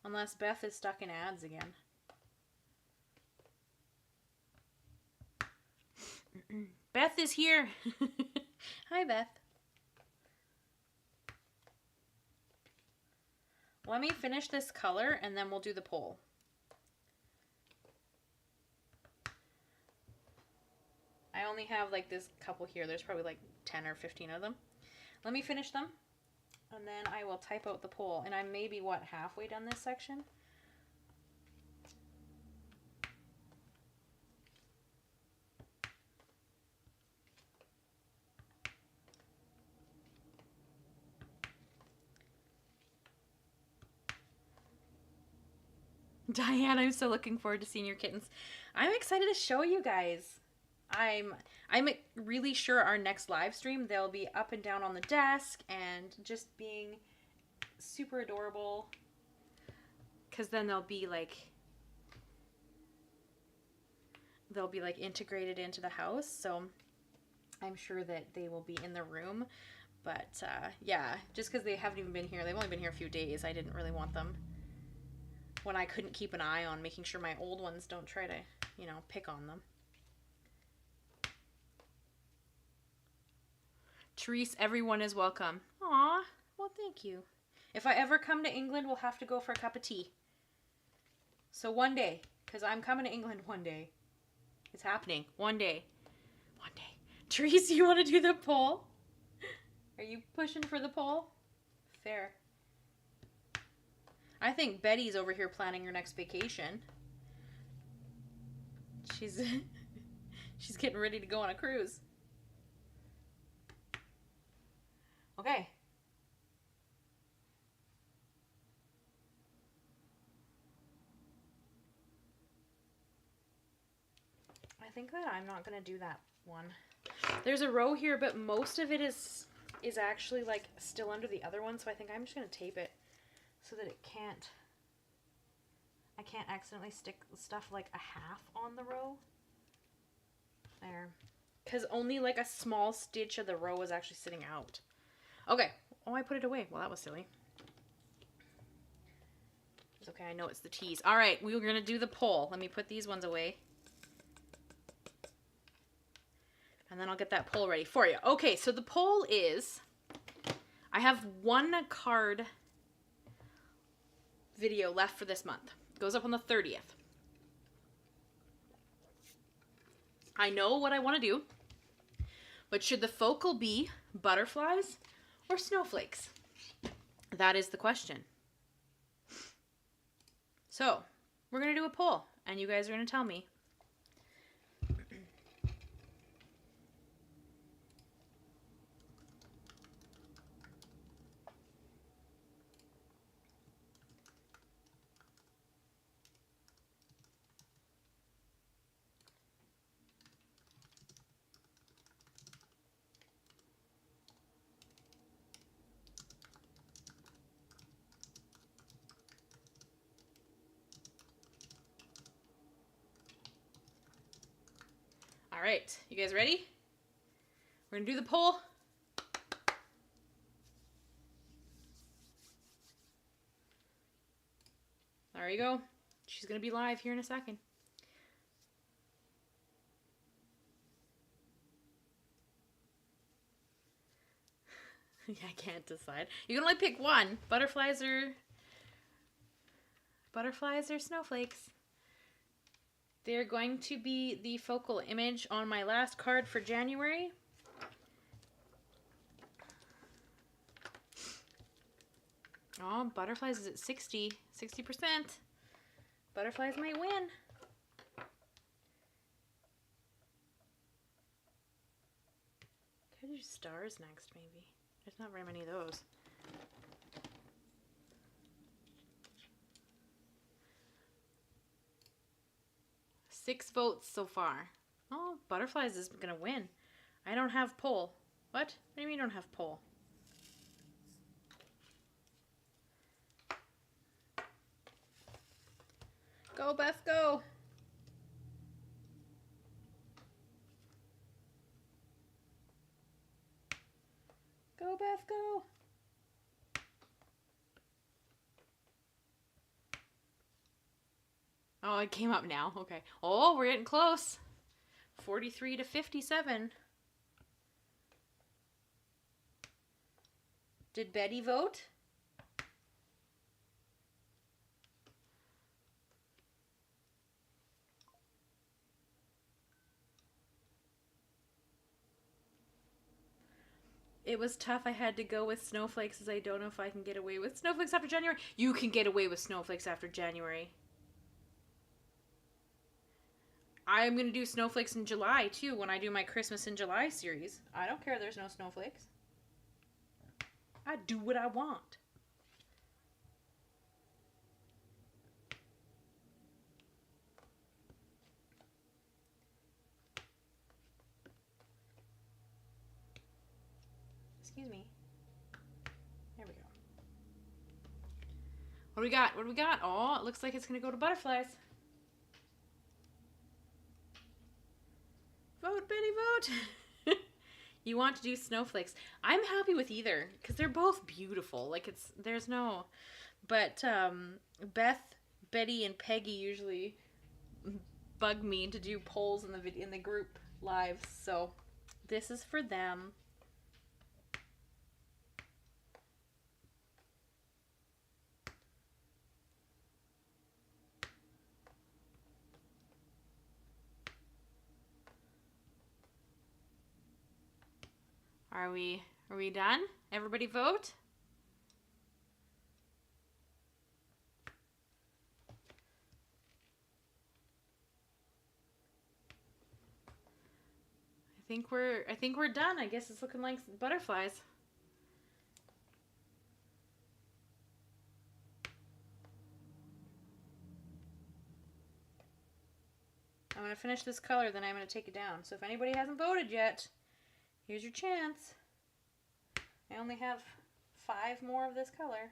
S1: Unless Beth is stuck in ads again. Beth is here. Hi, Beth. Let me finish this color and then we'll do the poll. I only have like this couple here. There's probably like 10 or 15 of them. Let me finish them and then I will type out the poll. And I'm maybe, what, halfway done this section? Diane, I'm so looking forward to seeing your kittens. I'm excited to show you guys. I'm really sure our next live stream, they'll be up and down on the desk and just being super adorable. Because then they'll be like integrated into the house. So I'm sure that they will be in the room. But yeah, just because they haven't even been here. They've only been here a few days. I didn't really want them when I couldn't keep an eye on making sure my old ones don't try to, you know, pick on them. Therese, everyone is welcome. Aw, well, thank you. If I ever come to England, we'll have to go for a cup of tea. So one day, because I'm coming to England one day. It's happening. One day. One day. Therese, you want to do the poll? Are you pushing for the poll? Fair. I think Betty's over here planning her next vacation. She's getting ready to go on a cruise. Okay. I think that I'm not going to do that one. There's a row here, but most of it is actually like still under the other one, so I think I'm just going to tape it so that I can't accidentally stick stuff like a half on the row. There. Because only like a small stitch of the row is actually sitting out. Okay. Oh, I put it away. Well, that was silly. It's okay. I know it's the tease. All right. We were going to do the poll. Let me put these ones away. And then I'll get that poll ready for you. Okay. So the poll is, I have one card video left for this month. It goes up on the 30th. I know what I want to do, but should the focal be butterflies or snowflakes? That is the question. So, we're going to do a poll, and you guys are going to tell me. All right, you guys ready? We're going to do the poll. you go. She's going to be live here in a second. I can't decide. You can only pick one. Butterflies or snowflakes. They're going to be the focal image on my last card for January. Oh, butterflies is at 60%. Butterflies might win. Could I do stars next, maybe? There's not very many of those. Six votes so far. Oh, butterflies is gonna win. I don't have pole. What? What do you mean you don't have pole? Go, Beth, go! Go, Beth, go! Oh, it came up now. Okay. Oh, we're getting close. 43 to 57. Did Betty vote? It was tough. I had to go with snowflakes as I don't know if I can get away with snowflakes after January. You can get away with snowflakes after January. I'm going to do snowflakes in July, too, when I do my Christmas in July series. I don't care there's no snowflakes. I do what I want. Excuse me. There we go. What do we got? What do we got? Oh, it looks like it's going to go to butterflies. Vote, Betty, vote! You want to do snowflakes. I'm happy with either, because they're both beautiful. Like, there's no... But, Beth, Betty, and Peggy usually bug me to do polls in the group lives, so this is for them. Are we done? Everybody vote? I think we're done. I guess it's looking like butterflies. I'm going to finish this color, then I'm going to take it down. So if anybody hasn't voted yet, here's your chance. I only have 5 more of this color.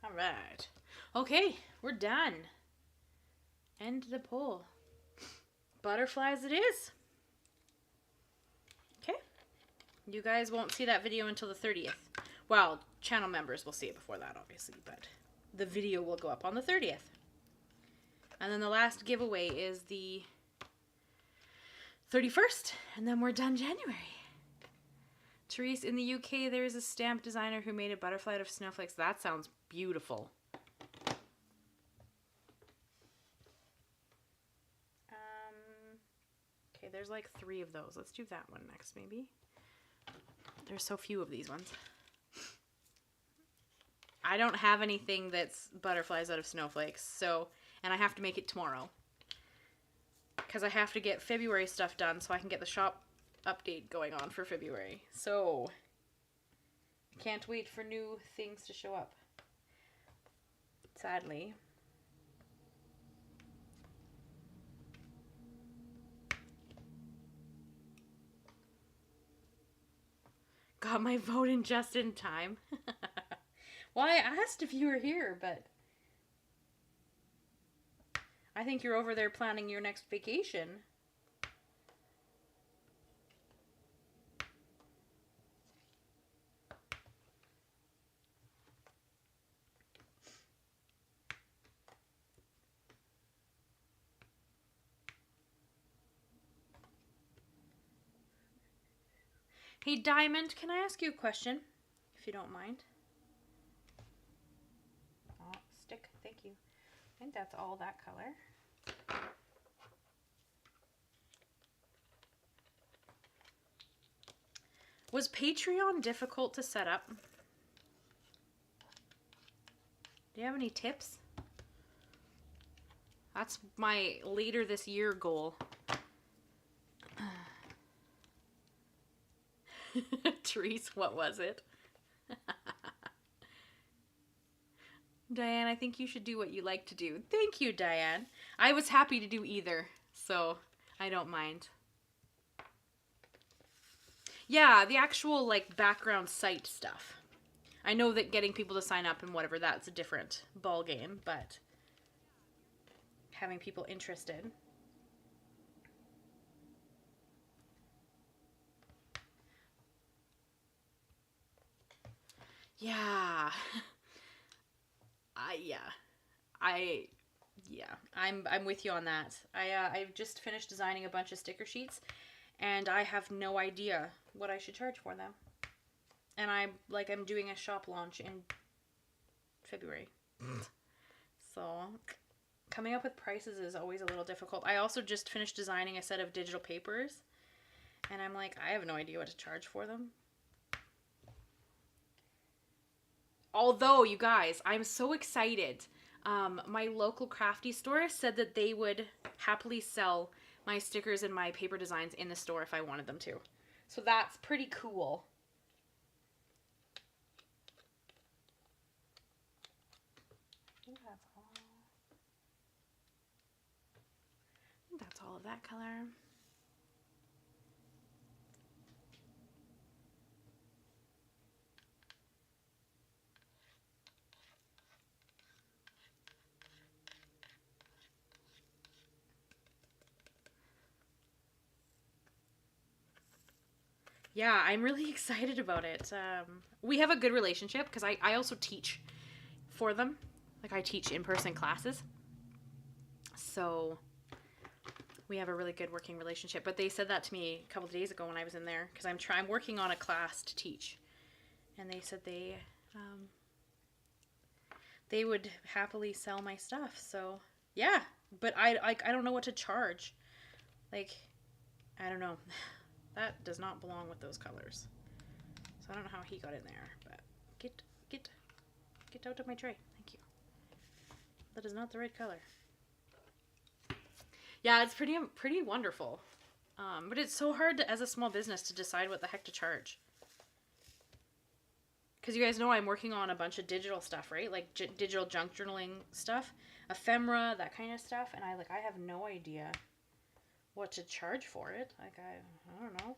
S1: All right. Okay, we're done. End the poll. Butterflies it is. Okay. You guys won't see that video until the 30th. Well, channel members will see it before that, obviously, but the video will go up on the 30th. And then the last giveaway is the 31st, and then we're done January. Therese, in the UK, there is a stamp designer who made a butterfly out of snowflakes. That sounds beautiful. Okay, there's like 3 of those. Let's do that one next, maybe. There's so few of these ones. I don't have anything that's butterflies out of snowflakes, so, and I have to make it tomorrow. Because I have to get February stuff done so I can get the shop update going on for February. So, can't wait for new things to show up. Sadly. Got my vote in just in time. Well, I asked if you were here, but I think you're over there planning your next vacation. Hey, Diamond, can I ask you a question, if you don't mind? Oh, stick. Thank you. I think that's all that color. Was Patreon difficult to set up? Do you have any tips? That's my later this year goal. Therese, what was it? Diane, I think you should do what you like to do. Thank you, Diane. I was happy to do either, so I don't mind. Yeah, the actual like background site stuff. I know that getting people to sign up and whatever, that's a different ball game, but having people interested. Yeah. I'm with you on that. I've just finished designing a bunch of sticker sheets, and I have no idea what I should charge for them. And I'm doing a shop launch in February. So coming up with prices is always a little difficult. I also just finished designing a set of digital papers, and I'm like, I have no idea what to charge for them. Although, you guys, I'm so excited. My local crafty store said that they would happily sell my stickers and my paper designs in the store if I wanted them to. So that's pretty cool. I think that's all of that color. Yeah, I'm really excited about it. We have a good relationship because I also teach for them. Like, I teach in-person classes. So we have a really good working relationship. But they said that to me a couple of days ago when I was in there because I'm working on a class to teach. And they said they would happily sell my stuff. So, yeah. But I don't know what to charge. Like, I don't know. That does not belong with those colors. So I don't know how he got in there, but get out of my tray. Thank you. That is not the right color. Yeah, it's pretty wonderful. But it's so hard as a small business to decide what the heck to charge. Because you guys know I'm working on a bunch of digital stuff, right? Like digital junk journaling stuff, ephemera, that kind of stuff, and I have no idea what to charge for it. Like, I don't know.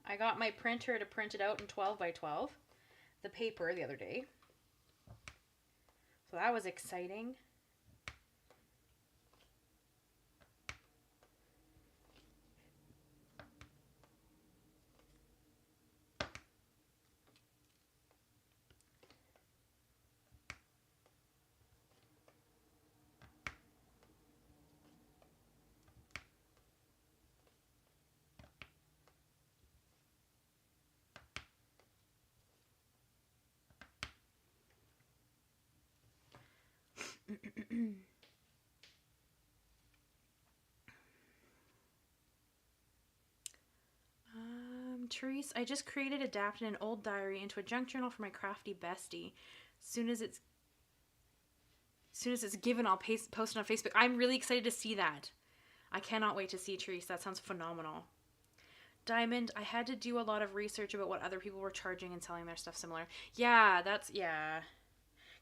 S1: I got my printer to print it out in 12 by 12, the paper, the other day. So that was exciting. Therese, I just created, adapted an old diary into a junk journal for my crafty bestie. Soon as it's given, I'll post it on Facebook. I'm really excited to see that. I cannot wait to see, Therese. That sounds phenomenal. Diamond, I had to do a lot of research about what other people were charging and selling their stuff similar. Yeah, yeah.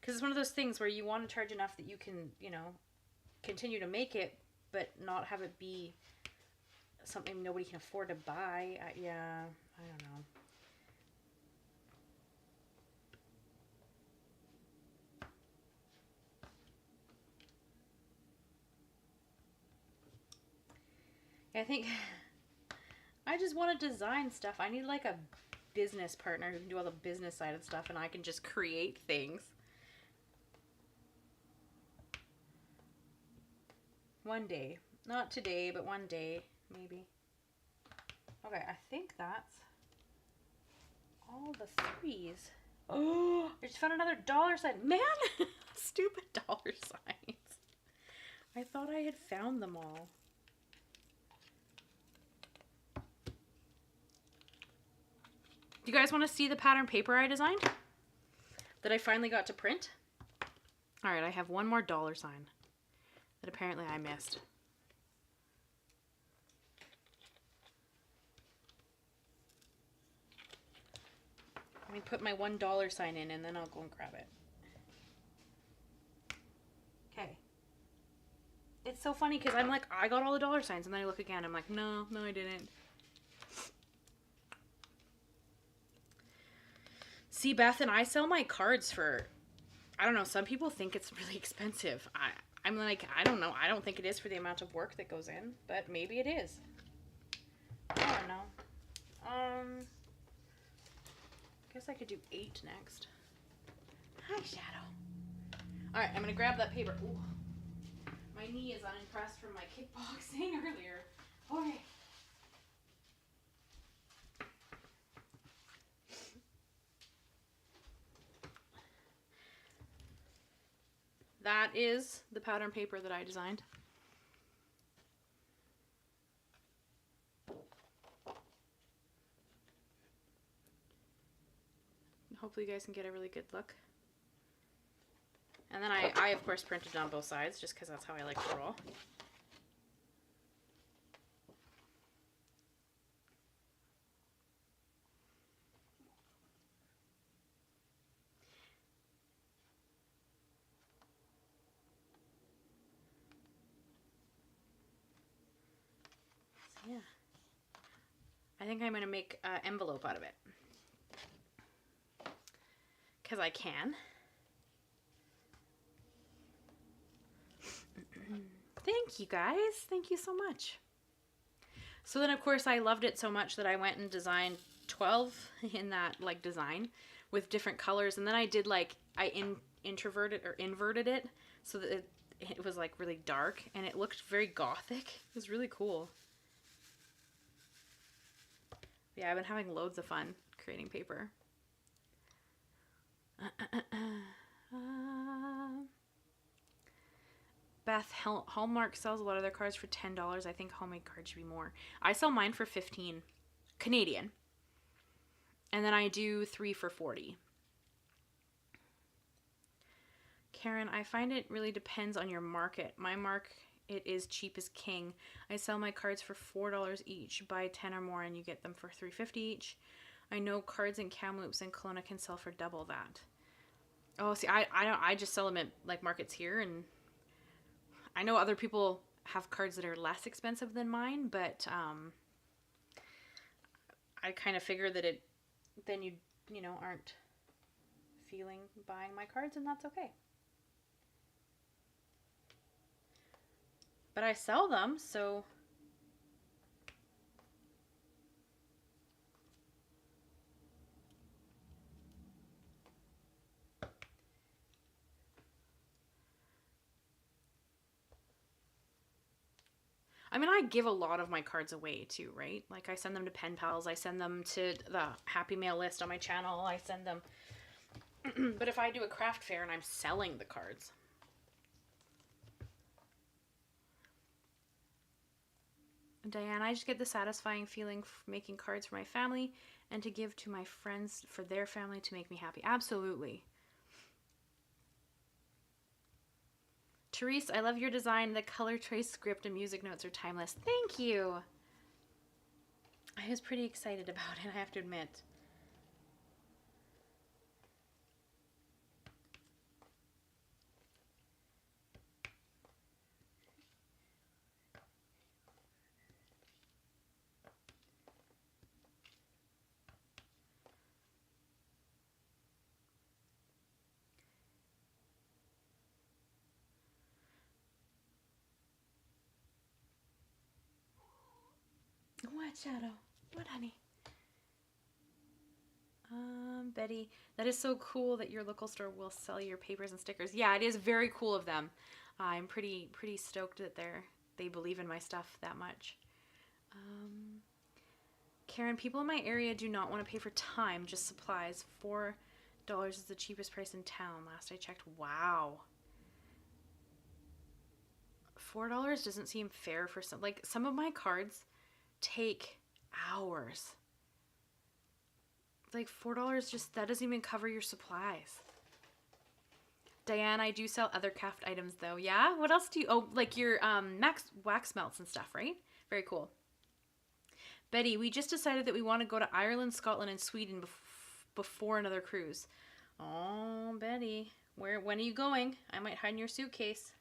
S1: Because it's one of those things where you want to charge enough that you can, you know, continue to make it, but not have it be something nobody can afford to buy. Yeah, I don't know. I think I just want to design stuff. I need like a business partner who can do all the business side of stuff, and I can just create things. One day. Not today, but one day, maybe. Okay, I think that's all the threes. Oh, I just found another dollar sign. Man, stupid dollar signs. I thought I had found them all. Do you guys want to see the pattern paper I designed? That I finally got to print? Alright, I have one more dollar sign that apparently I missed. Let me put my $1 sign in and then I'll go and grab it. Okay. It's so funny because I'm like, I got all the dollar signs, and then I look again, I'm like, no, I didn't. See, Beth, and I sell my cards for, I don't know, some people think it's really expensive. I'm like, I don't know. I don't think it is for the amount of work that goes in, but maybe it is. I don't know. I guess I could do 8 next. Hi, Shadow. Alright, I'm going to grab that paper. Ooh. My knee is unimpressed from my kickboxing earlier. Okay. That is the pattern paper that I designed. Hopefully you guys can get a really good look. And then I of course printed on both sides just because that's how I like to roll. Yeah. I think I'm going to make an envelope out of it. Because I can. Thank you guys. Thank you so much. So then of course I loved it so much that I went and designed 12 in that like design with different colors. And then I did like, I inverted it so that it was like really dark and it looked very gothic. It was really cool. Yeah, I've been having loads of fun creating paper. Beth, Hallmark sells a lot of their cards for $10. I think homemade cards should be more. I sell mine for $15 Canadian. And then I do 3 for $40. Karen, I find it really depends on your market. My market is cheap as king. I sell my cards for $4 each. Buy 10 or more and you get them for $3.50 each. I know cards in Kamloops and Kelowna can sell for double that. Oh, see, I just sell them at like markets here, and I know other people have cards that are less expensive than mine, but I kind of figure that then you know, aren't feeling buying my cards, and that's okay. But I sell them, so I mean, I give a lot of my cards away too, right? Like I send them to pen pals, I send them to the happy mail list on my channel, I send them. But if I do a craft fair and I'm selling the cards, Diane, I just get the satisfying feeling making cards for my family and to give to my friends for their family to make me happy. Absolutely. Therese, I love your design. The color trace script and music notes are timeless. Thank you. I was pretty excited about it, I have to admit. What, Shadow? What, honey? Betty, that is so cool that your local store will sell your papers and stickers. Yeah, it is very cool of them. I'm pretty stoked that they believe in my stuff that much. Karen, people in my area do not want to pay for time, just supplies. $4 is the cheapest price in town. Last I checked. Wow. $4 doesn't seem fair for some. Like, some of my cards take hours. Like, $4 just, that doesn't even cover your supplies. Diane, I do sell other craft items though. Yeah? What else do you, oh, like your wax melts and stuff, right? Very cool. Betty, we just decided that we want to go to Ireland, Scotland, and Sweden before another cruise. Oh, Betty, when are you going? I might hide in your suitcase.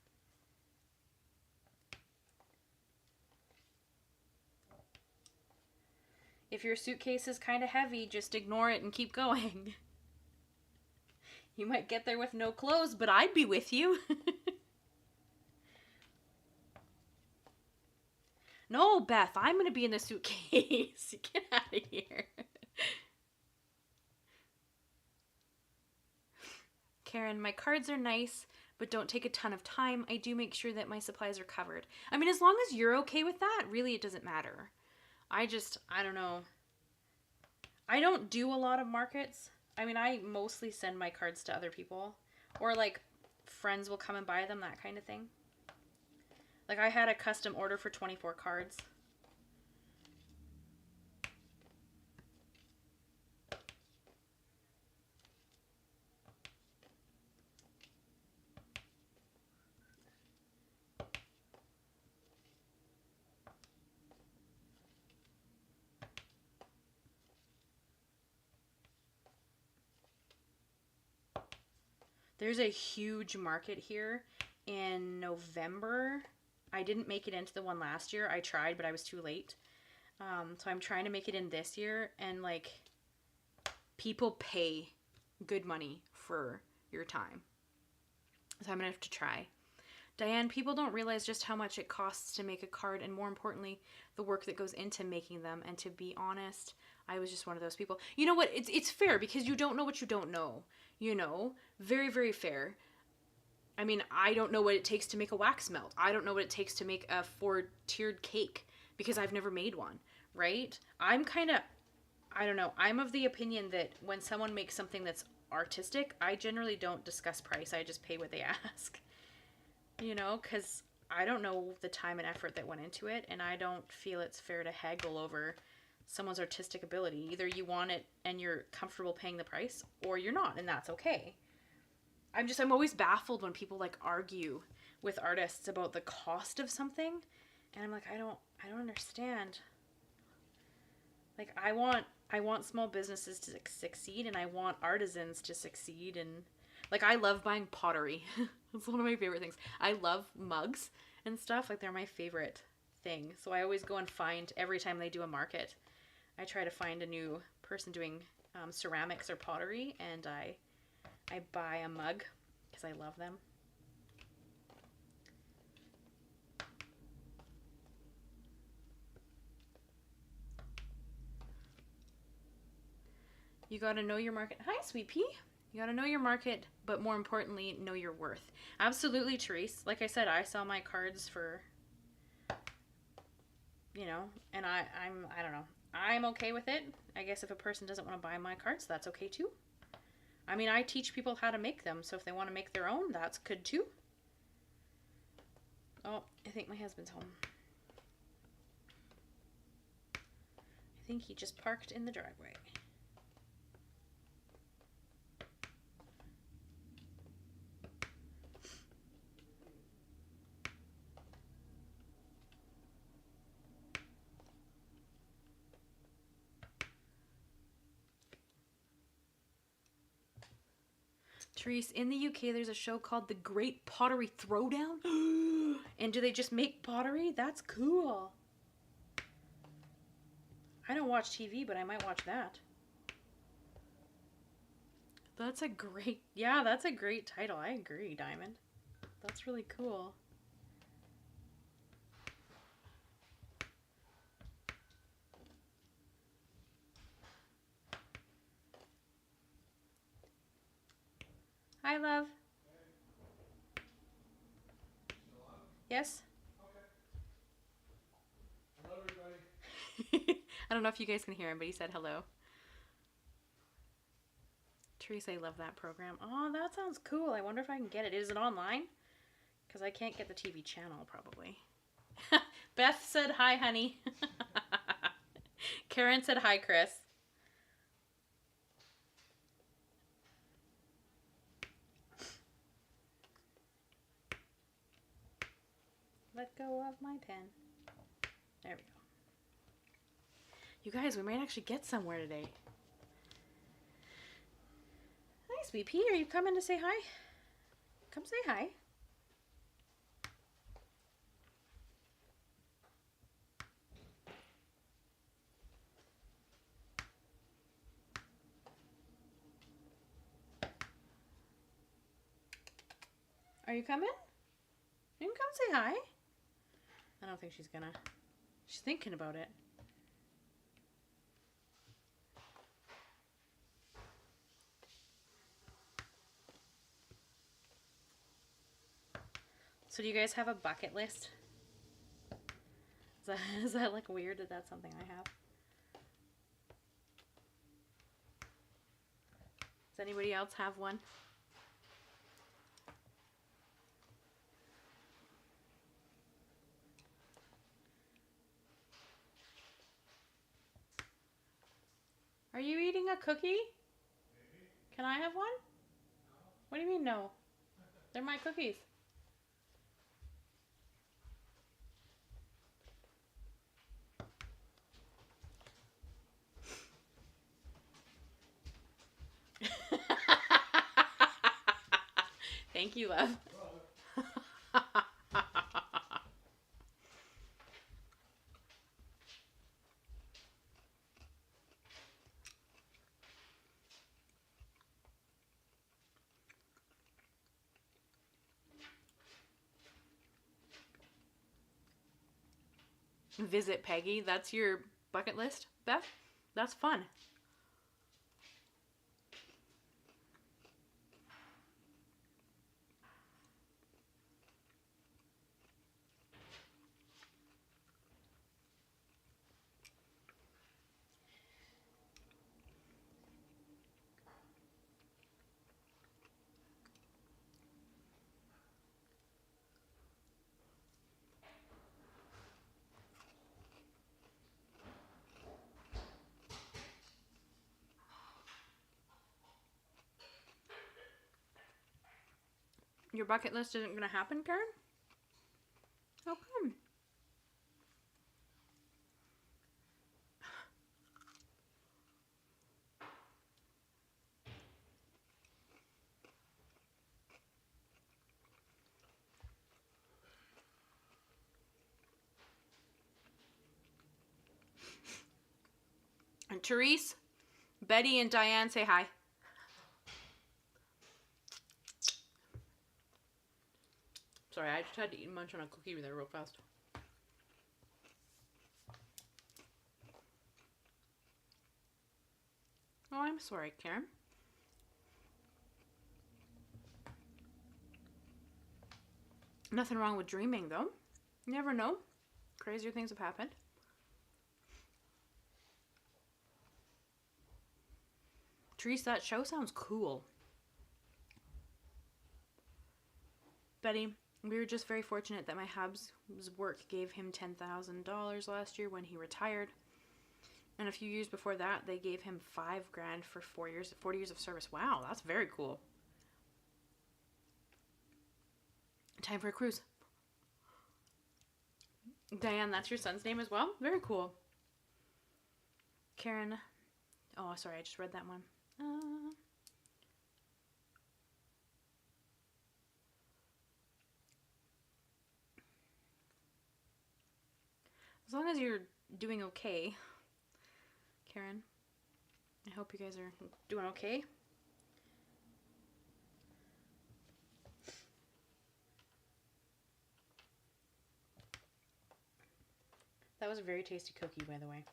S1: If your suitcase is kind of heavy, just ignore it and keep going. You might get there with no clothes, but I'd be with you. No, Beth, I'm going to be in the suitcase. Get out of here. Karen, my cards are nice, but don't take a ton of time. I do make sure that my supplies are covered. I mean, as long as you're okay with that, really it doesn't matter. I don't know. I don't do a lot of markets. I mean, I mostly send my cards to other people. Or, like, friends will come and buy them, that kind of thing. Like, I had a custom order for 24 cards. There's a huge market here in November. I didn't make it into the one last year. I tried, but I was too late. So I'm trying to make it in this year. And, like, people pay good money for your time. So I'm going to have to try. Diane, people don't realize just how much it costs to make a card, and more importantly, the work that goes into making them. And to be honest, I was just one of those people. You know what? It's fair because you don't know what you don't know. You know? Very, very fair. I mean, I don't know what it takes to make a wax melt. I don't know what it takes to make a 4-tiered cake because I've never made one, right? I'm kind of, I don't know. I'm of the opinion that when someone makes something that's artistic, I generally don't discuss price. I just pay what they ask, you know, because I don't know the time and effort that went into it, and I don't feel it's fair to haggle over someone's artistic ability. Either you want it and you're comfortable paying the price, or you're not, and that's okay. I'm always baffled when people like argue with artists about the cost of something, and I'm like, I don't understand. Like, I want small businesses to succeed, and I want artisans to succeed, and like, I love buying pottery. It's one of my favorite things. I love mugs and stuff. Like, they're my favorite thing. So I always go and find, every time they do a market, I try to find a new person doing ceramics or pottery, and I buy a mug because I love them. You got to know your market. Hi, Sweet Pea. You got to know your market, but more importantly, know your worth. Absolutely, Therese. Like I said, I sell my cards for, you know, and I don't know. I'm okay with it. I guess if a person doesn't want to buy my cards, that's okay too. I mean, I teach people how to make them, so if they want to make their own, that's good too. Oh, I think my husband's home. I think he just parked in the driveway. Therese, in the UK, there's a show called The Great Pottery Throwdown. And do they just make pottery? That's cool. I don't watch TV, but I might watch that. That's a great title. I agree, Diamond. That's really cool. Hi, love. Yes?
S2: Hello, everybody.
S1: I don't know if you guys can hear him, but he said hello. Teresa, I love that program. Oh, that sounds cool. I wonder if I can get it. Is it online? Because I can't get the TV channel, probably. Beth said hi, honey. Karen said hi, Chris. Let go of my pen. There we go. You guys, we might actually get somewhere today. Hi, Sweet Pea. Are you coming to say hi? Come say hi. Are you coming? You can come say hi. I don't think she's gonna. She's thinking about it. So do you guys have a bucket list? Is that like weird that that's something I have? Does anybody else have one? Are you eating a cookie?
S2: Maybe.
S1: Can I have one?
S2: No.
S1: What do you mean no? They're my cookies. Thank you, love. Visit Peggy. That's your bucket list, Beth? That's fun. Your bucket list isn't gonna happen, Karen? How come? And Therese, Betty, and Diane say hi. Sorry, I just had to eat and munch on a cookie there real fast. Oh, I'm sorry, Karen. Nothing wrong with dreaming, though. You never know. Crazier things have happened. Therese, that show sounds cool. Betty, we were just very fortunate that my hub's work gave him $10,000 last year when he retired. And a few years before that, they gave him $5,000 for 40 years of service. Wow, that's very cool. Time for a cruise. Diane, that's your son's name as well? Very cool. Karen. Oh, sorry, I just read that one. As long as you're doing okay, Karen. I hope you guys are doing okay. That was a very tasty cookie, by the way.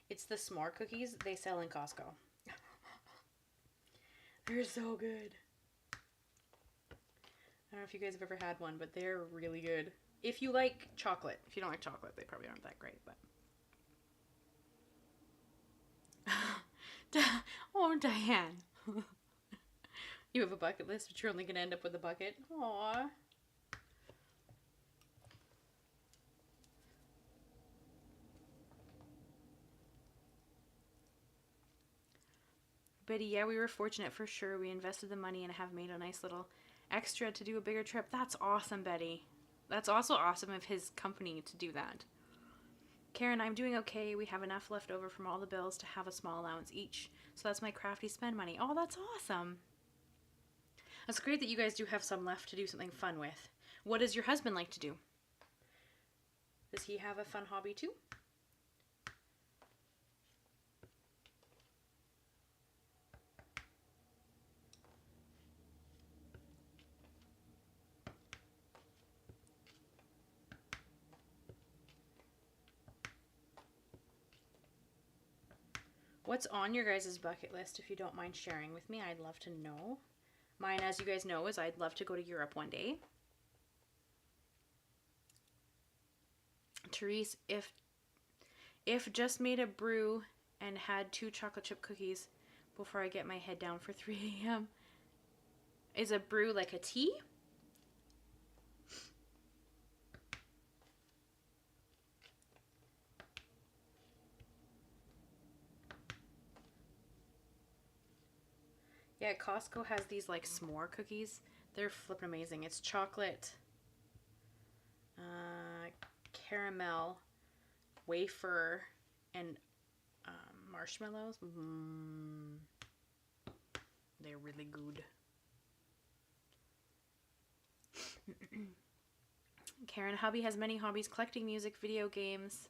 S1: It's the s'more cookies they sell in Costco. They're so good. I don't know if you guys have ever had one, but they're really good. If you like chocolate. If you don't like chocolate, they probably aren't that great, but. Oh, Diane. You have a bucket list, but you're only going to end up with a bucket. Aww. Betty, yeah, we were fortunate for sure. We invested the money and have made a nice little extra to do a bigger trip. That's awesome, Betty. That's also awesome of his company to do that. Karen, I'm doing okay. We have enough left over from all the bills to have a small allowance each. So that's my crafty spend money. Oh, that's awesome. That's great that you guys do have some left to do something fun with. What does your husband like to do? Does he have a fun hobby too? What's on your guys' bucket list, if you don't mind sharing with me? I'd love to know. Mine, as you guys know, is I'd love to go to Europe one day. Therese, if just made a brew and had 2 chocolate chip cookies before I get my head down for 3 a.m. Is a brew like a tea? Yeah, Costco has these like s'more cookies. They're flippin' amazing. It's chocolate, caramel, wafer, and marshmallows. They're really good. Karen, hubby has many hobbies: collecting music, video games,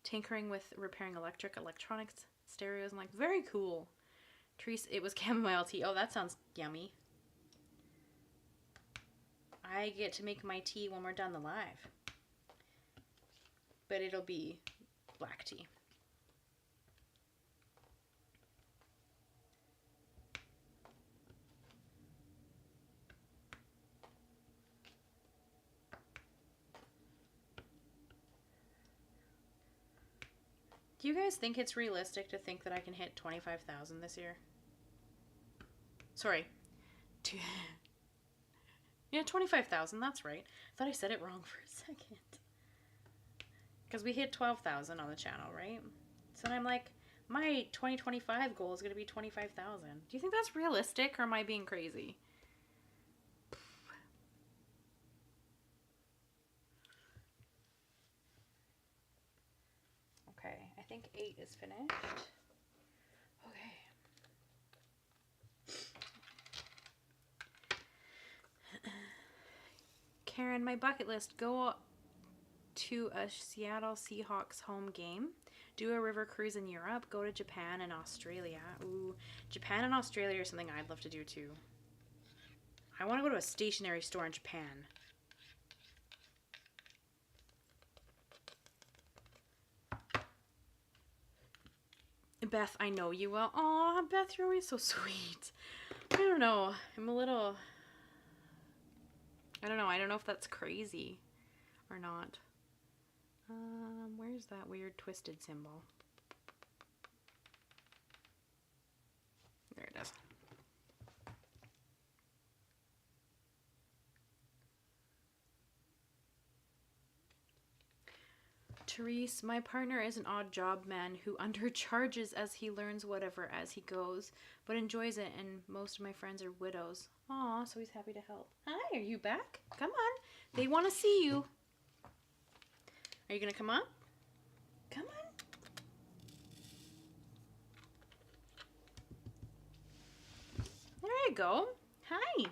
S1: tinkering with repairing electronics, stereos, and like, very cool. Therese, it was chamomile tea. Oh, that sounds yummy. I get to make my tea when we're done the live. But it'll be black tea. Do you guys think it's realistic to think that I can hit 25,000 this year? Sorry. Yeah, 25,000, that's right. I thought I said it wrong for a second. Because we hit 12,000 on the channel, right? So I'm like, my 2025 goal is going to be 25,000. Do you think that's realistic, or am I being crazy? Okay, I think 8 is finished. Okay. Karen, my bucket list: go to a Seattle Seahawks home game, do a river cruise in Europe, go to Japan and Australia. Ooh, Japan and Australia are something I'd love to do too. I want to go to a stationery store in Japan. Beth, I know you will. Aw, Beth, you're always so sweet. I don't know. I'm a little... I don't know. I don't know if that's crazy or not. Where's that weird twisted symbol? There it is. Therese, my partner is an odd job man who undercharges as he learns whatever as he goes, but enjoys it, and most of my friends are widows. Aw, so he's happy to help. Hi, are you back? Come on. They want to see you. Are you going to come on? Come on. There you go. Hi.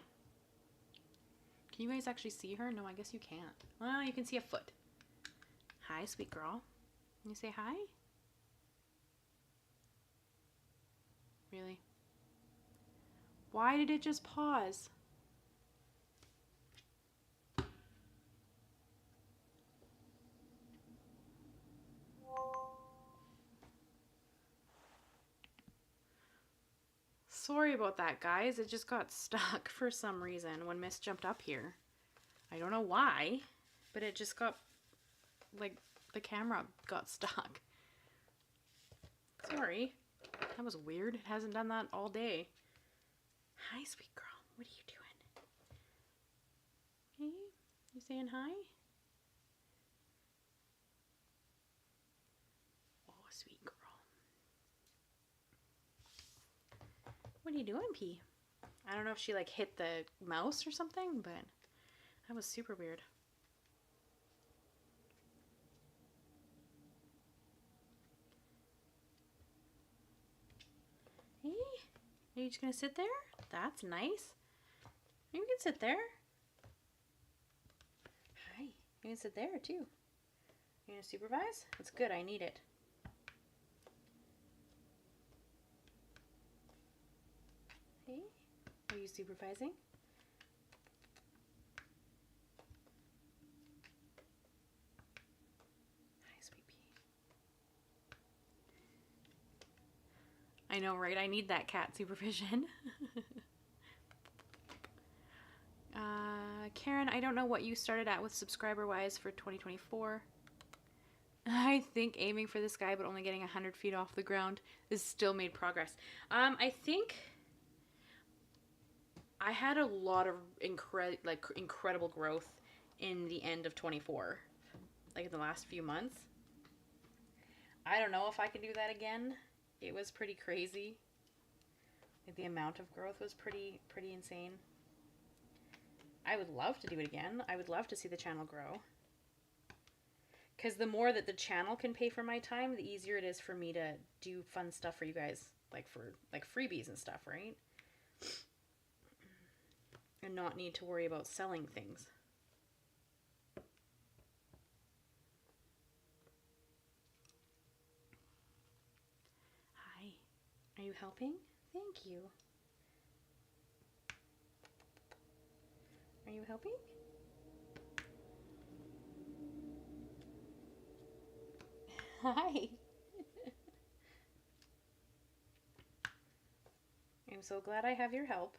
S1: Can you guys actually see her? No, I guess you can't. Well, you can see a foot. Hi, sweet girl. Can you say hi? Really? Why did it just pause? Sorry about that, guys. It just got stuck for some reason when Miss jumped up here. I don't know why, but it just got, like, the camera got stuck. Sorry. That was weird. It hasn't done that all day. Hi, sweet girl. What are you doing? Hey? You saying hi? Oh, sweet girl. What are you doing, P? I don't know if she, like, hit the mouse or something, but that was super weird. Hey? Are you just gonna sit there? That's nice. You can sit there. Hi. You can sit there, too. You gonna supervise? That's good. I need it. Hey? Are you supervising? Hi, sweet pea. I know, right? I need that cat supervision. Karen, I don't know what you started at with subscriber-wise for 2024. I think aiming for the sky but only getting 100 feet off the ground is still made progress. I think I had a lot of incredible growth in the end of 24, like in the last few months. I don't know if I can do that again. It was pretty crazy. Like, the amount of growth was pretty insane. I would love to do it again. I would love to see the channel grow. Because the more that the channel can pay for my time, the easier it is for me to do fun stuff for you guys. Like for freebies and stuff, right? And not need to worry about selling things. Hi. Are you helping? Thank you. Are you helping? Hi. I'm so glad I have your help.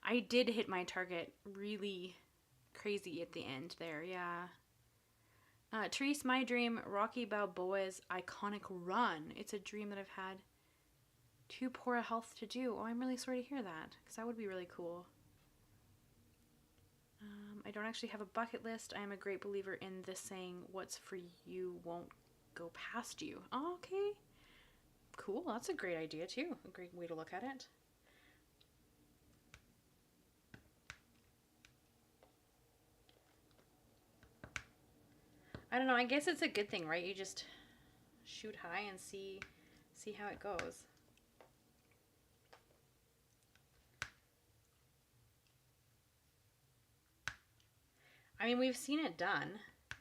S1: I did hit my target really crazy at the end there, yeah. Therese, my dream, Rocky Balboa's iconic run. It's a dream that I've had too poor a health to do. Oh, I'm really sorry to hear that, because that would be really cool. I don't actually have a bucket list. I am a great believer in this saying, what's for you won't go past you. Oh, okay. Cool, that's a great idea too. A great way to look at it. I don't know, I guess it's a good thing, right? You just shoot high and see how it goes. I mean, we've seen it done.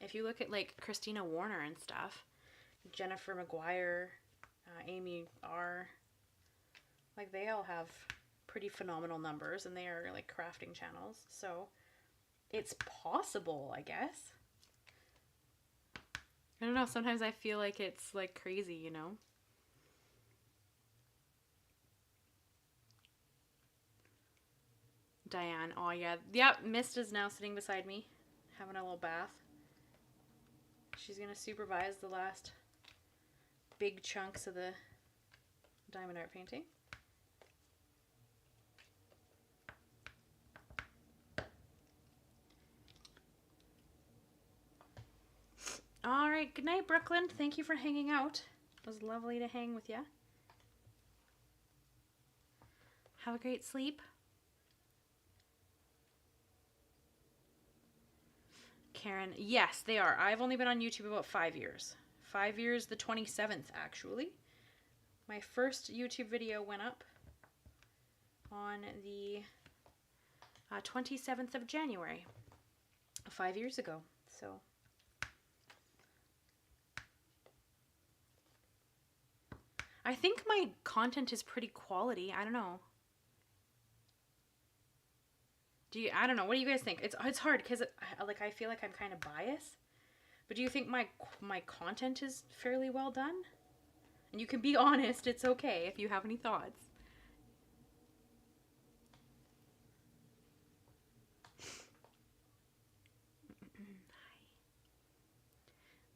S1: If you look at like Christina Warner and stuff, Jennifer McGuire, Amy R, like they all have pretty phenomenal numbers and they are like crafting channels. So it's possible, I guess. I don't know, sometimes I feel like it's like crazy, you know? Diane, oh yeah. Yep, Mist is now sitting beside me, having a little bath. She's gonna supervise the last big chunks of the diamond art painting. All right, good night, Brooklyn. Thank you for hanging out. It was lovely to hang with you. Have a great sleep. Karen, yes, they are. I've only been on YouTube about 5 years. 5 years, the 27th, actually. My first YouTube video went up on the 27th of January, 5 years ago. So I think my content is pretty quality. I don't know. I don't know. What do you guys think? It's hard because like I feel like I'm kind of biased. But do you think my content is fairly well done? And you can be honest. It's okay if you have any thoughts.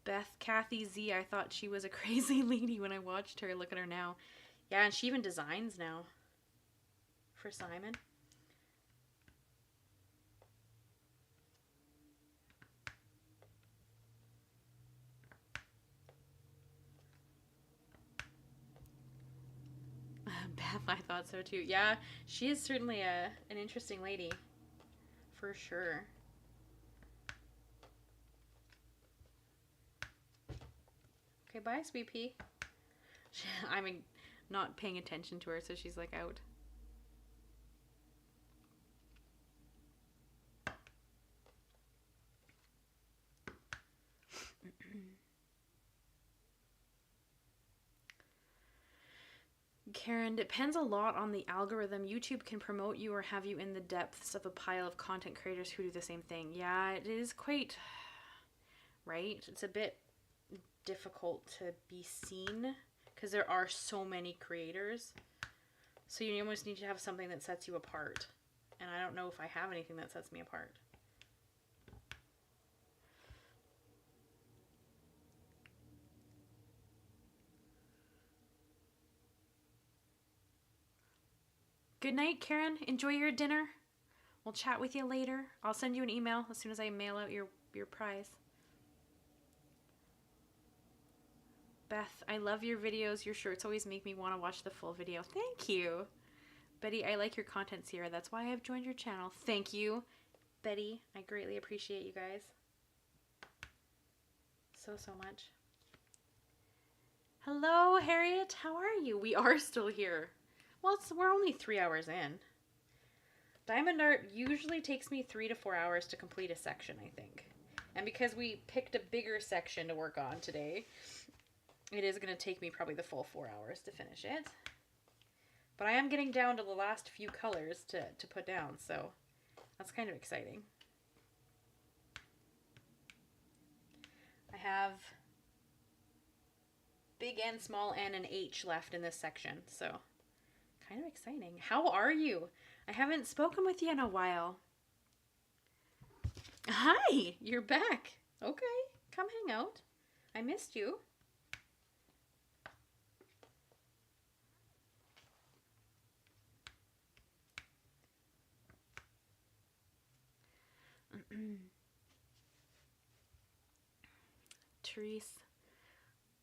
S1: Beth Kathy Z. I thought she was a crazy lady when I watched her. Look at her now. Yeah, and she even designs now for Simon. Beth, I thought so too. Yeah, she is certainly an interesting lady, for sure. Okay, bye, Sweet Pea. I'm not paying attention to her, so she's like out. Karen, depends a lot on the algorithm. YouTube can promote you or have you in the depths of a pile of content creators who do the same thing. Yeah, it is quite, right? It's a bit difficult to be seen because there are so many creators. So you almost need to have something that sets you apart. And I don't know if I have anything that sets me apart. Good night, Karen. Enjoy your dinner. We'll chat with you later. I'll send you an email as soon as I mail out your prize. Beth, I love your videos. Your shirts always make me want to watch the full video. Thank you. Betty, I like your content, Ciara. That's why I've joined your channel. Thank you, Betty. I greatly appreciate you guys. So much. Hello, Harriet. How are you? We are still here. Well, we're only 3 hours in. Diamond art usually takes me 3 to 4 hours to complete a section, I think. And because we picked a bigger section to work on today, it is going to take me probably the full 4 hours to finish it. But I am getting down to the last few colors to put down, so that's kind of exciting. I have big N, small n, and H left in this section, so kind of exciting. How are you? I haven't spoken with you in a while. Hi, you're back. Okay, come hang out. I missed you. Therese,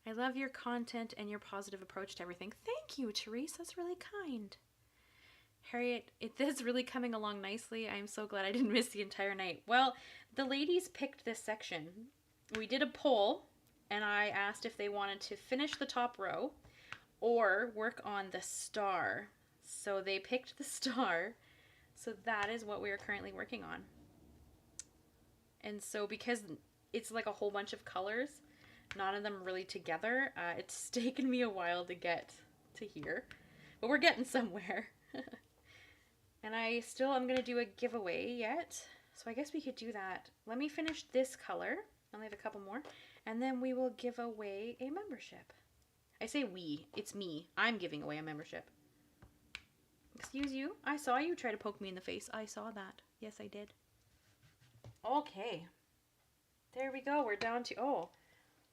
S1: I love your content and your positive approach to everything. Thank you, Therese. That's really kind. Harriet, this is really coming along nicely. I'm so glad I didn't miss the entire night. Well, the ladies picked this section. We did a poll, and I asked if they wanted to finish the top row or work on the star. So they picked the star. So that is what we are currently working on. And so because it's like a whole bunch of colors, none of them really together, it's taken me a while to get to here. But we're getting somewhere. And I still am going to do a giveaway yet. So I guess we could do that. Let me finish this color. I only have a couple more. And then we will give away a membership. I say we. It's me. I'm giving away a membership. Excuse you. I saw you try to poke me in the face. I saw that. Yes, I did. Okay. There we go. We're down to... Oh,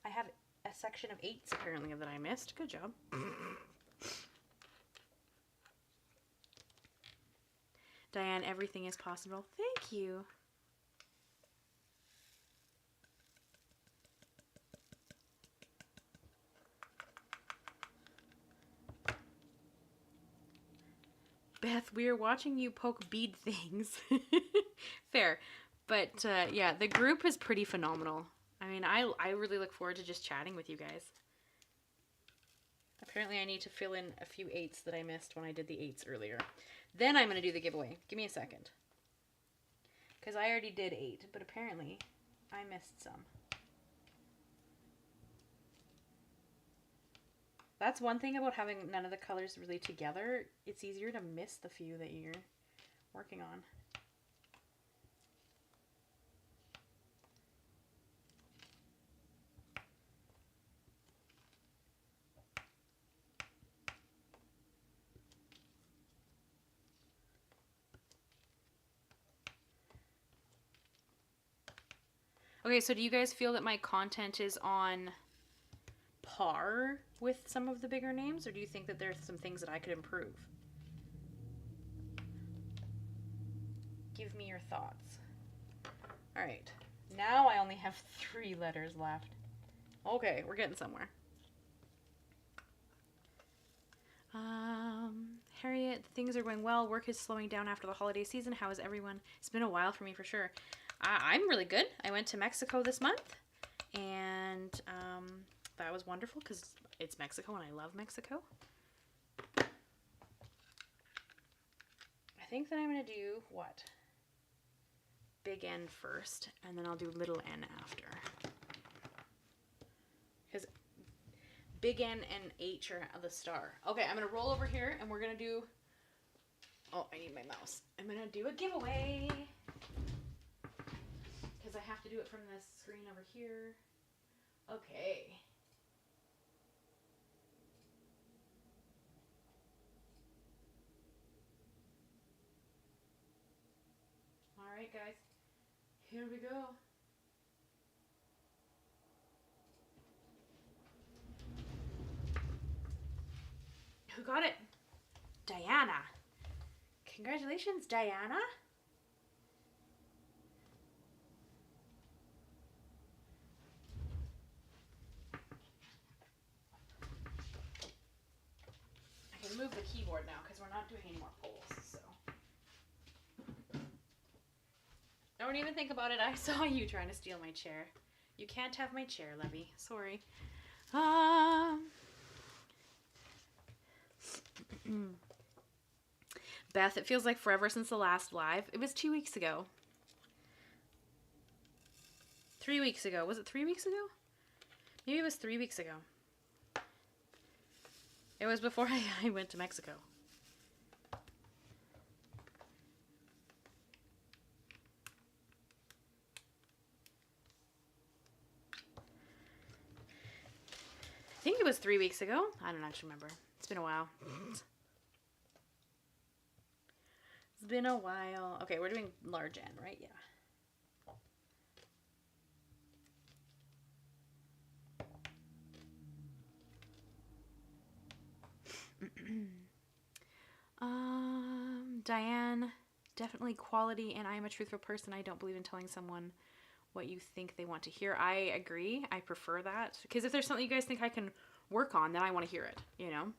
S1: I have a section of 8s apparently that I missed. Good job. Diane, everything is possible. Thank you. Beth, we are watching you poke bead things. Fair. But yeah, the group is pretty phenomenal. I mean, I really look forward to just chatting with you guys. Apparently I need to fill in a few 8s that I missed when I did the 8s earlier. Then I'm going to do the giveaway. Give me a second. Because I already did 8, but apparently I missed some. That's one thing about having none of the colors really together. It's easier to miss the few that you're working on. Okay, so do you guys feel that my content is on par with some of the bigger names, or do you think that there's some things that I could improve? Give me your thoughts. All right, now I only have 3 letters left. Okay, we're getting somewhere. Harriet, things are going well. Work is slowing down after the holiday season. How is everyone? It's been a while for me for sure. I'm really good. I went to Mexico this month, and that was wonderful because it's Mexico and I love Mexico. I think that I'm going to do what? Big N first, and then I'll do little n after. Because big N and H are the star. Okay, I'm going to roll over here, and we're going to do... Oh, I need my mouse. I'm going to do a giveaway. Because I have to do it from this screen over here. Okay. All right, guys. Here we go. Who got it? Diana. Congratulations, Diana. I can move the keyboard now because we're not doing any more polls, so. Don't even think about it. I saw you trying to steal my chair. You can't have my chair, Levy. Sorry. Beth, it feels like forever since the last live. It was 2 weeks ago. 3 weeks ago. Was it 3 weeks ago? Maybe it was 3 weeks ago. It was before I went to Mexico. I think it was 3 weeks ago. I don't actually remember. It's been a while. It's been a while. Okay, we're doing large N, right? Yeah. Diane, definitely quality, and I am a truthful person. I don't believe in telling someone what you think they want to hear. I agree. I prefer that. Because if there's something you guys think I can work on, then I want to hear it, you know?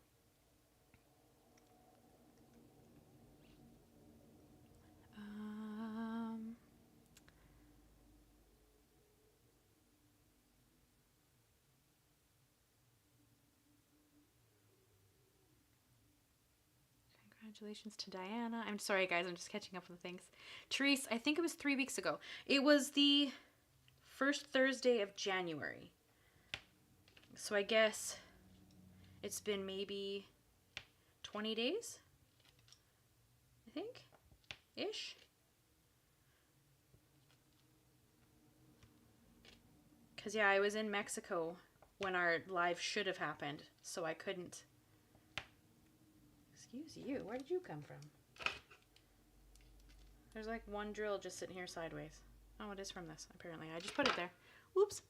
S1: Congratulations to Diana. I'm sorry, guys. I'm just catching up on things. Therese, I think it was 3 weeks ago. It was the first Thursday of January. So I guess it's been maybe 20 days, I think, ish. Because, yeah, I was in Mexico when our live should have happened, so I couldn't. Excuse you, where did you come from? There's like one drill just sitting here sideways. Oh, it is from this, apparently. I just put it there. Whoops.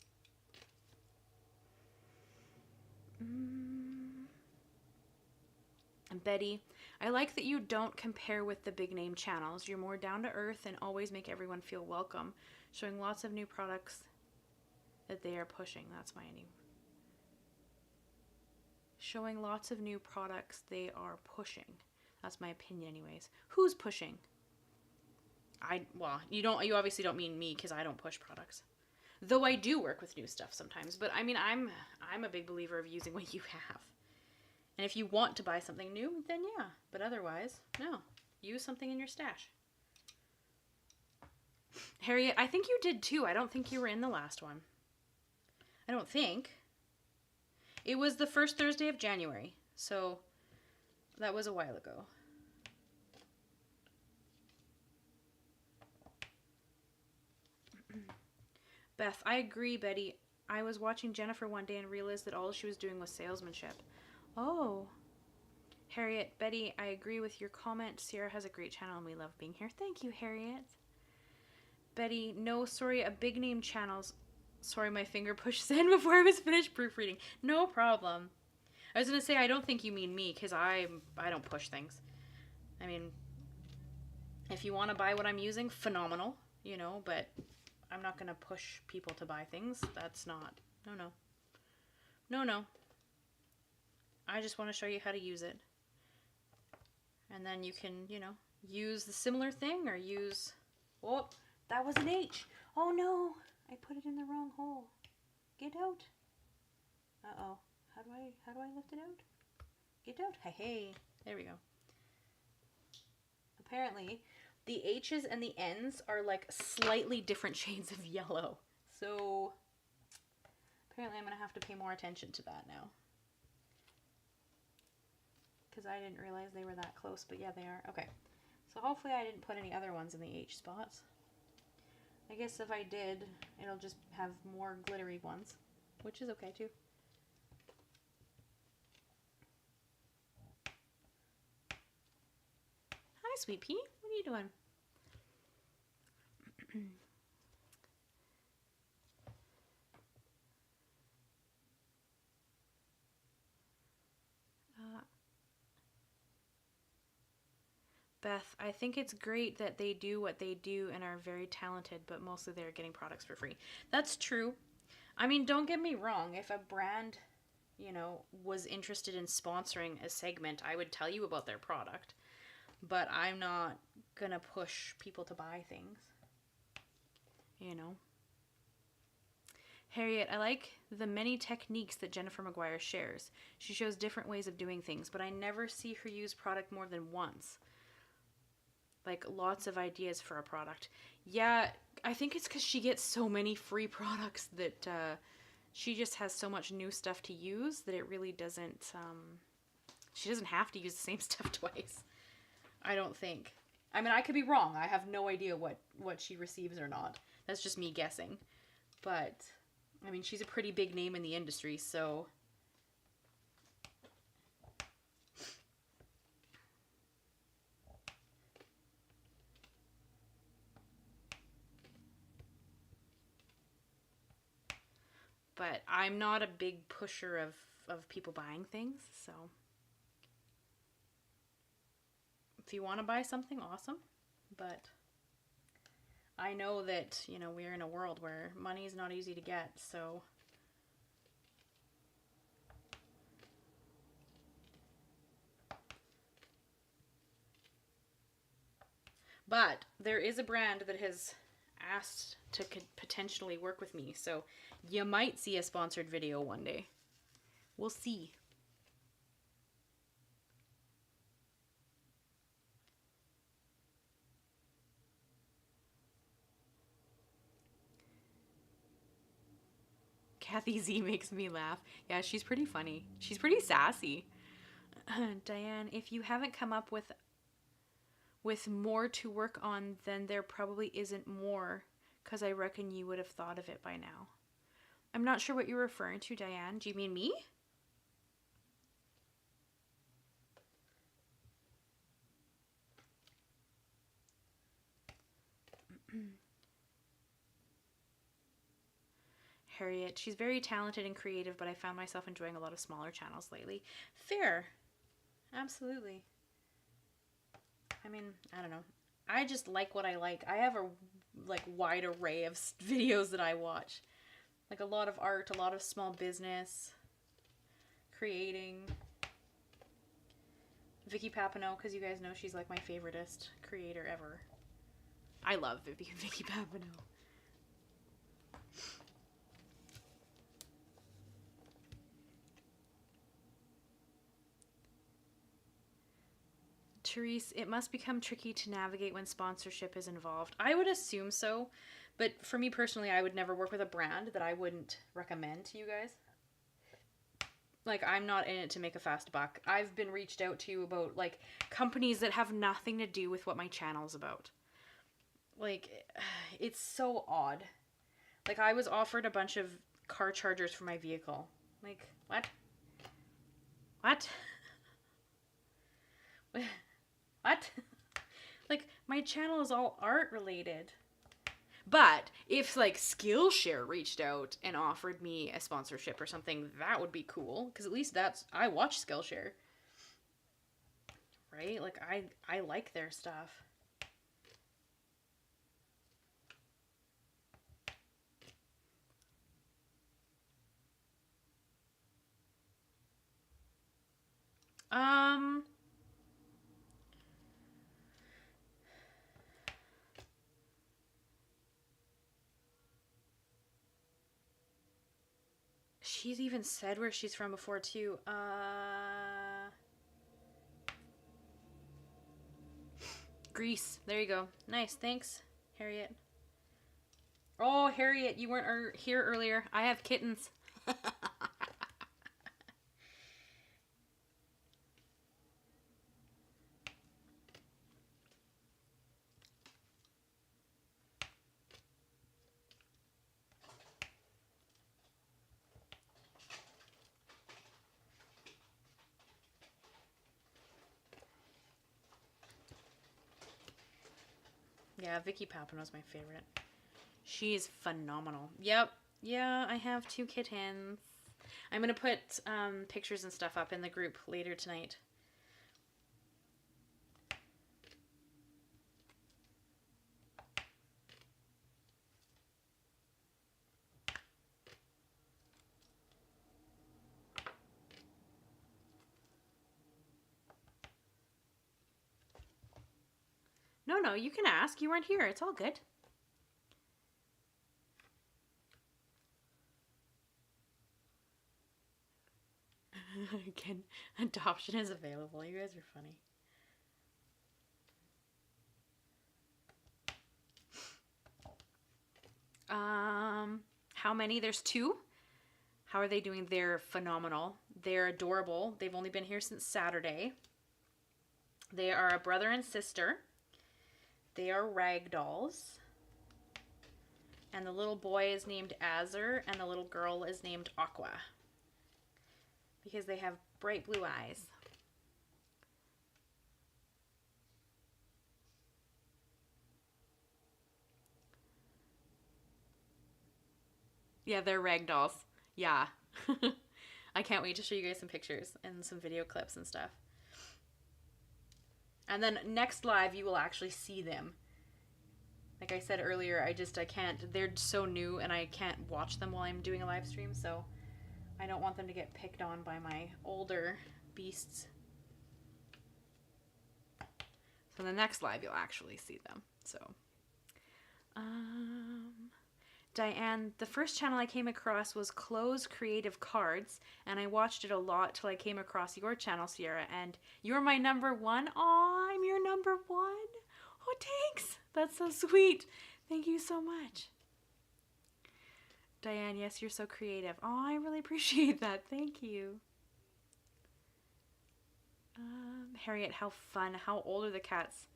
S1: Betty, I like that you don't compare with the big name channels. You're more down to earth and always make everyone feel welcome, showing lots of new products that they are pushing. That's my name. Showing lots of new products they are pushing. That's my opinion anyways. Who's pushing? Well, you obviously don't mean me because I don't push products. Though I do work with new stuff sometimes, but I mean I'm a big believer of using what you have. And if you want to buy something new, then yeah, but otherwise, no. Use something in your stash. Harriet, I think you did too. I don't think you were in the last one. I don't think. It was the first Thursday of January, so that was a while ago. Beth, I agree, Betty. I was watching Jennifer one day and realized that all she was doing was salesmanship. Oh. Harriet, Betty, I agree with your comment. Ciara has a great channel and we love being here. Thank you, Harriet. Betty, no, sorry, a big name channel's... Sorry, my finger pushed send before I was finished proofreading. No problem. I was going to say, I don't think you mean me, because I don't push things. I mean, if you want to buy what I'm using, phenomenal, you know, but I'm not going to push people to buy things. That's not... No. No. I just want to show you how to use it. And then you can, you know, use the similar thing or use... Oh, that was an H. Oh, no. I put it in the wrong hole. Get out. Uh-oh. How do I lift it out? Get out. Hey. There we go. Apparently, the H's and the N's are like slightly different shades of yellow. So, apparently I'm going to have to pay more attention to that now. Because I didn't realize they were that close, but yeah, they are. Okay. So hopefully I didn't put any other ones in the H spots. I guess if I did, it'll just have more glittery ones, which is okay too. Hi, Sweet Pea. What are you doing? Beth, I think it's great that they do what they do and are very talented, but mostly they're getting products for free. That's true. I mean, don't get me wrong. If a brand, you know, was interested in sponsoring a segment, I would tell you about their product. But I'm not going to push people to buy things. You know? Harriet, I like the many techniques that Jennifer McGuire shares. She shows different ways of doing things, but I never see her use product more than once. Like, lots of ideas for a product. Yeah, I think it's because she gets so many free products that she just has so much new stuff to use that it really doesn't... she doesn't have to use the same stuff twice. I don't think. I mean, I could be wrong. I have no idea what she receives or not. That's just me guessing. But, I mean, she's a pretty big name in the industry, so... But I'm not a big pusher of people buying things, so... If you want to buy something, awesome. But I know that, you know, we're in a world where money is not easy to get, so... But there is a brand that has asked to potentially work with me, so you might see a sponsored video one day. We'll see. Kathy Z makes me laugh. Yeah, she's pretty funny. She's pretty sassy. Diane, if you haven't come up with more to work on, then there probably isn't more, because I reckon you would have thought of it by now. I'm not sure what you're referring to, Diane. Do you mean me? Harriet, she's very talented and creative, but I found myself enjoying a lot of smaller channels lately. Fair. Absolutely. I mean, I don't know. I just like what I like. I have a wide array of videos that I watch. Like a lot of art, a lot of small business, creating. Vicky Papineau, because you guys know she's like my favoriteest creator ever. I love Vicky Papineau. Therese, it must become tricky to navigate when sponsorship is involved. I would assume so, but for me personally, I would never work with a brand that I wouldn't recommend to you guys. Like, I'm not in it to make a fast buck. I've been reached out to about, like, companies that have nothing to do with what my channel's about. Like, it's so odd. Like, I was offered a bunch of car chargers for my vehicle. Like, what? What? What? Like, my channel is all art related. But if, like, Skillshare reached out and offered me a sponsorship or something, that would be cool. Because at least I watch Skillshare. Right? Like, I like their stuff. She's even said where she's from before, too. Greece. There you go. Nice. Thanks, Harriet. Oh, Harriet, you weren't here earlier. I have kittens. Yeah, Vicky Papin was my favorite. She's phenomenal. Yep. Yeah, I have 2 kittens. I'm going to put pictures and stuff up in the group later tonight. No, you can ask. You weren't here. It's all good. Again, adoption is available. You guys are funny. How many? There's 2. How are they doing? They're phenomenal. They're adorable. They've only been here since Saturday. They are a brother and sister. They are ragdolls. And the little boy is named Azur, and the little girl is named Aqua. Because they have bright blue eyes. Yeah, they're ragdolls. Yeah. I can't wait to show you guys some pictures and some video clips and stuff. And then next live, you will actually see them. Like I said earlier, I can't, they're so new and I can't watch them while I'm doing a live stream, so I don't want them to get picked on by my older beasts. So the next live, you'll actually see them. So, Diane, the first channel I came across was Close Creative Cards, and I watched it a lot till I came across your channel, Ciara, and you're my number 1. Aw, I'm your number 1. Oh, thanks. That's so sweet. Thank you so much. Diane, yes, you're so creative. Oh, I really appreciate that. Thank you. Harriet, how fun. How old are the cats?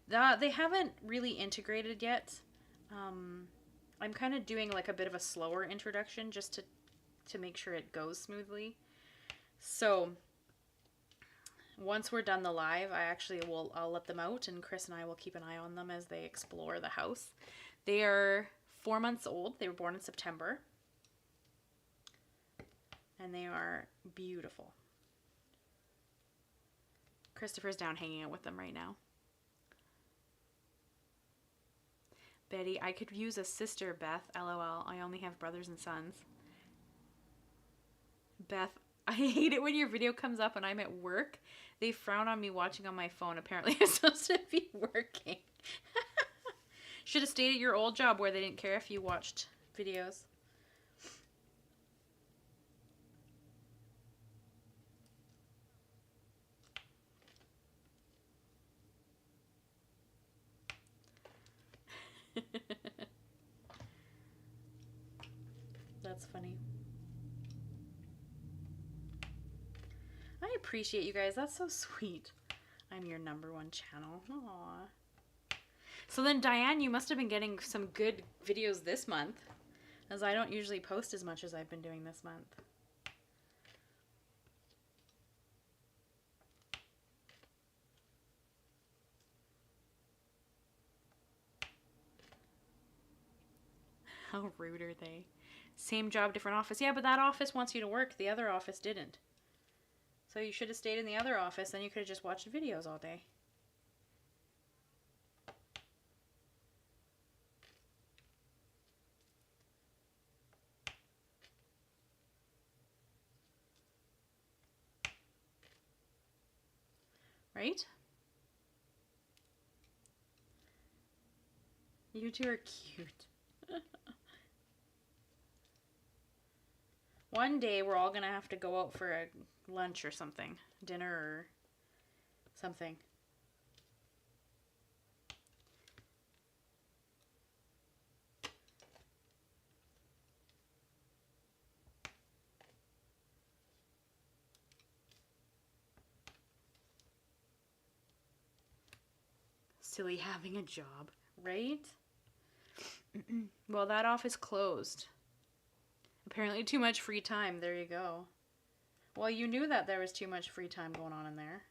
S1: They haven't really integrated yet. I'm kind of doing like a bit of a slower introduction just to make sure it goes smoothly. So once we're done the live, I'll let them out, and Chris and I will keep an eye on them as they explore the house. They are 4 months old. They were born in September. And they are beautiful. Christopher's down hanging out with them right now. Betty, I could use a sister, Beth. LOL. I only have brothers and sons. Beth, I hate it when your video comes up and I'm at work. They frown on me watching on my phone. Apparently I'm supposed to be working. Should have stayed at your old job where they didn't care if you watched videos. That's funny. appreciate you guys. That's so sweet. I'm your #1 channel. Aww. So then, Diane, you must have been getting some good videos this month, as I don't usually post as much as I've been doing this month. How rude are they? Same job, different office. Yeah, but that office wants you to work. The other office didn't. So you should have stayed in the other office. Then you could have just watched videos all day. Right? You two are cute. One day we're all gonna have to go out for a lunch or something. Dinner or something. Silly having a job, right? Well, that office closed. Apparently too much free time. There you go. Well, you knew that there was too much free time going on in there.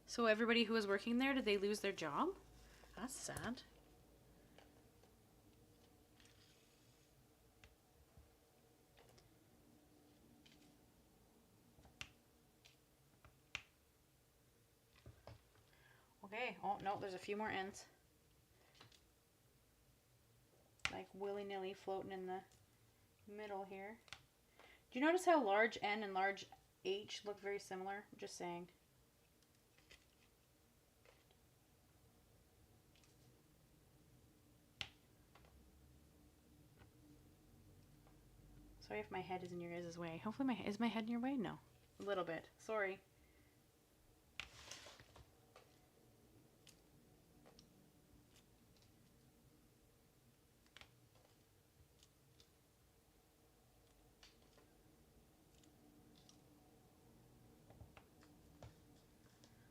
S1: So everybody who was working there, did they lose their job? That's sad. Okay. Oh, no, there's a few more ends. Like willy-nilly floating in the middle here. Do you notice how large N and large H look very similar? I'm just saying. Sorry if my head is in your guys' way. Hopefully is my head in your way? No. A little bit. Sorry.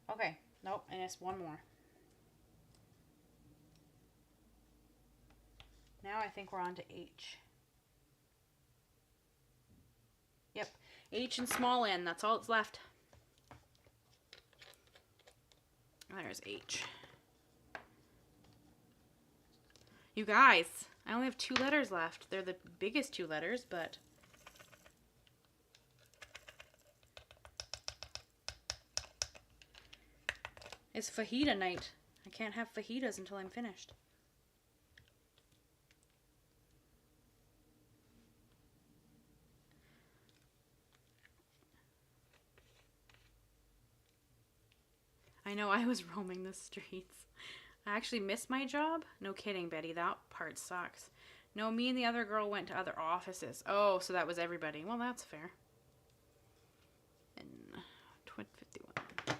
S1: Okay. Nope. And it's one more. Now I think we're on to H. Yep. H and small n. That's all that's left. There's H. You guys, I only have 2 letters left. They're the biggest 2 letters, but... It's fajita night. I can't have fajitas until I'm finished. I know, I was roaming the streets. I actually missed my job? No kidding, Betty. That part sucks. No, me and the other girl went to other offices. Oh, so that was everybody. Well, that's fair. And 51.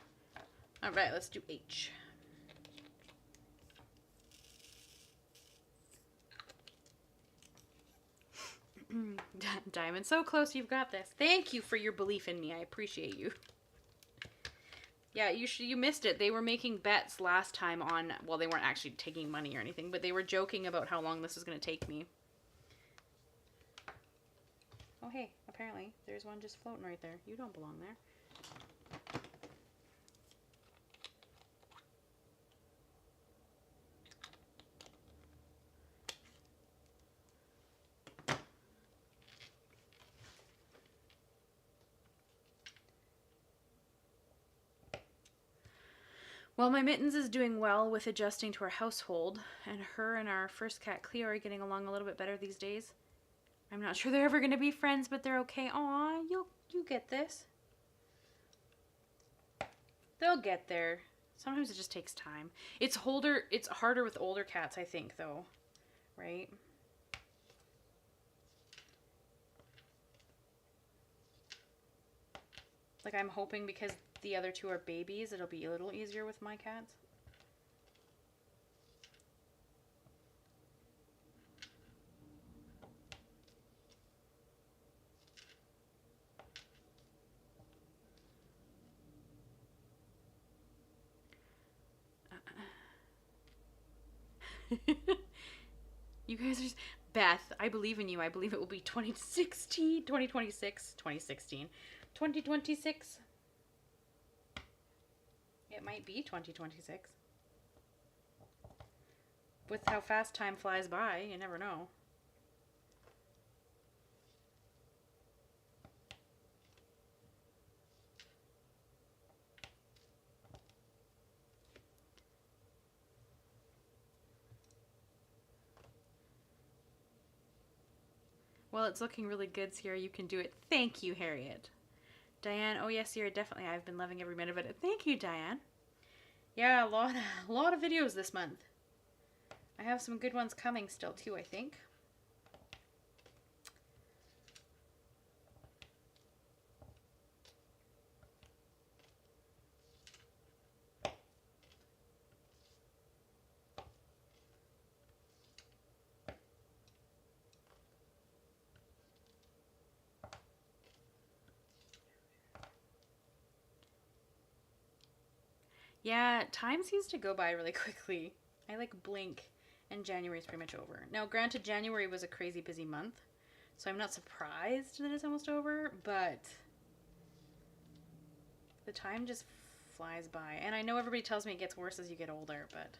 S1: All right, let's do H. Diamond, so close. You've got this. Thank you for your belief in me. I appreciate you. Yeah, you missed it. They were making bets last time on, well, they weren't actually taking money or anything, but they were joking about how long this was going to take me. Oh, hey, apparently there's one just floating right there. You don't belong there. Well, my Mittens is doing well with adjusting to our household, and her and our first cat, Cleo, are getting along a little bit better these days. I'm not sure they're ever going to be friends, but they're okay. Aw, you get this. They'll get there. Sometimes it just takes time. It's harder with older cats, I think, though. Right? Like, I'm hoping because the other 2 are babies, it'll be a little easier with my cats. You guys are just... Beth, I believe in you. I believe it will be 2016, 2026, 2016, 2026. It might be 2026. With how fast time flies by, you never know. Well, it's looking really good, Ciara. You can do it. Thank you, Harriet. Diane, oh yes, Ciara, definitely. I've been loving every minute of it. Thank you, Diane. Yeah, a lot of videos this month. I have some good ones coming still too, I think. Yeah, time seems to go by really quickly. I like blink and January's pretty much over. Now, granted, January was a crazy busy month, so I'm not surprised that it's almost over, but the time just flies by. And I know everybody tells me it gets worse as you get older, but...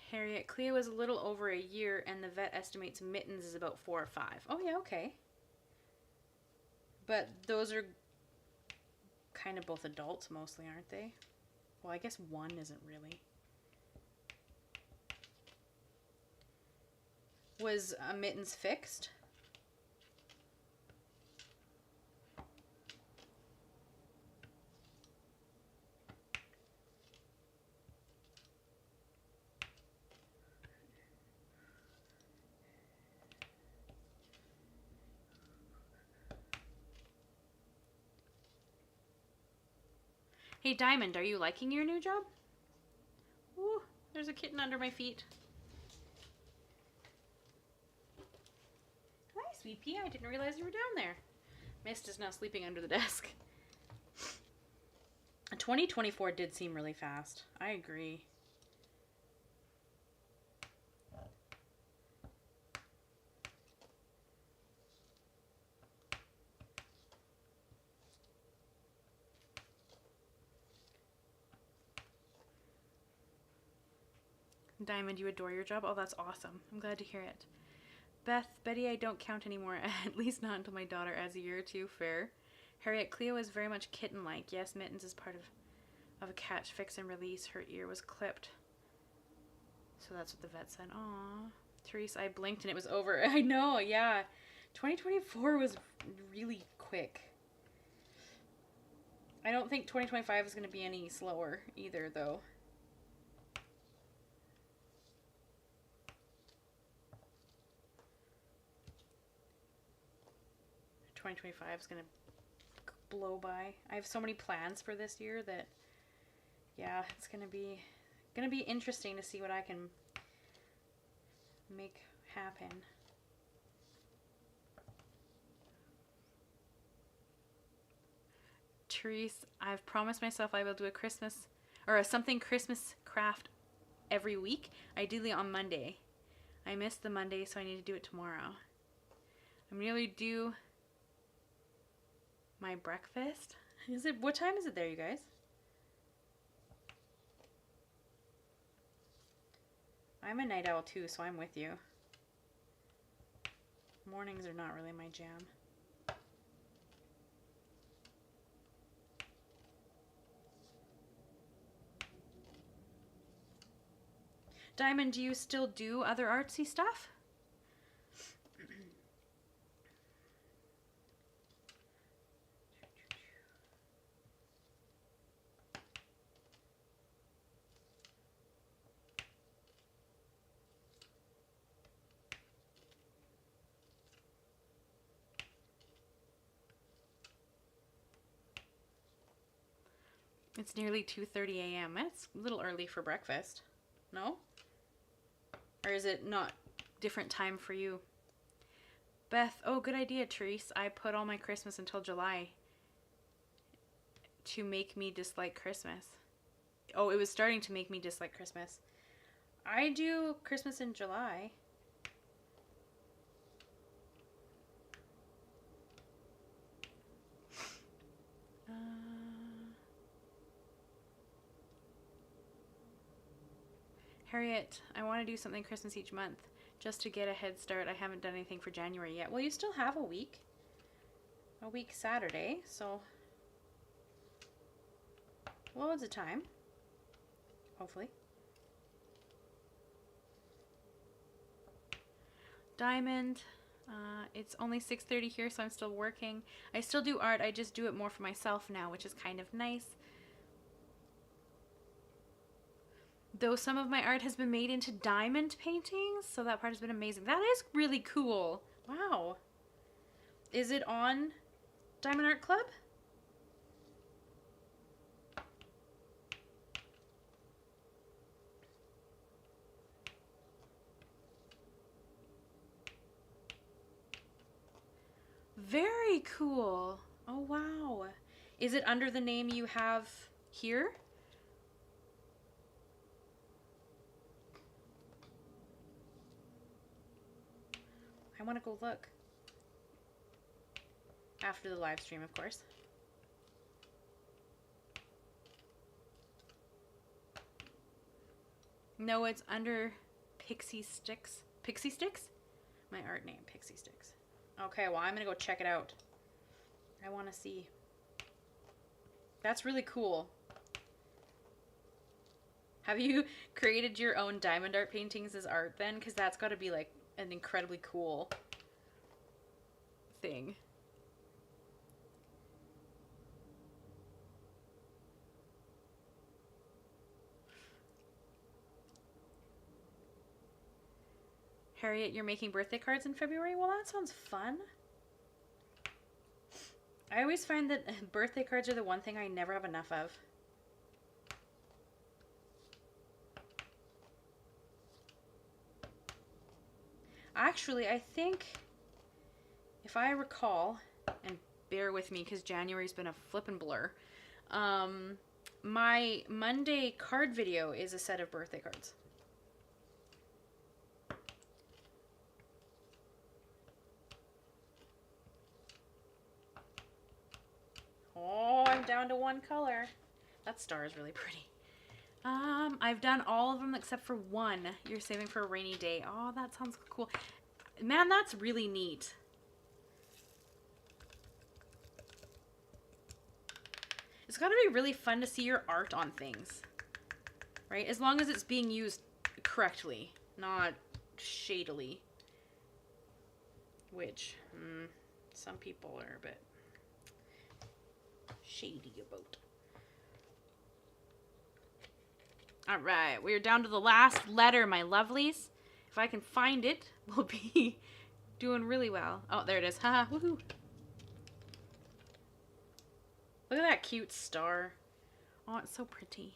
S1: Harriet, Cleo is a little over a year, and the vet estimates Mittens is about 4 or 5. Oh, yeah, okay. But those are kind of both adults mostly, aren't they? Well, I guess one isn't really. Was Mittens fixed? Hey, Diamond, are you liking your new job? Ooh, there's a kitten under my feet. Hi, Sweet Pea. I didn't realize you were down there. Mist is now sleeping under the desk. 2024 did seem really fast. I agree. Diamond, you adore your job? Oh, that's awesome. I'm glad to hear it. Betty, I don't count anymore, at least not until my daughter adds a year or two. Fair. Harriet, Cleo is very much kitten-like. Yes, Mittens is part of a catch, fix, and release. Her ear was clipped. So that's what the vet said. Aw. Therese, I blinked and it was over. I know, yeah. 2024 was really quick. I don't think 2025 is going to be any slower either, though. 2025 is going to blow by. I have so many plans for this year that, yeah, it's going to be interesting to see what I can make happen. Therese, I've promised myself I will do a Christmas or something Christmas craft every week, ideally on Monday. I missed the Monday, so I need to do it tomorrow. I'm nearly due my breakfast. What time is it there, you guys? I'm a night owl too, so I'm with you. Mornings are not really my jam. Diamond, do you still do other artsy stuff? It's nearly 2:30 a.m. That's a little early for breakfast. No? Or is it not different time for you? Beth, oh, good idea, Therese. I put all my Christmas until July to make me dislike Christmas. Oh, it was starting to make me dislike Christmas. I do Christmas in July. Harriet, I want to do something Christmas each month just to get a head start. I haven't done anything for January yet. Well, you still have a week. A week Saturday, so loads of time. Hopefully. Diamond. It's only 6:30 here, so I'm still working. I still do art. I just do it more for myself now, which is kind of nice. Though some of my art has been made into diamond paintings, so that part has been amazing. That is really cool. Wow. Is it on Diamond Art Club? Very cool. Oh, wow. Is it under the name you have here? I want to go look. After the live stream, of course. No, it's under Pixie Sticks. Pixie Sticks? My art name, Pixie Sticks. Okay, well, I'm going to go check it out. I want to see. That's really cool. Have you created your own diamond art paintings as art then? Because that's got to be like an incredibly cool thing. Harriet, you're making birthday cards in February? Well, that sounds fun. I always find that birthday cards are the one thing I never have enough of. Actually, I think, if I recall, and bear with me because January's been a flippin' blur, my Monday card video is a set of birthday cards. Oh, I'm down to one color. That star is really pretty. I've done all of them except for one. You're saving for a rainy day. Oh, that sounds cool. Man, that's really neat. It's got to be really fun to see your art on things, right? As long as it's being used correctly, not shadily. Which, some people are a bit shady about. All right, we're down to the last letter, my lovelies. If I can find it, we'll be doing really well. Oh, there it is. Haha, woohoo. Look at that cute star. Oh, it's so pretty.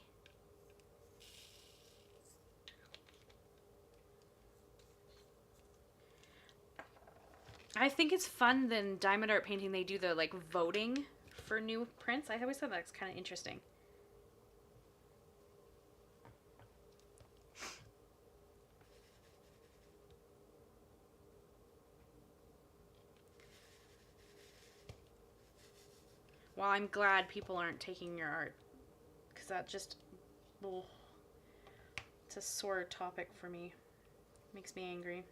S1: I think it's fun than diamond art painting. They do the like voting for new prints. I always thought that's kind of interesting. Well, I'm glad people aren't taking your art, because that just, oh, it's a sore topic for me. Makes me angry.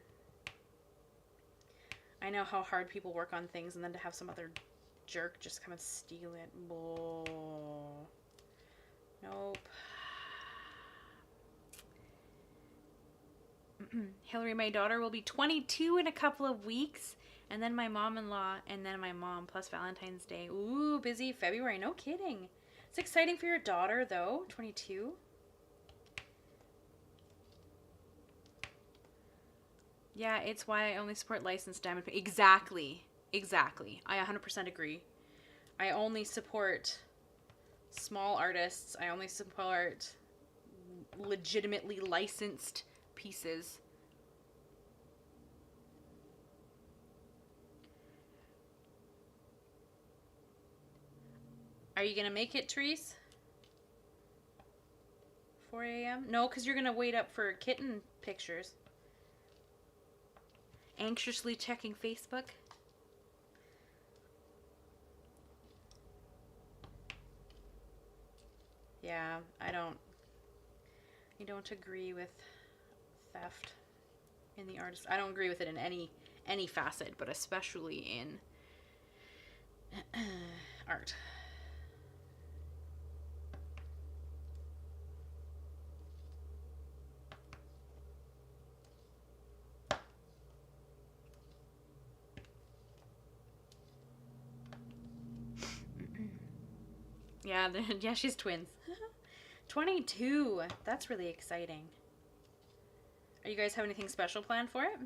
S1: I know how hard people work on things, and then to have some other jerk just come and steal it. Oh. Nope. Hillary, my daughter, will be 22 in a couple of weeks. And then my mom-in-law, and then my mom, plus Valentine's Day. Ooh, busy February. No kidding. It's exciting for your daughter, though. 22. Yeah, it's why I only support licensed diamond paint. Exactly. Exactly. I 100% agree. I only support small artists. I only support legitimately licensed pieces Are you gonna make it, Therese? 4 a.m.? No, because you're gonna wait up for kitten pictures. Anxiously checking Facebook. Yeah, I don't agree with theft in the artist. I don't agree with it in any facet, but especially in art. Yeah, yeah, she's twins. 22. That's really exciting. Are you guys have anything special planned for it?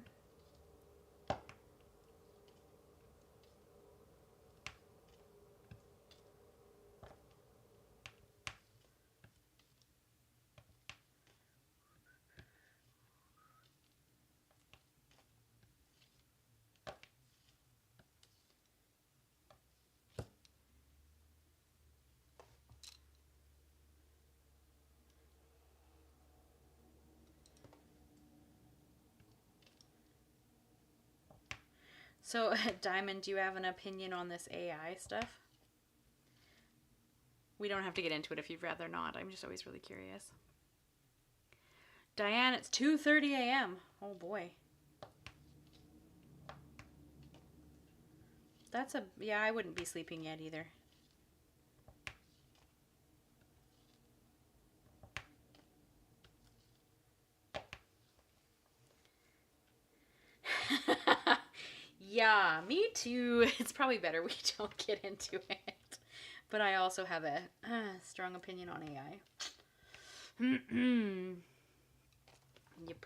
S1: So, Diamond, do you have an opinion on this AI stuff? We don't have to get into it if you'd rather not. I'm just always really curious. Diane, it's 2:30 a.m. Oh boy. Yeah, I wouldn't be sleeping yet either. Yeah, me too. It's probably better we don't get into it. But I also have a strong opinion on AI. Yep.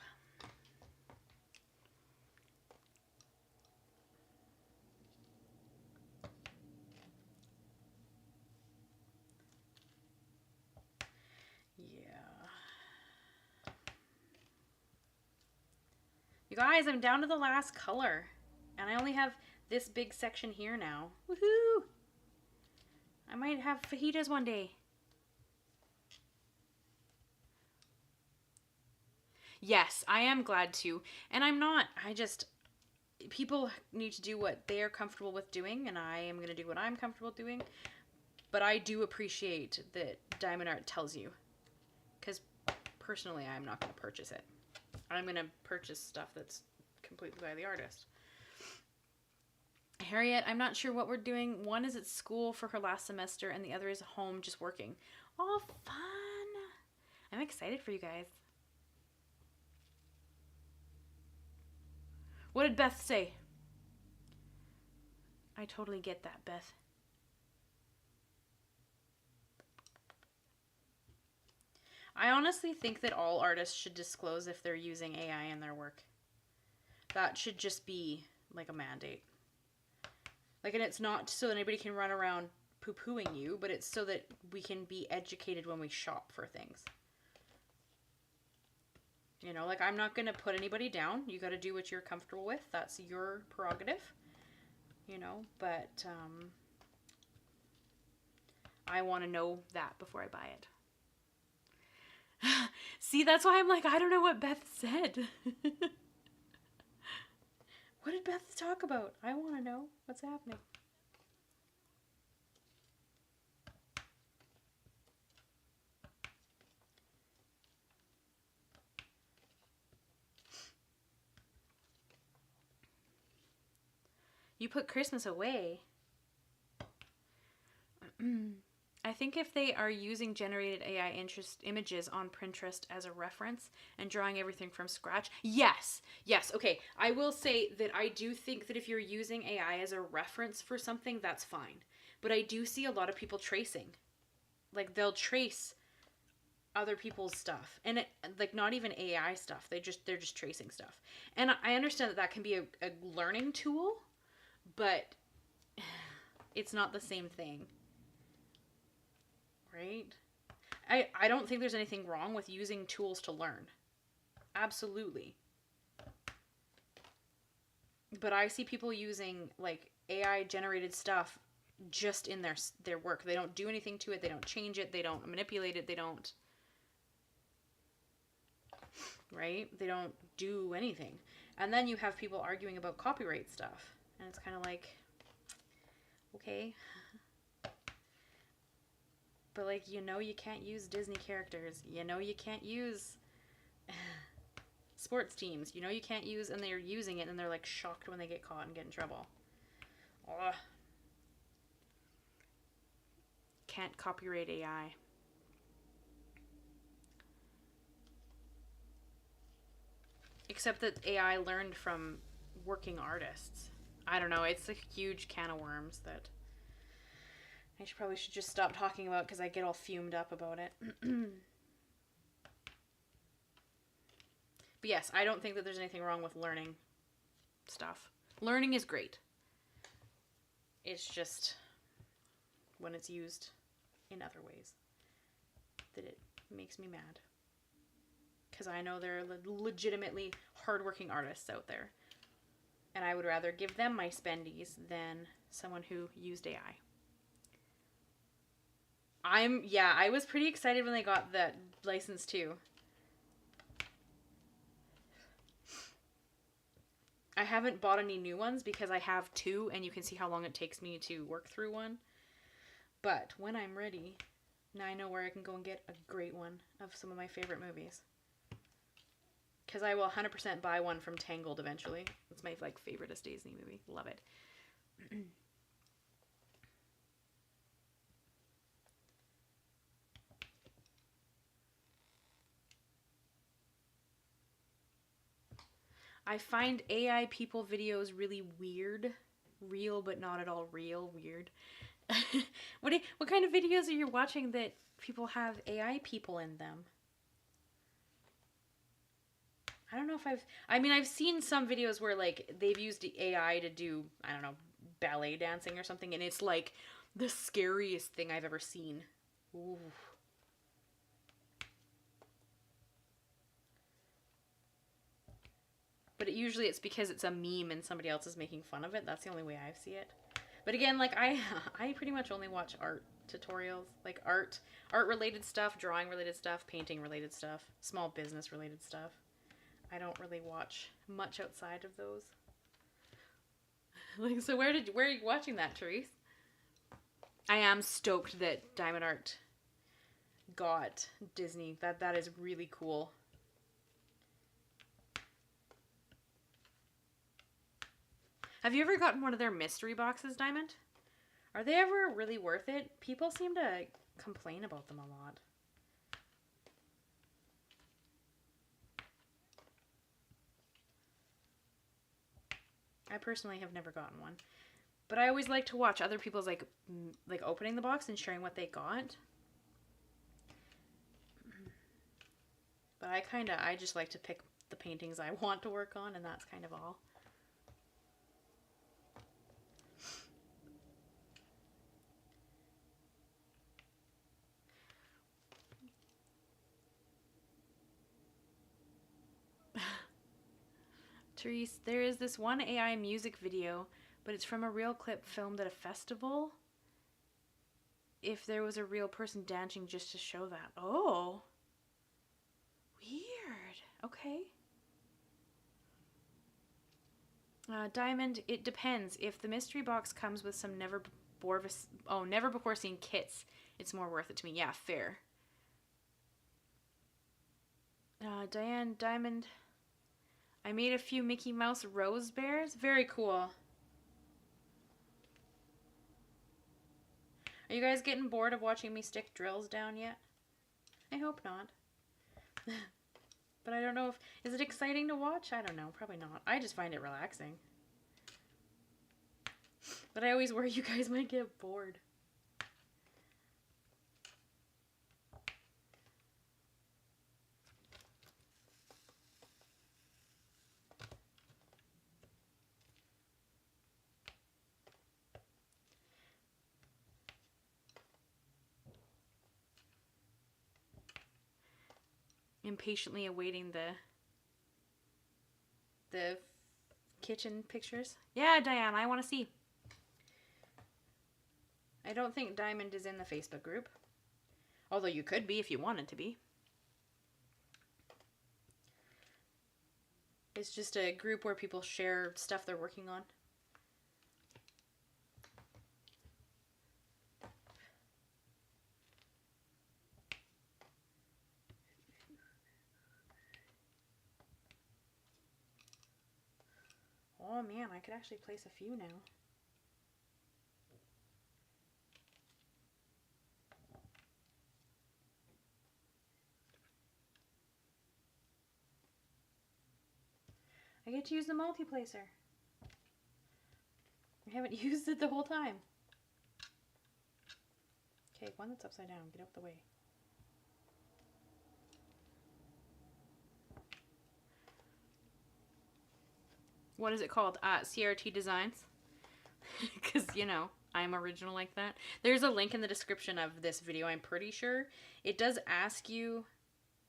S1: Yeah. You guys, I'm down to the last color. And I only have this big section here now. Woohoo! I might have fajitas one day. Yes, I am glad to. And I'm not. People need to do what they are comfortable with doing, and I am going to do what I'm comfortable doing. But I do appreciate that Diamond Art tells you. Because personally, I'm not going to purchase it. I'm going to purchase stuff that's completely by the artist. Harriet, I'm not sure what we're doing. One is at school for her last semester, and the other is home just working. Oh, fun! I'm excited for you guys. What did Beth say? I totally get that, Beth. I honestly think that all artists should disclose if they're using AI in their work. That should just be like a mandate. Like, and it's not so that anybody can run around poo-pooing you, but it's so that we can be educated when we shop for things. You know, like, I'm not going to put anybody down. You got to do what you're comfortable with. That's your prerogative. You know, but I want to know that before I buy it. See, that's why I'm like, I don't know what Beth said. What did Beth talk about? I want to know what's happening. You put Christmas away. I think if they are using generated AI images on Pinterest as a reference and drawing everything from scratch, yes, okay. I will say that I do think that if you're using AI as a reference for something, that's fine. But I do see a lot of people tracing. Like, they'll trace other people's stuff, and like, not even AI stuff. They're just tracing stuff. And I understand that can be a learning tool, but it's not the same thing. Right? I don't think there's anything wrong with using tools to learn. Absolutely. But I see people using, like, AI generated stuff just in their work. They don't do anything to it. They don't change it. They don't manipulate it. They don't, right? They don't do anything. And then you have people arguing about copyright stuff. And it's kind of like, okay. But, like, you know you can't use Disney characters. You know you can't use sports teams. You know you can't use, and they're using it, and they're, like, shocked when they get caught and get in trouble. Ugh. Can't copyright AI. Except that AI learned from working artists. I don't know. It's a huge can of worms that I probably should just stop talking about because I get all fumed up about it. But yes, I don't think that there's anything wrong with learning stuff. Learning is great. It's just when it's used in other ways that it makes me mad. Because I know there are legitimately hardworking artists out there. And I would rather give them my spendies than someone who used AI. I was pretty excited when they got that license too. I haven't bought any new ones because I have 2 and you can see how long it takes me to work through one. But when I'm ready, now I know where I can go and get a great one of some of my favorite movies. Because I will 100% buy one from Tangled eventually. It's my favoriteest Disney movie. Love it. I find AI people videos really weird. Real, but not at all real. Weird. What kind of videos are you watching that people have AI people in them? I don't know if I've seen some videos where they've used AI to do, I don't know, ballet dancing or something, and it's like the scariest thing I've ever seen. Ooh. But usually it's because it's a meme and somebody else is making fun of it. That's the only way I see it. But again, I pretty much only watch art tutorials, like art related stuff, drawing related stuff, painting related stuff, small business related stuff. I don't really watch much outside of those. So where are you watching that, Therese? I am stoked that Diamond Art got Disney. That is really cool. Have you ever gotten one of their mystery boxes, Diamond? Are they ever really worth it? People seem to complain about them a lot. I personally have never gotten one. But I always like to watch other people's like opening the box and sharing what they got. But I just like to pick the paintings I want to work on, and that's kind of all. Therese, there is this one AI music video, but it's from a real clip filmed at a festival. If there was a real person dancing just to show that. Oh. Weird. Okay. Diamond, it depends. If the mystery box comes with some never before seen kits, it's more worth it to me. Yeah, fair. Diane, Diamond, I made a few Mickey Mouse rose bears. Very cool. Are you guys getting bored of watching me stick drills down yet? I hope not. But I don't know is it exciting to watch? I don't know. Probably not. I just find it relaxing. But I always worry you guys might get bored. Impatiently awaiting the kitchen pictures. Yeah, Diane, I want to see. I don't think Diamond is in the Facebook group. Although you could be if you wanted to be. It's just a group where people share stuff they're working on. Oh man, I could actually place a few now. I get to use the multi-placer. I haven't used it the whole time. Okay, one that's upside down. Get out the way. What is it called? CRT Designs. Because, you know, I'm original like that. There's a link in the description of this video, I'm pretty sure. It does ask you,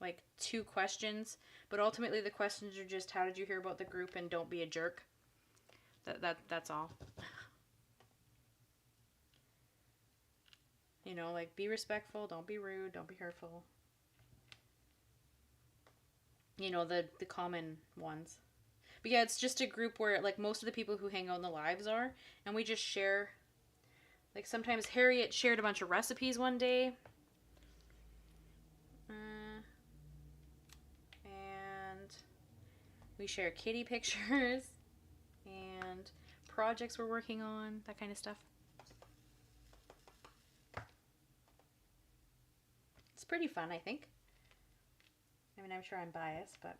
S1: like, 2 questions. But ultimately, the questions are just, how did you hear about the group and don't be a jerk. That's all. You know, like, be respectful, don't be rude, don't be hurtful. You know, the common ones. But yeah, it's just a group where, like, most of the people who hang out in the lives are, and we just share, like, sometimes Harriet shared a bunch of recipes one day, and we share kitty pictures, and projects we're working on, that kind of stuff. It's pretty fun, I think. I mean, I'm sure I'm biased, but...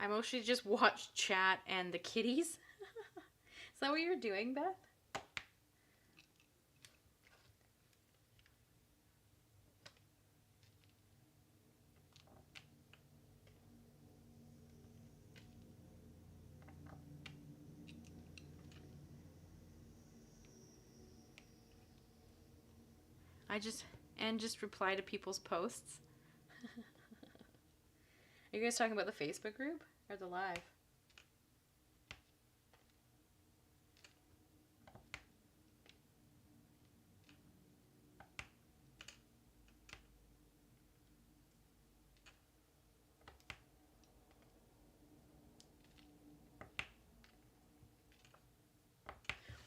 S1: I mostly just watch chat and the kitties. Is that what you're doing, Beth? Just reply to people's posts. Are you guys talking about the Facebook group or the live?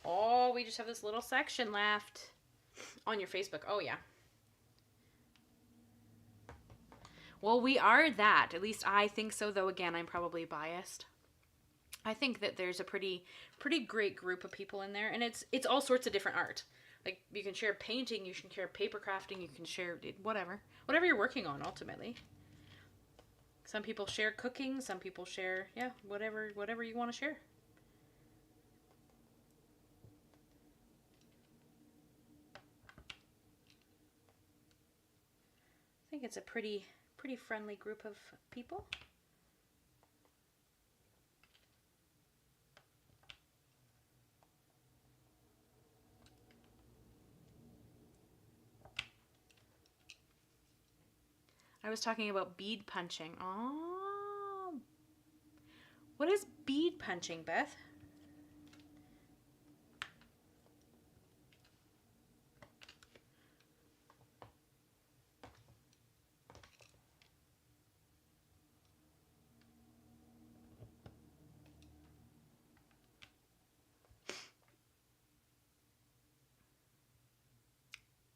S1: Oh, we just have this little section left on your Facebook. Oh, yeah. Well, we are that. At least I think so, though, again, I'm probably biased. I think that there's a pretty great group of people in there, and it's all sorts of different art. Like, you can share painting, you can share paper crafting, you can share whatever you're working on, ultimately. Some people share cooking, some people share, yeah, whatever you want to share. I think it's a pretty friendly group of people. I was talking about bead punching. Oh. What is bead punching, Beth?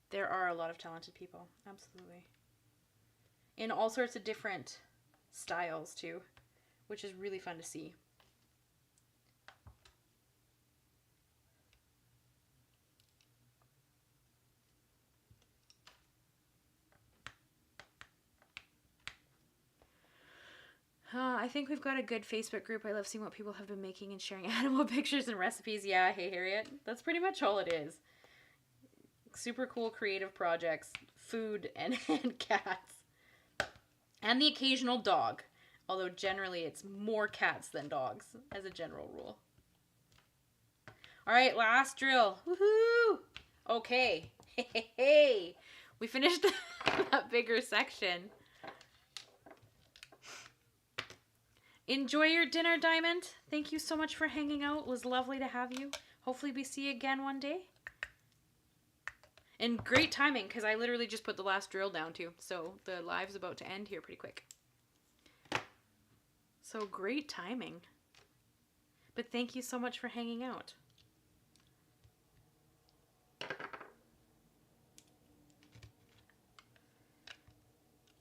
S1: There are a lot of talented people, absolutely. In all sorts of different styles, too, which is really fun to see. I think we've got a good Facebook group. I love seeing what people have been making and sharing animal pictures and recipes. Yeah, hey, Harriet. That's pretty much all it is. Super cool creative projects, food, and cats. And the occasional dog. Although generally it's more cats than dogs, as a general rule. Alright, last drill. Woohoo! Okay. Hey, we finished that bigger section. Enjoy your dinner, Diamond. Thank you so much for hanging out. It was lovely to have you. Hopefully we see you again one day. And great timing, because I literally just put the last drill down too. So the live's about to end here pretty quick. So great timing. But thank you so much for hanging out.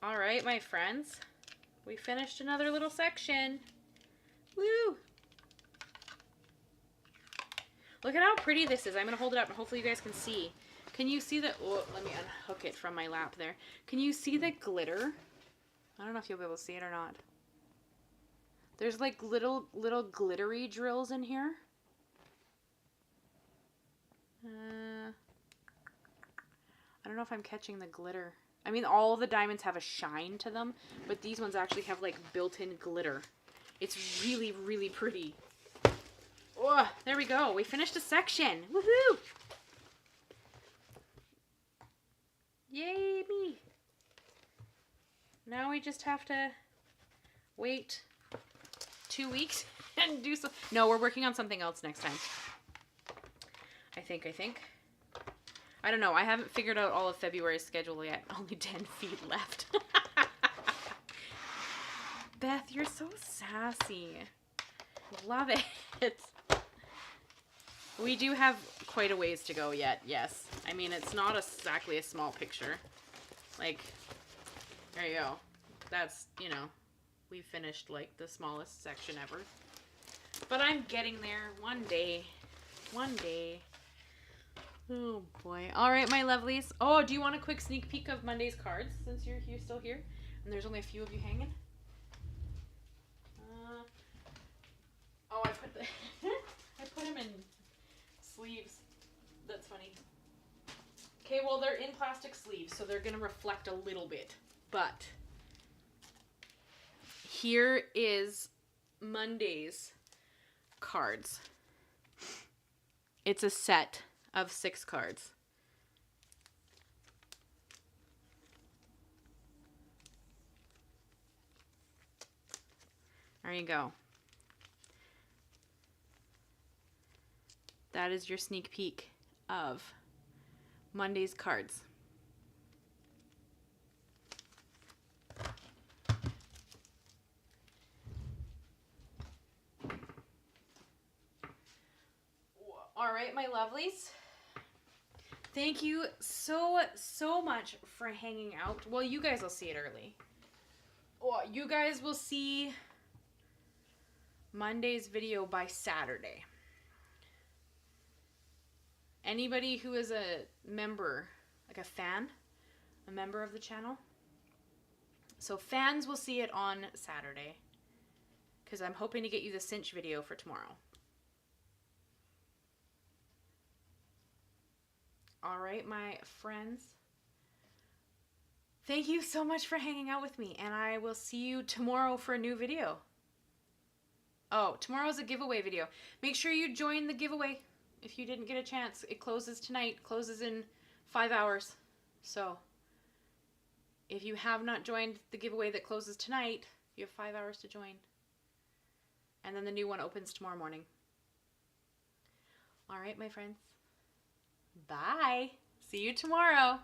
S1: All right, my friends. We finished another little section. Woo! Look at how pretty this is. I'm going to hold it up and hopefully you guys can see. Can you see the... Oh, let me unhook it from my lap there. Can you see the glitter? I don't know if you'll be able to see it or not. There's like little glittery drills in here. I don't know if I'm catching the glitter. I mean, all the diamonds have a shine to them, but these ones actually have like built-in glitter. It's really, really pretty. Oh, there we go. We finished a section. Woohoo! Yay, me. Now we just have to wait 2 weeks and do some... No, we're working on something else next time. I think. I don't know. I haven't figured out all of February's schedule yet. Only 10 feet left. Beth, you're so sassy. Love it. We do have quite a ways to go yet, yes. I mean, it's not exactly a small picture. Like, there you go. That's, you know, we finished like the smallest section ever. But I'm getting there one day. One day. Oh boy. All right, my lovelies. Oh, do you want a quick sneak peek of Monday's cards since you're still here? And there's only a few of you hanging. Oh, I put the I put them in sleeves. That's funny. Okay, well they're in plastic sleeves, so they're gonna reflect a little bit. But here is Monday's cards. It's a set of 6 cards. There you go. That is your sneak peek of Monday's cards. All right, my lovelies. Thank you so much for hanging out. Well, you guys will see it early. Well, you guys will see Monday's video by Saturday. Anybody who is a member, like a fan, a member of the channel. So fans will see it on Saturday. Because I'm hoping to get you the cinch video for tomorrow. All right, my friends. Thank you so much for hanging out with me. And I will see you tomorrow for a new video. Oh, tomorrow's a giveaway video. Make sure you join the giveaway. If you didn't get a chance, it closes tonight. Closes in 5 hours. So, if you have not joined the giveaway that closes tonight, you have 5 hours to join. And then the new one opens tomorrow morning. All right, my friends. Bye. See you tomorrow.